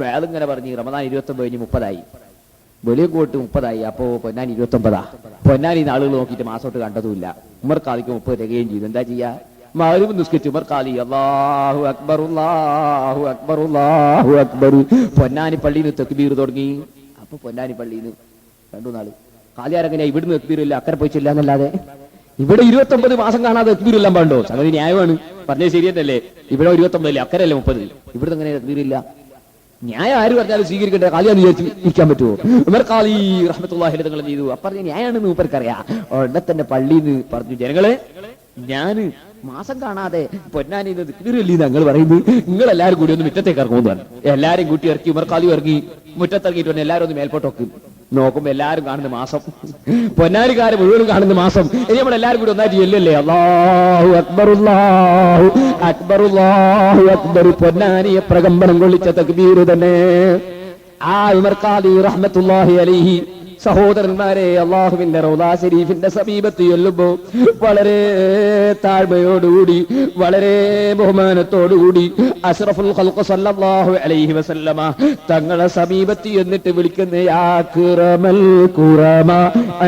വയലിങ്ങനെ പറഞ്ഞ് റമദാൻ 29 കഴിഞ്ഞ് 30 വെളിയങ്കോട്ട് 30. അപ്പോ പൊന്നാനി 29. പൊന്നാനി ആളുകൾ നോക്കിയിട്ട് മാസോട്ട് കണ്ടതുമില്ല. ഉമർ ഖാദിക്ക് 30 തികയും ചെയ്തു. എന്താ ചെയ്യാ? മഗ്‌രിബ് നിസ്കരിച്ച് ഉമർ ഖാദി അല്ലാഹു അക്ബർ അല്ലാഹു അക്ബർ അല്ലാഹു അക്ബർ പൊന്നാനി പള്ളിയിൽ തക്ബീർ തുടങ്ങി. അപ്പൊ പൊന്നാനി പള്ളിയിൽ 2 നാള് ഖാദിയാരങ്ങനെ ഇവിടുന്ന് തക്ബീറില്ല, അക്കരെ പോയി ചെല്ലാന്നല്ലാതെ. ഇവിടെ 29 മാസം കാണാതെ തക്ബീറില്ലാൻ പാടോ? സംഗതി ന്യായമാണ്. പറഞ്ഞത് ശരിയല്ലേ? ഇവിടെ 29 അക്കരല്ലേ 30. ഇവിടുന്ന് അങ്ങനെ തക്ബീറില്ല. ന്യായം ആര് പറഞ്ഞാലും സ്വീകരിക്കട്ടെ. ഖാദിയാന്ന് വിചാരിച്ച് ഇരിക്കാൻ പറ്റുമോ? ഉമർ ഖാദി റഹ്മത്തുള്ളാഹി അലൈഹി തങ്ങൾ ചെയ്തു. പറഞ്ഞ ന്യായമാണെന്ന് മൂപ്പർക്കറിയാം. ഉടനെ തന്നെ പള്ളിന്ന് പറഞ്ഞു, ജനങ്ങളെ ഞാന് മാസം കാണാതെ പൊന്നാനി തക്ബീറില്ല ഞങ്ങൾ പറയുന്നത്, നിങ്ങൾ എല്ലാവരും കൂടി ഒന്ന് മുറ്റത്തേക്ക് ഇറങ്ങുമെന്നാണ്. എല്ലാരും കൂട്ടി ഇറക്കി. ഉമർ ഖാദി ഇറങ്ങി. മുറ്റത്തിറങ്ങിയിട്ട് തന്നെ എല്ലാവരും ഒന്ന് മേൽപോട്ടൊക്കെ നോക്കുമ്പോ എല്ലാരും കാണുന്ന മാസം, പൊന്നാനിക്കാര് മുഴുവൻ കാണുന്ന മാസം. ഇനി നമ്മൾ എല്ലാവരും കൂടി ഒന്നായിട്ട് ചെല്ലല്ലേ? അല്ലാഹു അക്ബർ അല്ലാഹു അക്ബർ അല്ലാഹു അക്ബർ. പൊന്നാനിയെ പ്രകമ്പനം കൊള്ളിച്ച തക്ബീർ തന്നെ ആ ഉമർ ഖാദി റഹ്മത്തുള്ളാഹി അലൈഹി. സഹോദരന്മാരെ, അല്ലാഹുവിന്റെ റൗളാ ശരീഫിന്റെ സമീപത്ത് ചെല്ലുമ്പോ വളരെ താഴ്മയോടുകൂടി, വളരെ ബഹുമാനത്തോടുകൂടി അഷ്റഫുൽ ഖൽഖ് സല്ലല്ലാഹു അലൈഹി വസല്ലമ തങ്ങളെ സമീപത്ത് എന്നിട്ട് വിളിക്കുന്ന യാ അക്റമൽ ഖുറമ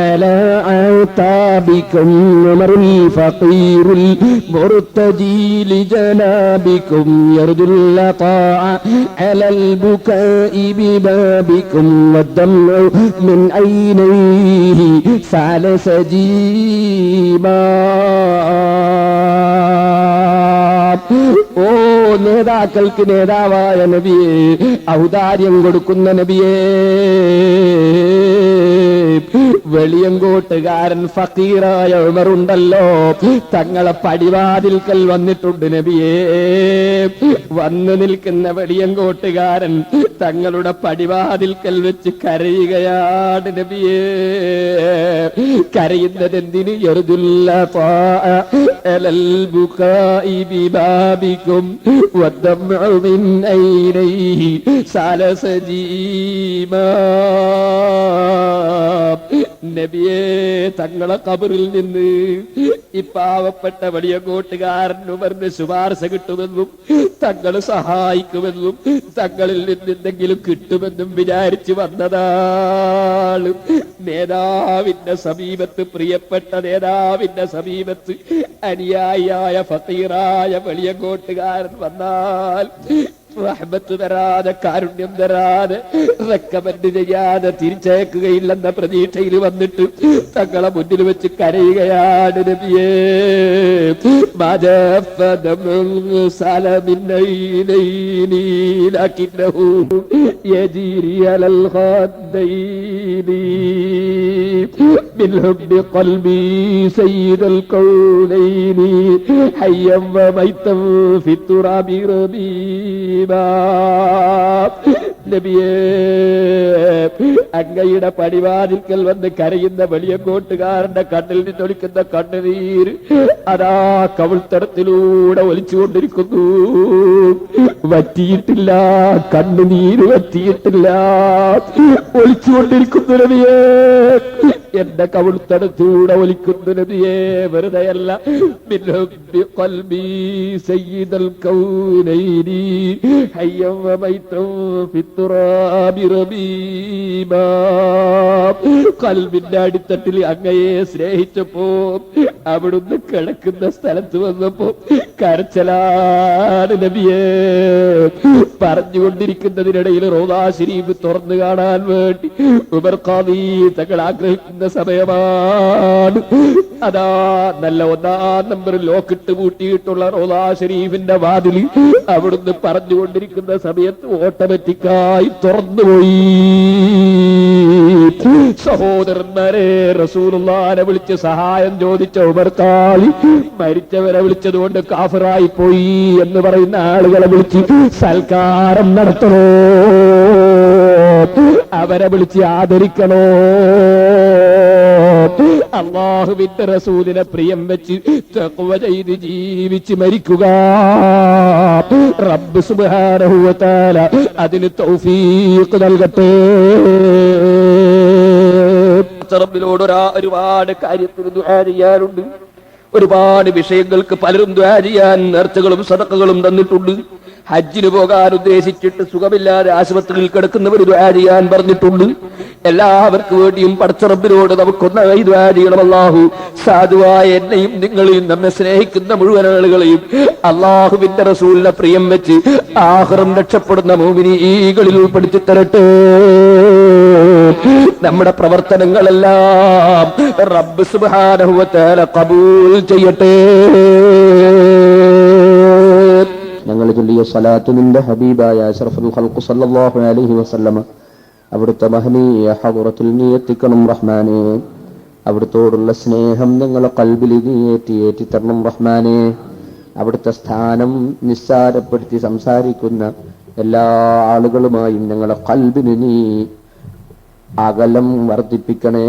അലാ അതാബികും ഉമറുൽ ഫഖീറുൽ മുർതജി ലിജനാബികും യർജുൽ ലഖാഅ അലൽ ബുകാഇ ബിബാബികും വദ്ദമഉ മിൻ عينيه سال سجيما. ഓ നേതാക്കൾക്ക് നേതാവായ നബിയെ, ഔദാര്യം കൊടുക്കുന്ന നബിയെ, വെളിയങ്കോട്ടുകാരൻ ഫക്കീറായ ഉമറുണ്ടല്ലോ, തങ്ങളെ പടിവാതിൽക്കൽ വന്നിട്ടുണ്ട് നബിയേ. വന്നു നിൽക്കുന്ന വെളിയങ്കോട്ടുകാരൻ തങ്ങളുടെ പടിവാതിൽക്കൽ വെച്ച് കരയുകയാണ് നബിയേ. കരയുന്നത് എന്തിന്? നബിയെ, തങ്ങളെ ഖബറിൽ നിന്ന് ഈ പാവപ്പെട്ട വെളിയങ്കോട്ടുകാരൻ ഉമറിന് ശുപാർശ കിട്ടുമെന്നും തങ്ങൾ സഹായിക്കുമെന്നും തങ്ങളിൽ നിന്ന് എന്തെങ്കിലും കിട്ടുമെന്നും വിചാരിച്ചു വന്നതാണ്. നേതാവിന്റെ സമീപത്ത്, പ്രിയപ്പെട്ട നേതാവിന്റെ സമീപത്ത് അനുയായിയായ ഫഖീറായ വെളിയങ്കോട്ടുകാരൻ വന്നാൽ റഹ്മത്ത് തരാതെ, കാരുണ്യം തരാതെ, റെക്കമെന്റ് ചെയ്യാതെ തിരിച്ചയക്കുകയില്ലെന്ന പ്രതീക്ഷയിൽ വന്നിട്ട് തങ്ങളെ മുന്നിൽ വെച്ച് കരയുകയാണ് നബിയേ. നബിയേ, അങ്ങയുടെ പടിവാതിൽക്കൽ വന്ന് കരയുന്ന വെളിയങ്കോട്ടുകാരന്റെ കണ്ണിൽ നിന്നൊലിക്കുന്ന കണ്ണുനീര് അതാ കവിൾത്തടത്തിലൂടെ ഒലിച്ചുകൊണ്ടിരിക്കുന്നു. വറ്റിയിട്ടില്ല, കണ്ണുനീര് വറ്റിയിട്ടില്ല, ഒലിച്ചുകൊണ്ടിരിക്കുന്നു നബിയേ. എന്റെ കവിൾത്തടത്തൂടെ ഒലിക്കുന്നു നബിയേ. വെറുതെയല്ല. കൽബിന്റെ അടിത്തട്ടിൽ അങ്ങയെ സ്നേഹിച്ചപ്പോ അവിടുന്ന് കിടക്കുന്ന സ്ഥലത്ത് വന്നപ്പോ കരച്ചലാണ് നബിയേ. പറഞ്ഞുകൊണ്ടിരിക്കുന്നതിനിടയിൽ റൗളാ ശരീഫ് തുറന്നു കാണാൻ വേണ്ടി ഉമർ ഖാദി തങ്ങൾ ആഗ്രഹിക്കുന്ന സമയമാണ്. അതാ നല്ല 1-ാം നമ്പർ ലോക്കിട്ട് പൂട്ടിയിട്ടുള്ള റൗളാ ശരീഫിന്റെ വാതിൽ അവിടുന്ന് പറഞ്ഞുകൊണ്ടിരിക്കുന്ന സമയത്ത് ഓട്ടോമാറ്റിക്കായി തുറന്നുപോയി. സഹോദരന്മാരെ, റസൂലുള്ളാഹിനെ വിളിച്ച് സഹായം ചോദിച്ച ഉമർത്താളി മരിച്ചവരെ വിളിച്ചതുകൊണ്ട് കാഫിറായി പോയി എന്ന് പറയുന്ന ആളുകളെ വിളിച്ച് സൽക്കാരം നടത്തണോ, അവരെ വിളിച്ച് ആദരിക്കണോ? അല്ലാഹുവിന്റെ റസൂലിനെ പ്രിയം വെച്ച് തഖ്വ ചെയ്ത് ജീവിച്ച് മരിക്കുക. റബ്ബ് സുബ്ഹാനഹു വ തആല അതിന് തൗഫീഖ് നൽകട്ടെ. റബ്ബിനോട് ഒരുപാട് കാര്യത്തിന് ദുആ ചെയ്യാറുണ്ട്. ഒരുപാട് വിഷയങ്ങൾക്ക് പലരും ദുആ ചെയ്യാൻ നേർച്ചകളും സദഖകളും തന്നിട്ടുണ്ട്. ഹജ്ജിന് പോകാൻ ഉദ്ദേശിച്ചിട്ട് സുഖമില്ലാതെ ആശുപത്രിയിൽ കിടക്കുന്നവർ ദുആ ചെയ്യാൻ പറഞ്ഞിട്ടുണ്ട്. എല്ലാവർക്കും വേണ്ടിയും പടച്ച റബ്ബിനോട് നമുക്കൊന്നായി ദുആ ചെയ്യണം. അല്ലാഹു സാധുവായ എന്നെയും നിങ്ങളെയും നമ്മെ സ്നേഹിക്കുന്ന മുഴുവൻ ആളുകളെയും അല്ലാഹുവിന്റെ റസൂലിനെ പ്രിയം വെച്ച് ആഖിറം രക്ഷപ്പെടുന്ന മുഅ്മിനീകളിൽ ഉൾപ്പെടുത്തി തരട്ടെ. നമ്മുടെ പ്രവർത്തനങ്ങളെല്ലാം റബ്ബ് സുബ്ഹാനഹു വ തആല ഖബൂൽ ചെയ്യട്ടെ. ഞങ്ങൾ ചൊല്ലിയ സ്വലാത്ത് നിന്റെ ഹബീബായ അഷ്റഫുൽ ഖൽഖ് സല്ലല്ലാഹു അലൈഹി വസല്ലമ അവിടുത്തെ മഹനീയ ഹദറത്തിൽ നീ എത്തിക്കണം റഹ്മാനേ. അവിടുത്തോടുള്ള സ്നേഹം ഞങ്ങളെ ഖൽബിൽ നീ ഏറ്റി തരണം റഹ്മാനേ. അവിടുത്തെ സ്ഥാനം നിസ്സാരപ്പെടുത്തി സംസാരിക്കുന്ന എല്ലാ ആളുകളുമായും ഞങ്ങളെ ഖൽബിന് നീ അകലം വർദ്ധിപ്പിക്കണേ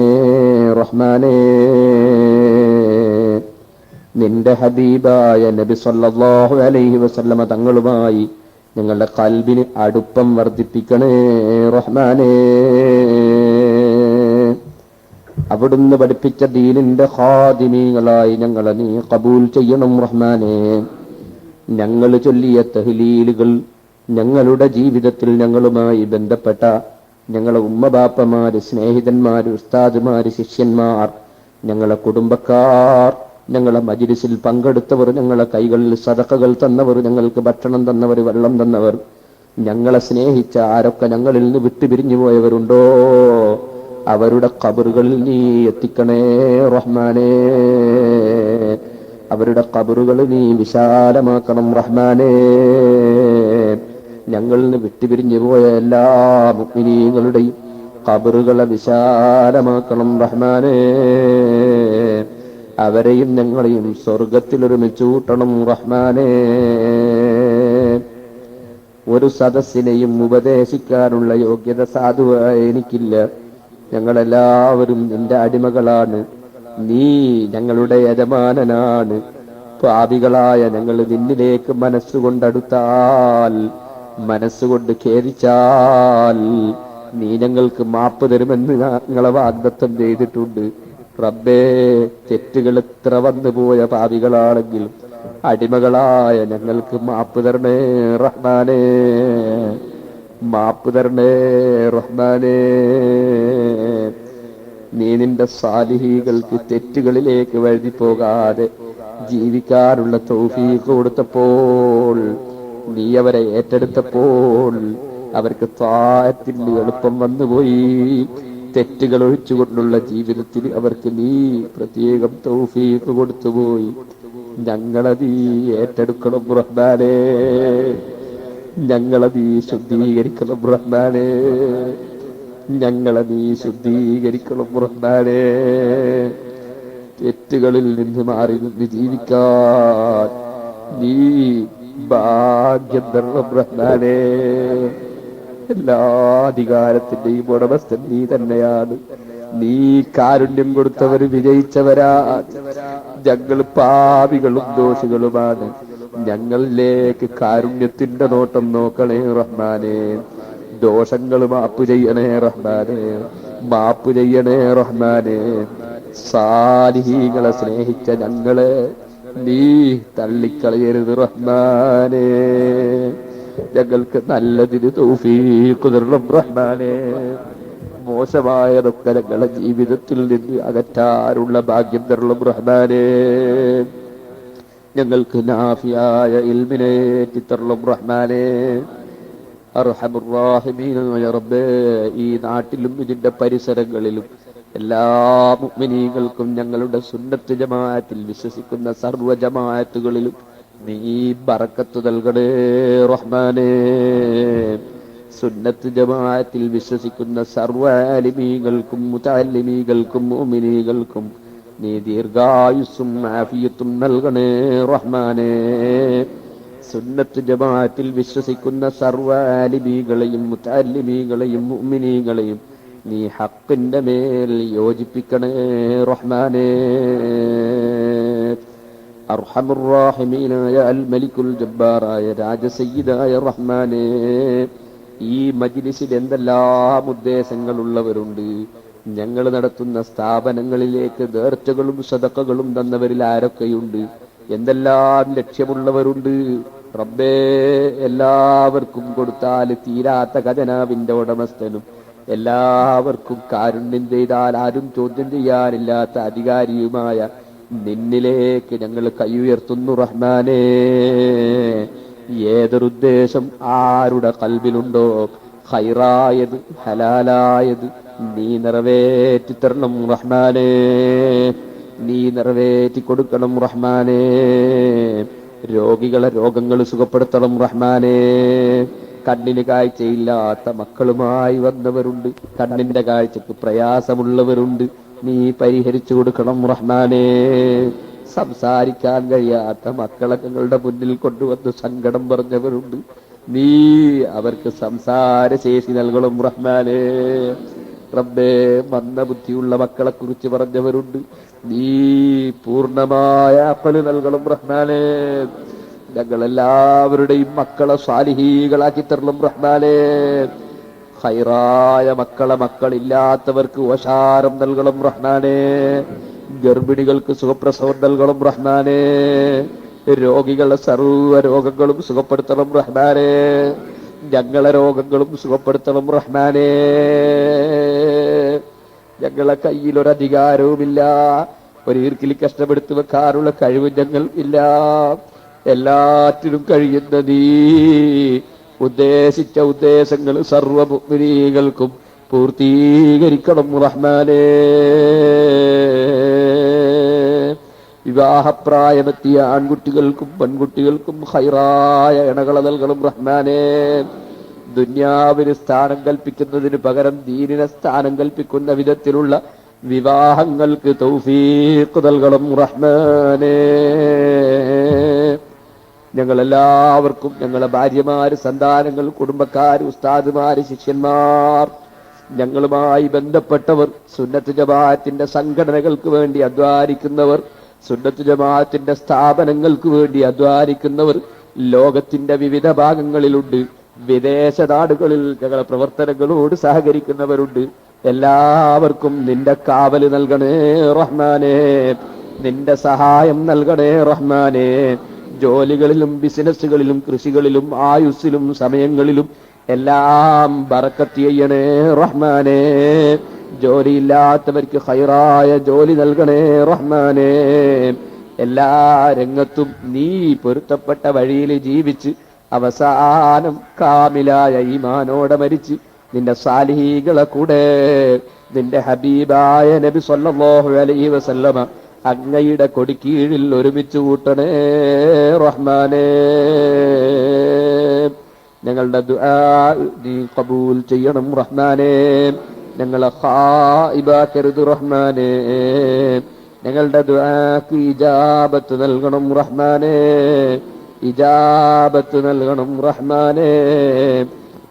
റഹ്മാനേ. നിന്റെ ഹബീബായ നബി സല്ലല്ലാഹു അലൈഹി വസല്ലമ തങ്ങളുമായി ഞങ്ങളുടെ ഖൽബിന് അടുപ്പം വർദ്ധിപ്പിക്കണേ റഹ്മാനേ. അവിടുന്ന് പഠിപ്പിച്ച ദീനിന്റെ ഖാദിമീങ്ങളായി ഞങ്ങളെ നീ ഖബൂൽ ചെയ്യണം റഹ്മാനേ. ഞങ്ങൾ ചൊല്ലിയ തഹ്ലീലുകൾ ഞങ്ങളുടെ ജീവിതത്തിൽ ഞങ്ങളുമായി ബന്ധപ്പെട്ട ഞങ്ങളെ ഉമ്മബാപ്പമാര്, സ്നേഹിതന്മാര്, ഉസ്താദുമാര്, ശിഷ്യന്മാർ, ഞങ്ങളെ കുടുംബക്കാർ, ഞങ്ങളെ മജ്‌ലിസിൽ പങ്കെടുത്തവർ, ഞങ്ങളെ കൈകളിൽ സദഖകൾ തന്നവർ, ഞങ്ങൾക്ക് ഭക്ഷണം തന്നവർ, വെള്ളം തന്നവർ, ഞങ്ങളെ സ്നേഹിച്ച ആരൊക്കെ ഞങ്ങളിൽ നിന്ന് വിട്ടുപിരിഞ്ഞു പോയവരുണ്ടോ അവരുടെ ഖബറുകളിൽ നീ എത്തിക്കണേ റഹ്മാനേ. അവരുടെ ഖബറുകൾ നീ വിശാലമാക്കണം റഹ്മാനേ. ഞങ്ങളിൽ നിന്ന് വിട്ടുപിരിഞ്ഞു പോയ എല്ലാ മുഅ്മിനീങ്ങളുടെയും ഖബറുകളെ വിശാലമാക്കണം റഹ്മാനേ. അവരെയും ഞങ്ങളെയും സ്വർഗത്തിൽ ഒരുമിച്ച് കൂട്ടണം റഹ്മാനേ. ഒരു സദസ്സിനെയും ഉപദേശിക്കാനുള്ള യോഗ്യത സാധുവായ എനിക്കില്ല. ഞങ്ങളെല്ലാവരും നിന്റെ അടിമകളാണ്. നീ ഞങ്ങളുടെ യജമാനനാണ്. പാപികളായ ഞങ്ങൾ നിന്നിലേക്ക് മനസ്സുകൊണ്ടടുത്താൽ, മനസ്സുകൊണ്ട് ഖേദിച്ചാൽ നീ ഞങ്ങൾക്ക് മാപ്പ് തരുമെന്ന് ഞങ്ങളെ വാഗ്ദത്തം ചെയ്തിട്ടുണ്ട്. റബ്ബേ, തെറ്റുകൾ എത്ര വന്നുപോയ പാപികളാണെങ്കിലും അടിമകളായ ഞങ്ങൾക്ക് മാപ്പ് തരണേ റഹ്മാനേ. മാപ്പ് തരണേ റഹ്മാനേ. നീ നിന്റെ സാലിഹീകൾക്ക് തെറ്റുകളിലേക്ക് വഴുതി പോകാതെ ജീവിക്കാനുള്ള തൗഫീഖ് കൊടുത്തപ്പോൾ, നീ അവരെ ഏറ്റെടുത്തപ്പോൾ അവർക്ക് ത്വാഅത്തിൽ എളുപ്പം വന്നുപോയി. തെറ്റുകൾ ഒഴിച്ചുകൊണ്ടുള്ള ജീവിതത്തിൽ അവർക്ക് നീ പ്രത്യേകം തൗഫീഖ് കൊടുത്തുപോയി. ഞങ്ങളെ നീ ഏറ്റെടുക്കണം റഹ്മാനേ. ഞങ്ങളെ നീ ശുദ്ധീകരിക്കണം റഹ്മാനേ. ഞങ്ങളെ നീ ശുദ്ധീകരിക്കണം റഹ്മാനേ. തെറ്റുകളിൽ നിന്ന് മാറി നിന്ന് ജീവിക്കാൻ നീ ഭാഗ്യം തരണം റഹ്മാനേ. എല്ലാ അധികാരത്തിന്റെയും ഉടമസ്ഥൻ നീ തന്നെയാണ്. നീ കാരുണ്യം കൊടുത്തവർ വിജയിച്ചവരാ. ഞങ്ങൾ പാപികളും ദോഷികളുമാണ്. ഞങ്ങളിലേക്ക് കാരുണ്യത്തിന്റെ നോട്ടം നോക്കണേ റഹ്മാനേ. ദോഷങ്ങൾ മാപ്പ് ചെയ്യണേ റഹ്മാനേ. മാപ്പ് ചെയ്യണേ റഹ്മാനേ. സാലിഹീങ്ങളെ സ്നേഹിച്ച ഞങ്ങളെ നീ തള്ളിക്കളയരുത് റഹ്മാനേ. ഞങ്ങൾക്ക് നല്ലതിന് തൗഫീഖ് തരണം റഹ്മാനേ. മോശമായതൊക്കെ ഞങ്ങളുടെ ജീവിതത്തിൽ നിന്ന് അകറ്റാനുള്ള ഭാഗ്യം തരണം റഹ്മാനേ. ഞങ്ങൾക്ക് നാഫിയായ ഇൽമിനെ തരണം റഹ്മാനേ. അർഹമുർ റഹീമീനായ റബ്ബേ, ഈ നാട്ടിലും ഇതിന്റെ പരിസരങ്ങളിലും എല്ലാ മുഅ്മിനീങ്ങൾക്കും ഞങ്ങളുടെ സുന്നത്ത് ജമാഅത്തിൽ വിശ്വസിക്കുന്ന സർവ്വ ജമാഅത്തുകളിലും നീ ബറക്കത്ത് നൽകണേ റഹ്മാനേ. സുന്നത്ത് ജമാഅത്തിൽ വിശ്വസിക്കുന്ന സർവ്വ ആലിമീകൾക്കും മുതഅല്ലിമീകൾക്കും മുഅ്മിനീകൾക്കും നീ ദീർഘായുസ്സും ആഫിയത്തും നൽകണേ റഹ്മാനേ. സുന്നത്ത് ജമാഅത്തിൽ വിശ്വസിക്കുന്ന സർവ്വ ആലിമീകളെയും മുതഅല്ലിമീകളെയും മുഅ്മിനീകളെയും നീ ഹക്കിന്റെ മേൽ യോജിപ്പിക്കണേ റഹ്മാനേ. അർഹമുർ റഹീമീനായ അൽ മലിക്കുൽ ജബ്ബാറായ രാജസയ്യിദായ റഹ്മാനേ, ഈ മജ്ലിസിൽ എന്തെല്ലാം ഉദ്ദേശങ്ങളുള്ളവരുണ്ട്. ഞങ്ങൾ നടത്തുന്ന സ്ഥാപനങ്ങളിലേക്ക് നേർച്ചകളും സദഖകളും തന്നവരിൽ ആരൊക്കെയുണ്ട്, എന്തെല്ലാം ലക്ഷ്യമുള്ളവരുണ്ട്. റബ്ബേ, എല്ലാവർക്കും കൊടുത്താൽ തീരാത്ത ഖജനാവിന്റെ ഉടമസ്ഥനും എല്ലാവർക്കും കാരുണ്യം ചെയ്താൽ ആരും ചോദ്യം ചെയ്യാനില്ലാത്ത അധികാരിയുമായ നിന്നിലേക്ക് ഞങ്ങൾ കൈ ഉയർത്തുന്നു റഹ്മാനേ. ഏതൊരുദ്ദേശം ആരുടെ കൽബിലുണ്ടോ, ഖൈറായത് ഹലാലായത് നീ നിറവേറ്റി തരണം റഹ്മാനേ, നീ നിറവേറ്റി കൊടുക്കണം റഹ്മാനേ. രോഗികളെ രോഗങ്ങൾ സുഖപ്പെടുത്തണം റഹ്മാനേ. കണ്ണിന് കാഴ്ചയില്ലാത്ത മക്കളുമായി വന്നവരുണ്ട്, കണ്ണിന്റെ കാഴ്ചക്ക് പ്രയാസമുള്ളവരുണ്ട്, നീ പരിഹരിച്ചു കൊടുക്കണം റഹ്മാനേ. സംസാരിക്കാൻ കഴിയാത്ത മക്കളെ ഞങ്ങളുടെ മുന്നിൽ കൊണ്ടുവന്ന് സങ്കടം പറഞ്ഞവരുണ്ട്, നീ അവർക്ക് സംസാരശേഷി നൽകണം റഹ്മാനേ. റബ്ബേ, മന്ദബുദ്ധിയുള്ള മക്കളെ കുറിച്ച് പറഞ്ഞവരുണ്ട്, നീ പൂർണ്ണമായ അഖല് നൽകണം റഹ്മാനേ. ഞങ്ങളെല്ലാവരുടെയും മക്കളെ സാലിഹീകളാക്കി തരണം റഹ്മാനേ. ഖൈറായ മക്കളില്ലാത്തവർക്ക് ഓശാരം നൽകണം റഹ്മാനേ. ഗർഭിണികൾക്ക് സുഖപ്രസവം നൽകണം റഹ്മാനേ. രോഗികളെ സർവ്വ രോഗങ്ങളും സുഖപ്പെടുത്തണം റഹ്മാനേ. ഞങ്ങളെ രോഗങ്ങളും സുഖപ്പെടുത്തണം റഹ്മാനേ. ഞങ്ങളെ കയ്യിൽ ഒരധികാരവുമില്ല, ഒരു ഈർക്കിലി കഷ്ടപ്പെടുത്തി വെക്കാനുള്ള കഴിവ് ഞങ്ങൾ ഇല്ല. എല്ലാറ്റിനും കഴിയുന്ന നീ ഉദ്ദേശിച്ച ഉദ്ദേശങ്ങൾ സർവ്വ മുഅ്മിനീകൾക്കും പൂർത്തീകരിക്കണം റഹ്മാനേ. വിവാഹപ്രായമെത്തിയ ആൺകുട്ടികൾക്കും പെൺകുട്ടികൾക്കും ഖൈറായ ഇണകളെ നൽകണം റഹ്മാനേ. ദുന്യാവിന് സ്ഥാനം കൽപ്പിക്കുന്നതിന് പകരം ദീനിനെ സ്ഥാനം കൽപ്പിക്കുന്ന വിധത്തിലുള്ള വിവാഹങ്ങൾക്ക് തൗഫീഖ് നൽകണം റഹ്മാനേ. ഞങ്ങളെല്ലാവർക്കും ഞങ്ങളെ ഭാര്യമാര്, സന്താനങ്ങൾ, കുടുംബക്കാര്, ഉസ്താദുമാര്, ശിഷ്യന്മാർ, ഞങ്ങളുമായി ബന്ധപ്പെട്ടവർ, സുന്നത്ത് ജമാഅത്തിന്റെ സംഘടനകൾക്ക് വേണ്ടി അധ്വാനിക്കുന്നവർ, സുന്നത്ത് ജമാഅത്തിന്റെ സ്ഥാപനങ്ങൾക്ക് വേണ്ടി അധ്വാനിക്കുന്നവർ ലോകത്തിന്റെ വിവിധ ഭാഗങ്ങളിലുണ്ട്. വിദേശ നാടുകളിൽ ഞങ്ങളെ പ്രവർത്തനങ്ങളോട് സഹകരിക്കുന്നവരുണ്ട്. എല്ലാവർക്കും നിന്റെ കാവല് നൽകണേ റഹ്മാനേ, നിന്റെ സഹായം നൽകണേ റഹ്മാനേ. ജോലികളിലും ബിസിനസ്സുകളിലും കൃഷികളിലും ആയുസ്സിലും സമയങ്ങളിലും എല്ലാം ബറക്കത്ത് ചെയ്യണേ റഹ്മാനേ. ജോലിയില്ലാത്തവർക്ക് ഖൈറായ ജോലി നൽകണേ റഹ്മാനേ. എല്ലാ രംഗത്തും നീ പൊരുത്തപ്പെട്ട വഴിയിൽ ജീവിച്ച് അവസാനം കാമിലായ ഈമാനോടെ മരിച്ച് നിന്റെ സാലിഹീകളെ കൂടെ നിന്റെ ഹബീബായ നബി സ്വല്ലല്ലാഹു അലൈഹി വസല്ലമ അങ്ങയുടെ കൊടിക്കീഴിൽ ഒരുമിച്ച് കൂട്ടണേ റഹ്മാനേ. ഞങ്ങളുടെ ദുആ നീ ഖബൂൽ ചെയ്യണം റഹ്മാനേ. ഞങ്ങളെ ഖായിബാക്കരുത് റഹ്മാനേ. ഞങ്ങളുടെ ദുആക്ക് ഇജാബത്ത് നൽകണം റഹ്മാനേ, ഇജാബത്ത് നൽകണം റഹ്മാനേ.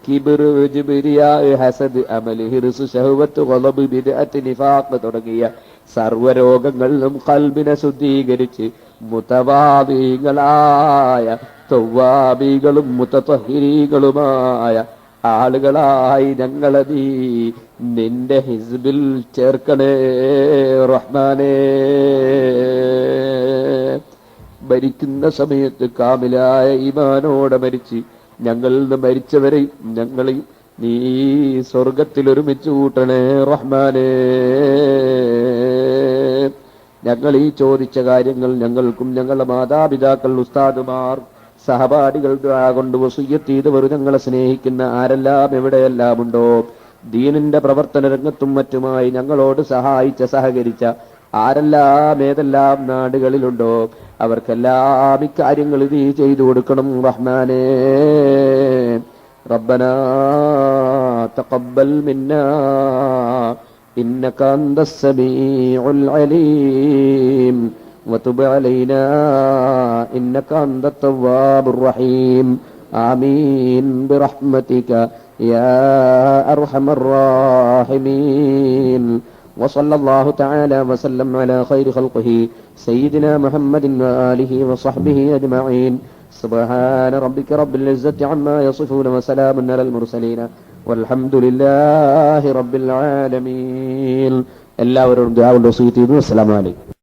കിബ്ർ, ജിബ്രിയാ, ഹസദ്, അമൽ, ഹിർസ്, ശഹവത്ത്, ഖളബ്, ബിദ്അത്ത്, നിഫാഖ് തുടങ്ങിയ സർവരോഗങ്ങളിലും ഖൽബിനെ ശുദ്ധീകരിച്ച് മുതവാദികളായ തവ്വാബികളും മുതതഹിരീകളുമായ ആളുകളായി ഞങ്ങളെ നീ നിന്റെ ഹിസ്ബിൽ ചേർക്കണേ റഹ്മാനേ. മരിക്കുന്ന സമയത്ത് കാമിലായ ഈമാനോടെ മരിച്ച് ഞങ്ങളിൽ നിന്ന് മരിച്ചവരെയും ഞങ്ങളെയും നീ സ്വർഗത്തിൽ ഒരുമിച്ച് കൂട്ടണേ റഹ്മാനേ. ഞങ്ങൾ ഈ ചോദിച്ച കാര്യങ്ങൾ ഞങ്ങൾക്കും ഞങ്ങളുടെ മാതാപിതാക്കൾ, ഉസ്താദുമാർ, സഹപാഠികൾ കൊണ്ട് വസിയ്യത്ത് ചെയ്തവർ, ഞങ്ങളെ സ്നേഹിക്കുന്ന ആരെല്ലാം എവിടെയെല്ലാം ഉണ്ടോ, ദീനിന്റെ പ്രവർത്തന രംഗത്തും മറ്റുമായി ഞങ്ങളോട് സഹായിച്ച സഹകരിച്ച ആരെല്ലാം ഏതെല്ലാം നാടുകളിലുണ്ടോ അവർക്കെല്ലാം ഇക്കാര്യങ്ങൾ നീ ചെയ്തു കൊടുക്കണം റഹ്മാനേ. ربنا تقبل منا إنك أنت السميع العليم وتب علينا إنك أنت التواب الرحيم آمين برحمتك يا أرحم الراحمين وصلى الله تعالى وسلم على خير خلقه سيدنا محمد وآله وصحبه أجمعين سبحان ربك رب العزة عما يصفون وسلام على المرسلين والحمد لله رب العالمين. എല്ലാവരോടും ദുആ കൊണ്ട് വസിയത്ത് ചെയ്യുന്നു. അസ്സലാമു അലൈക്കും.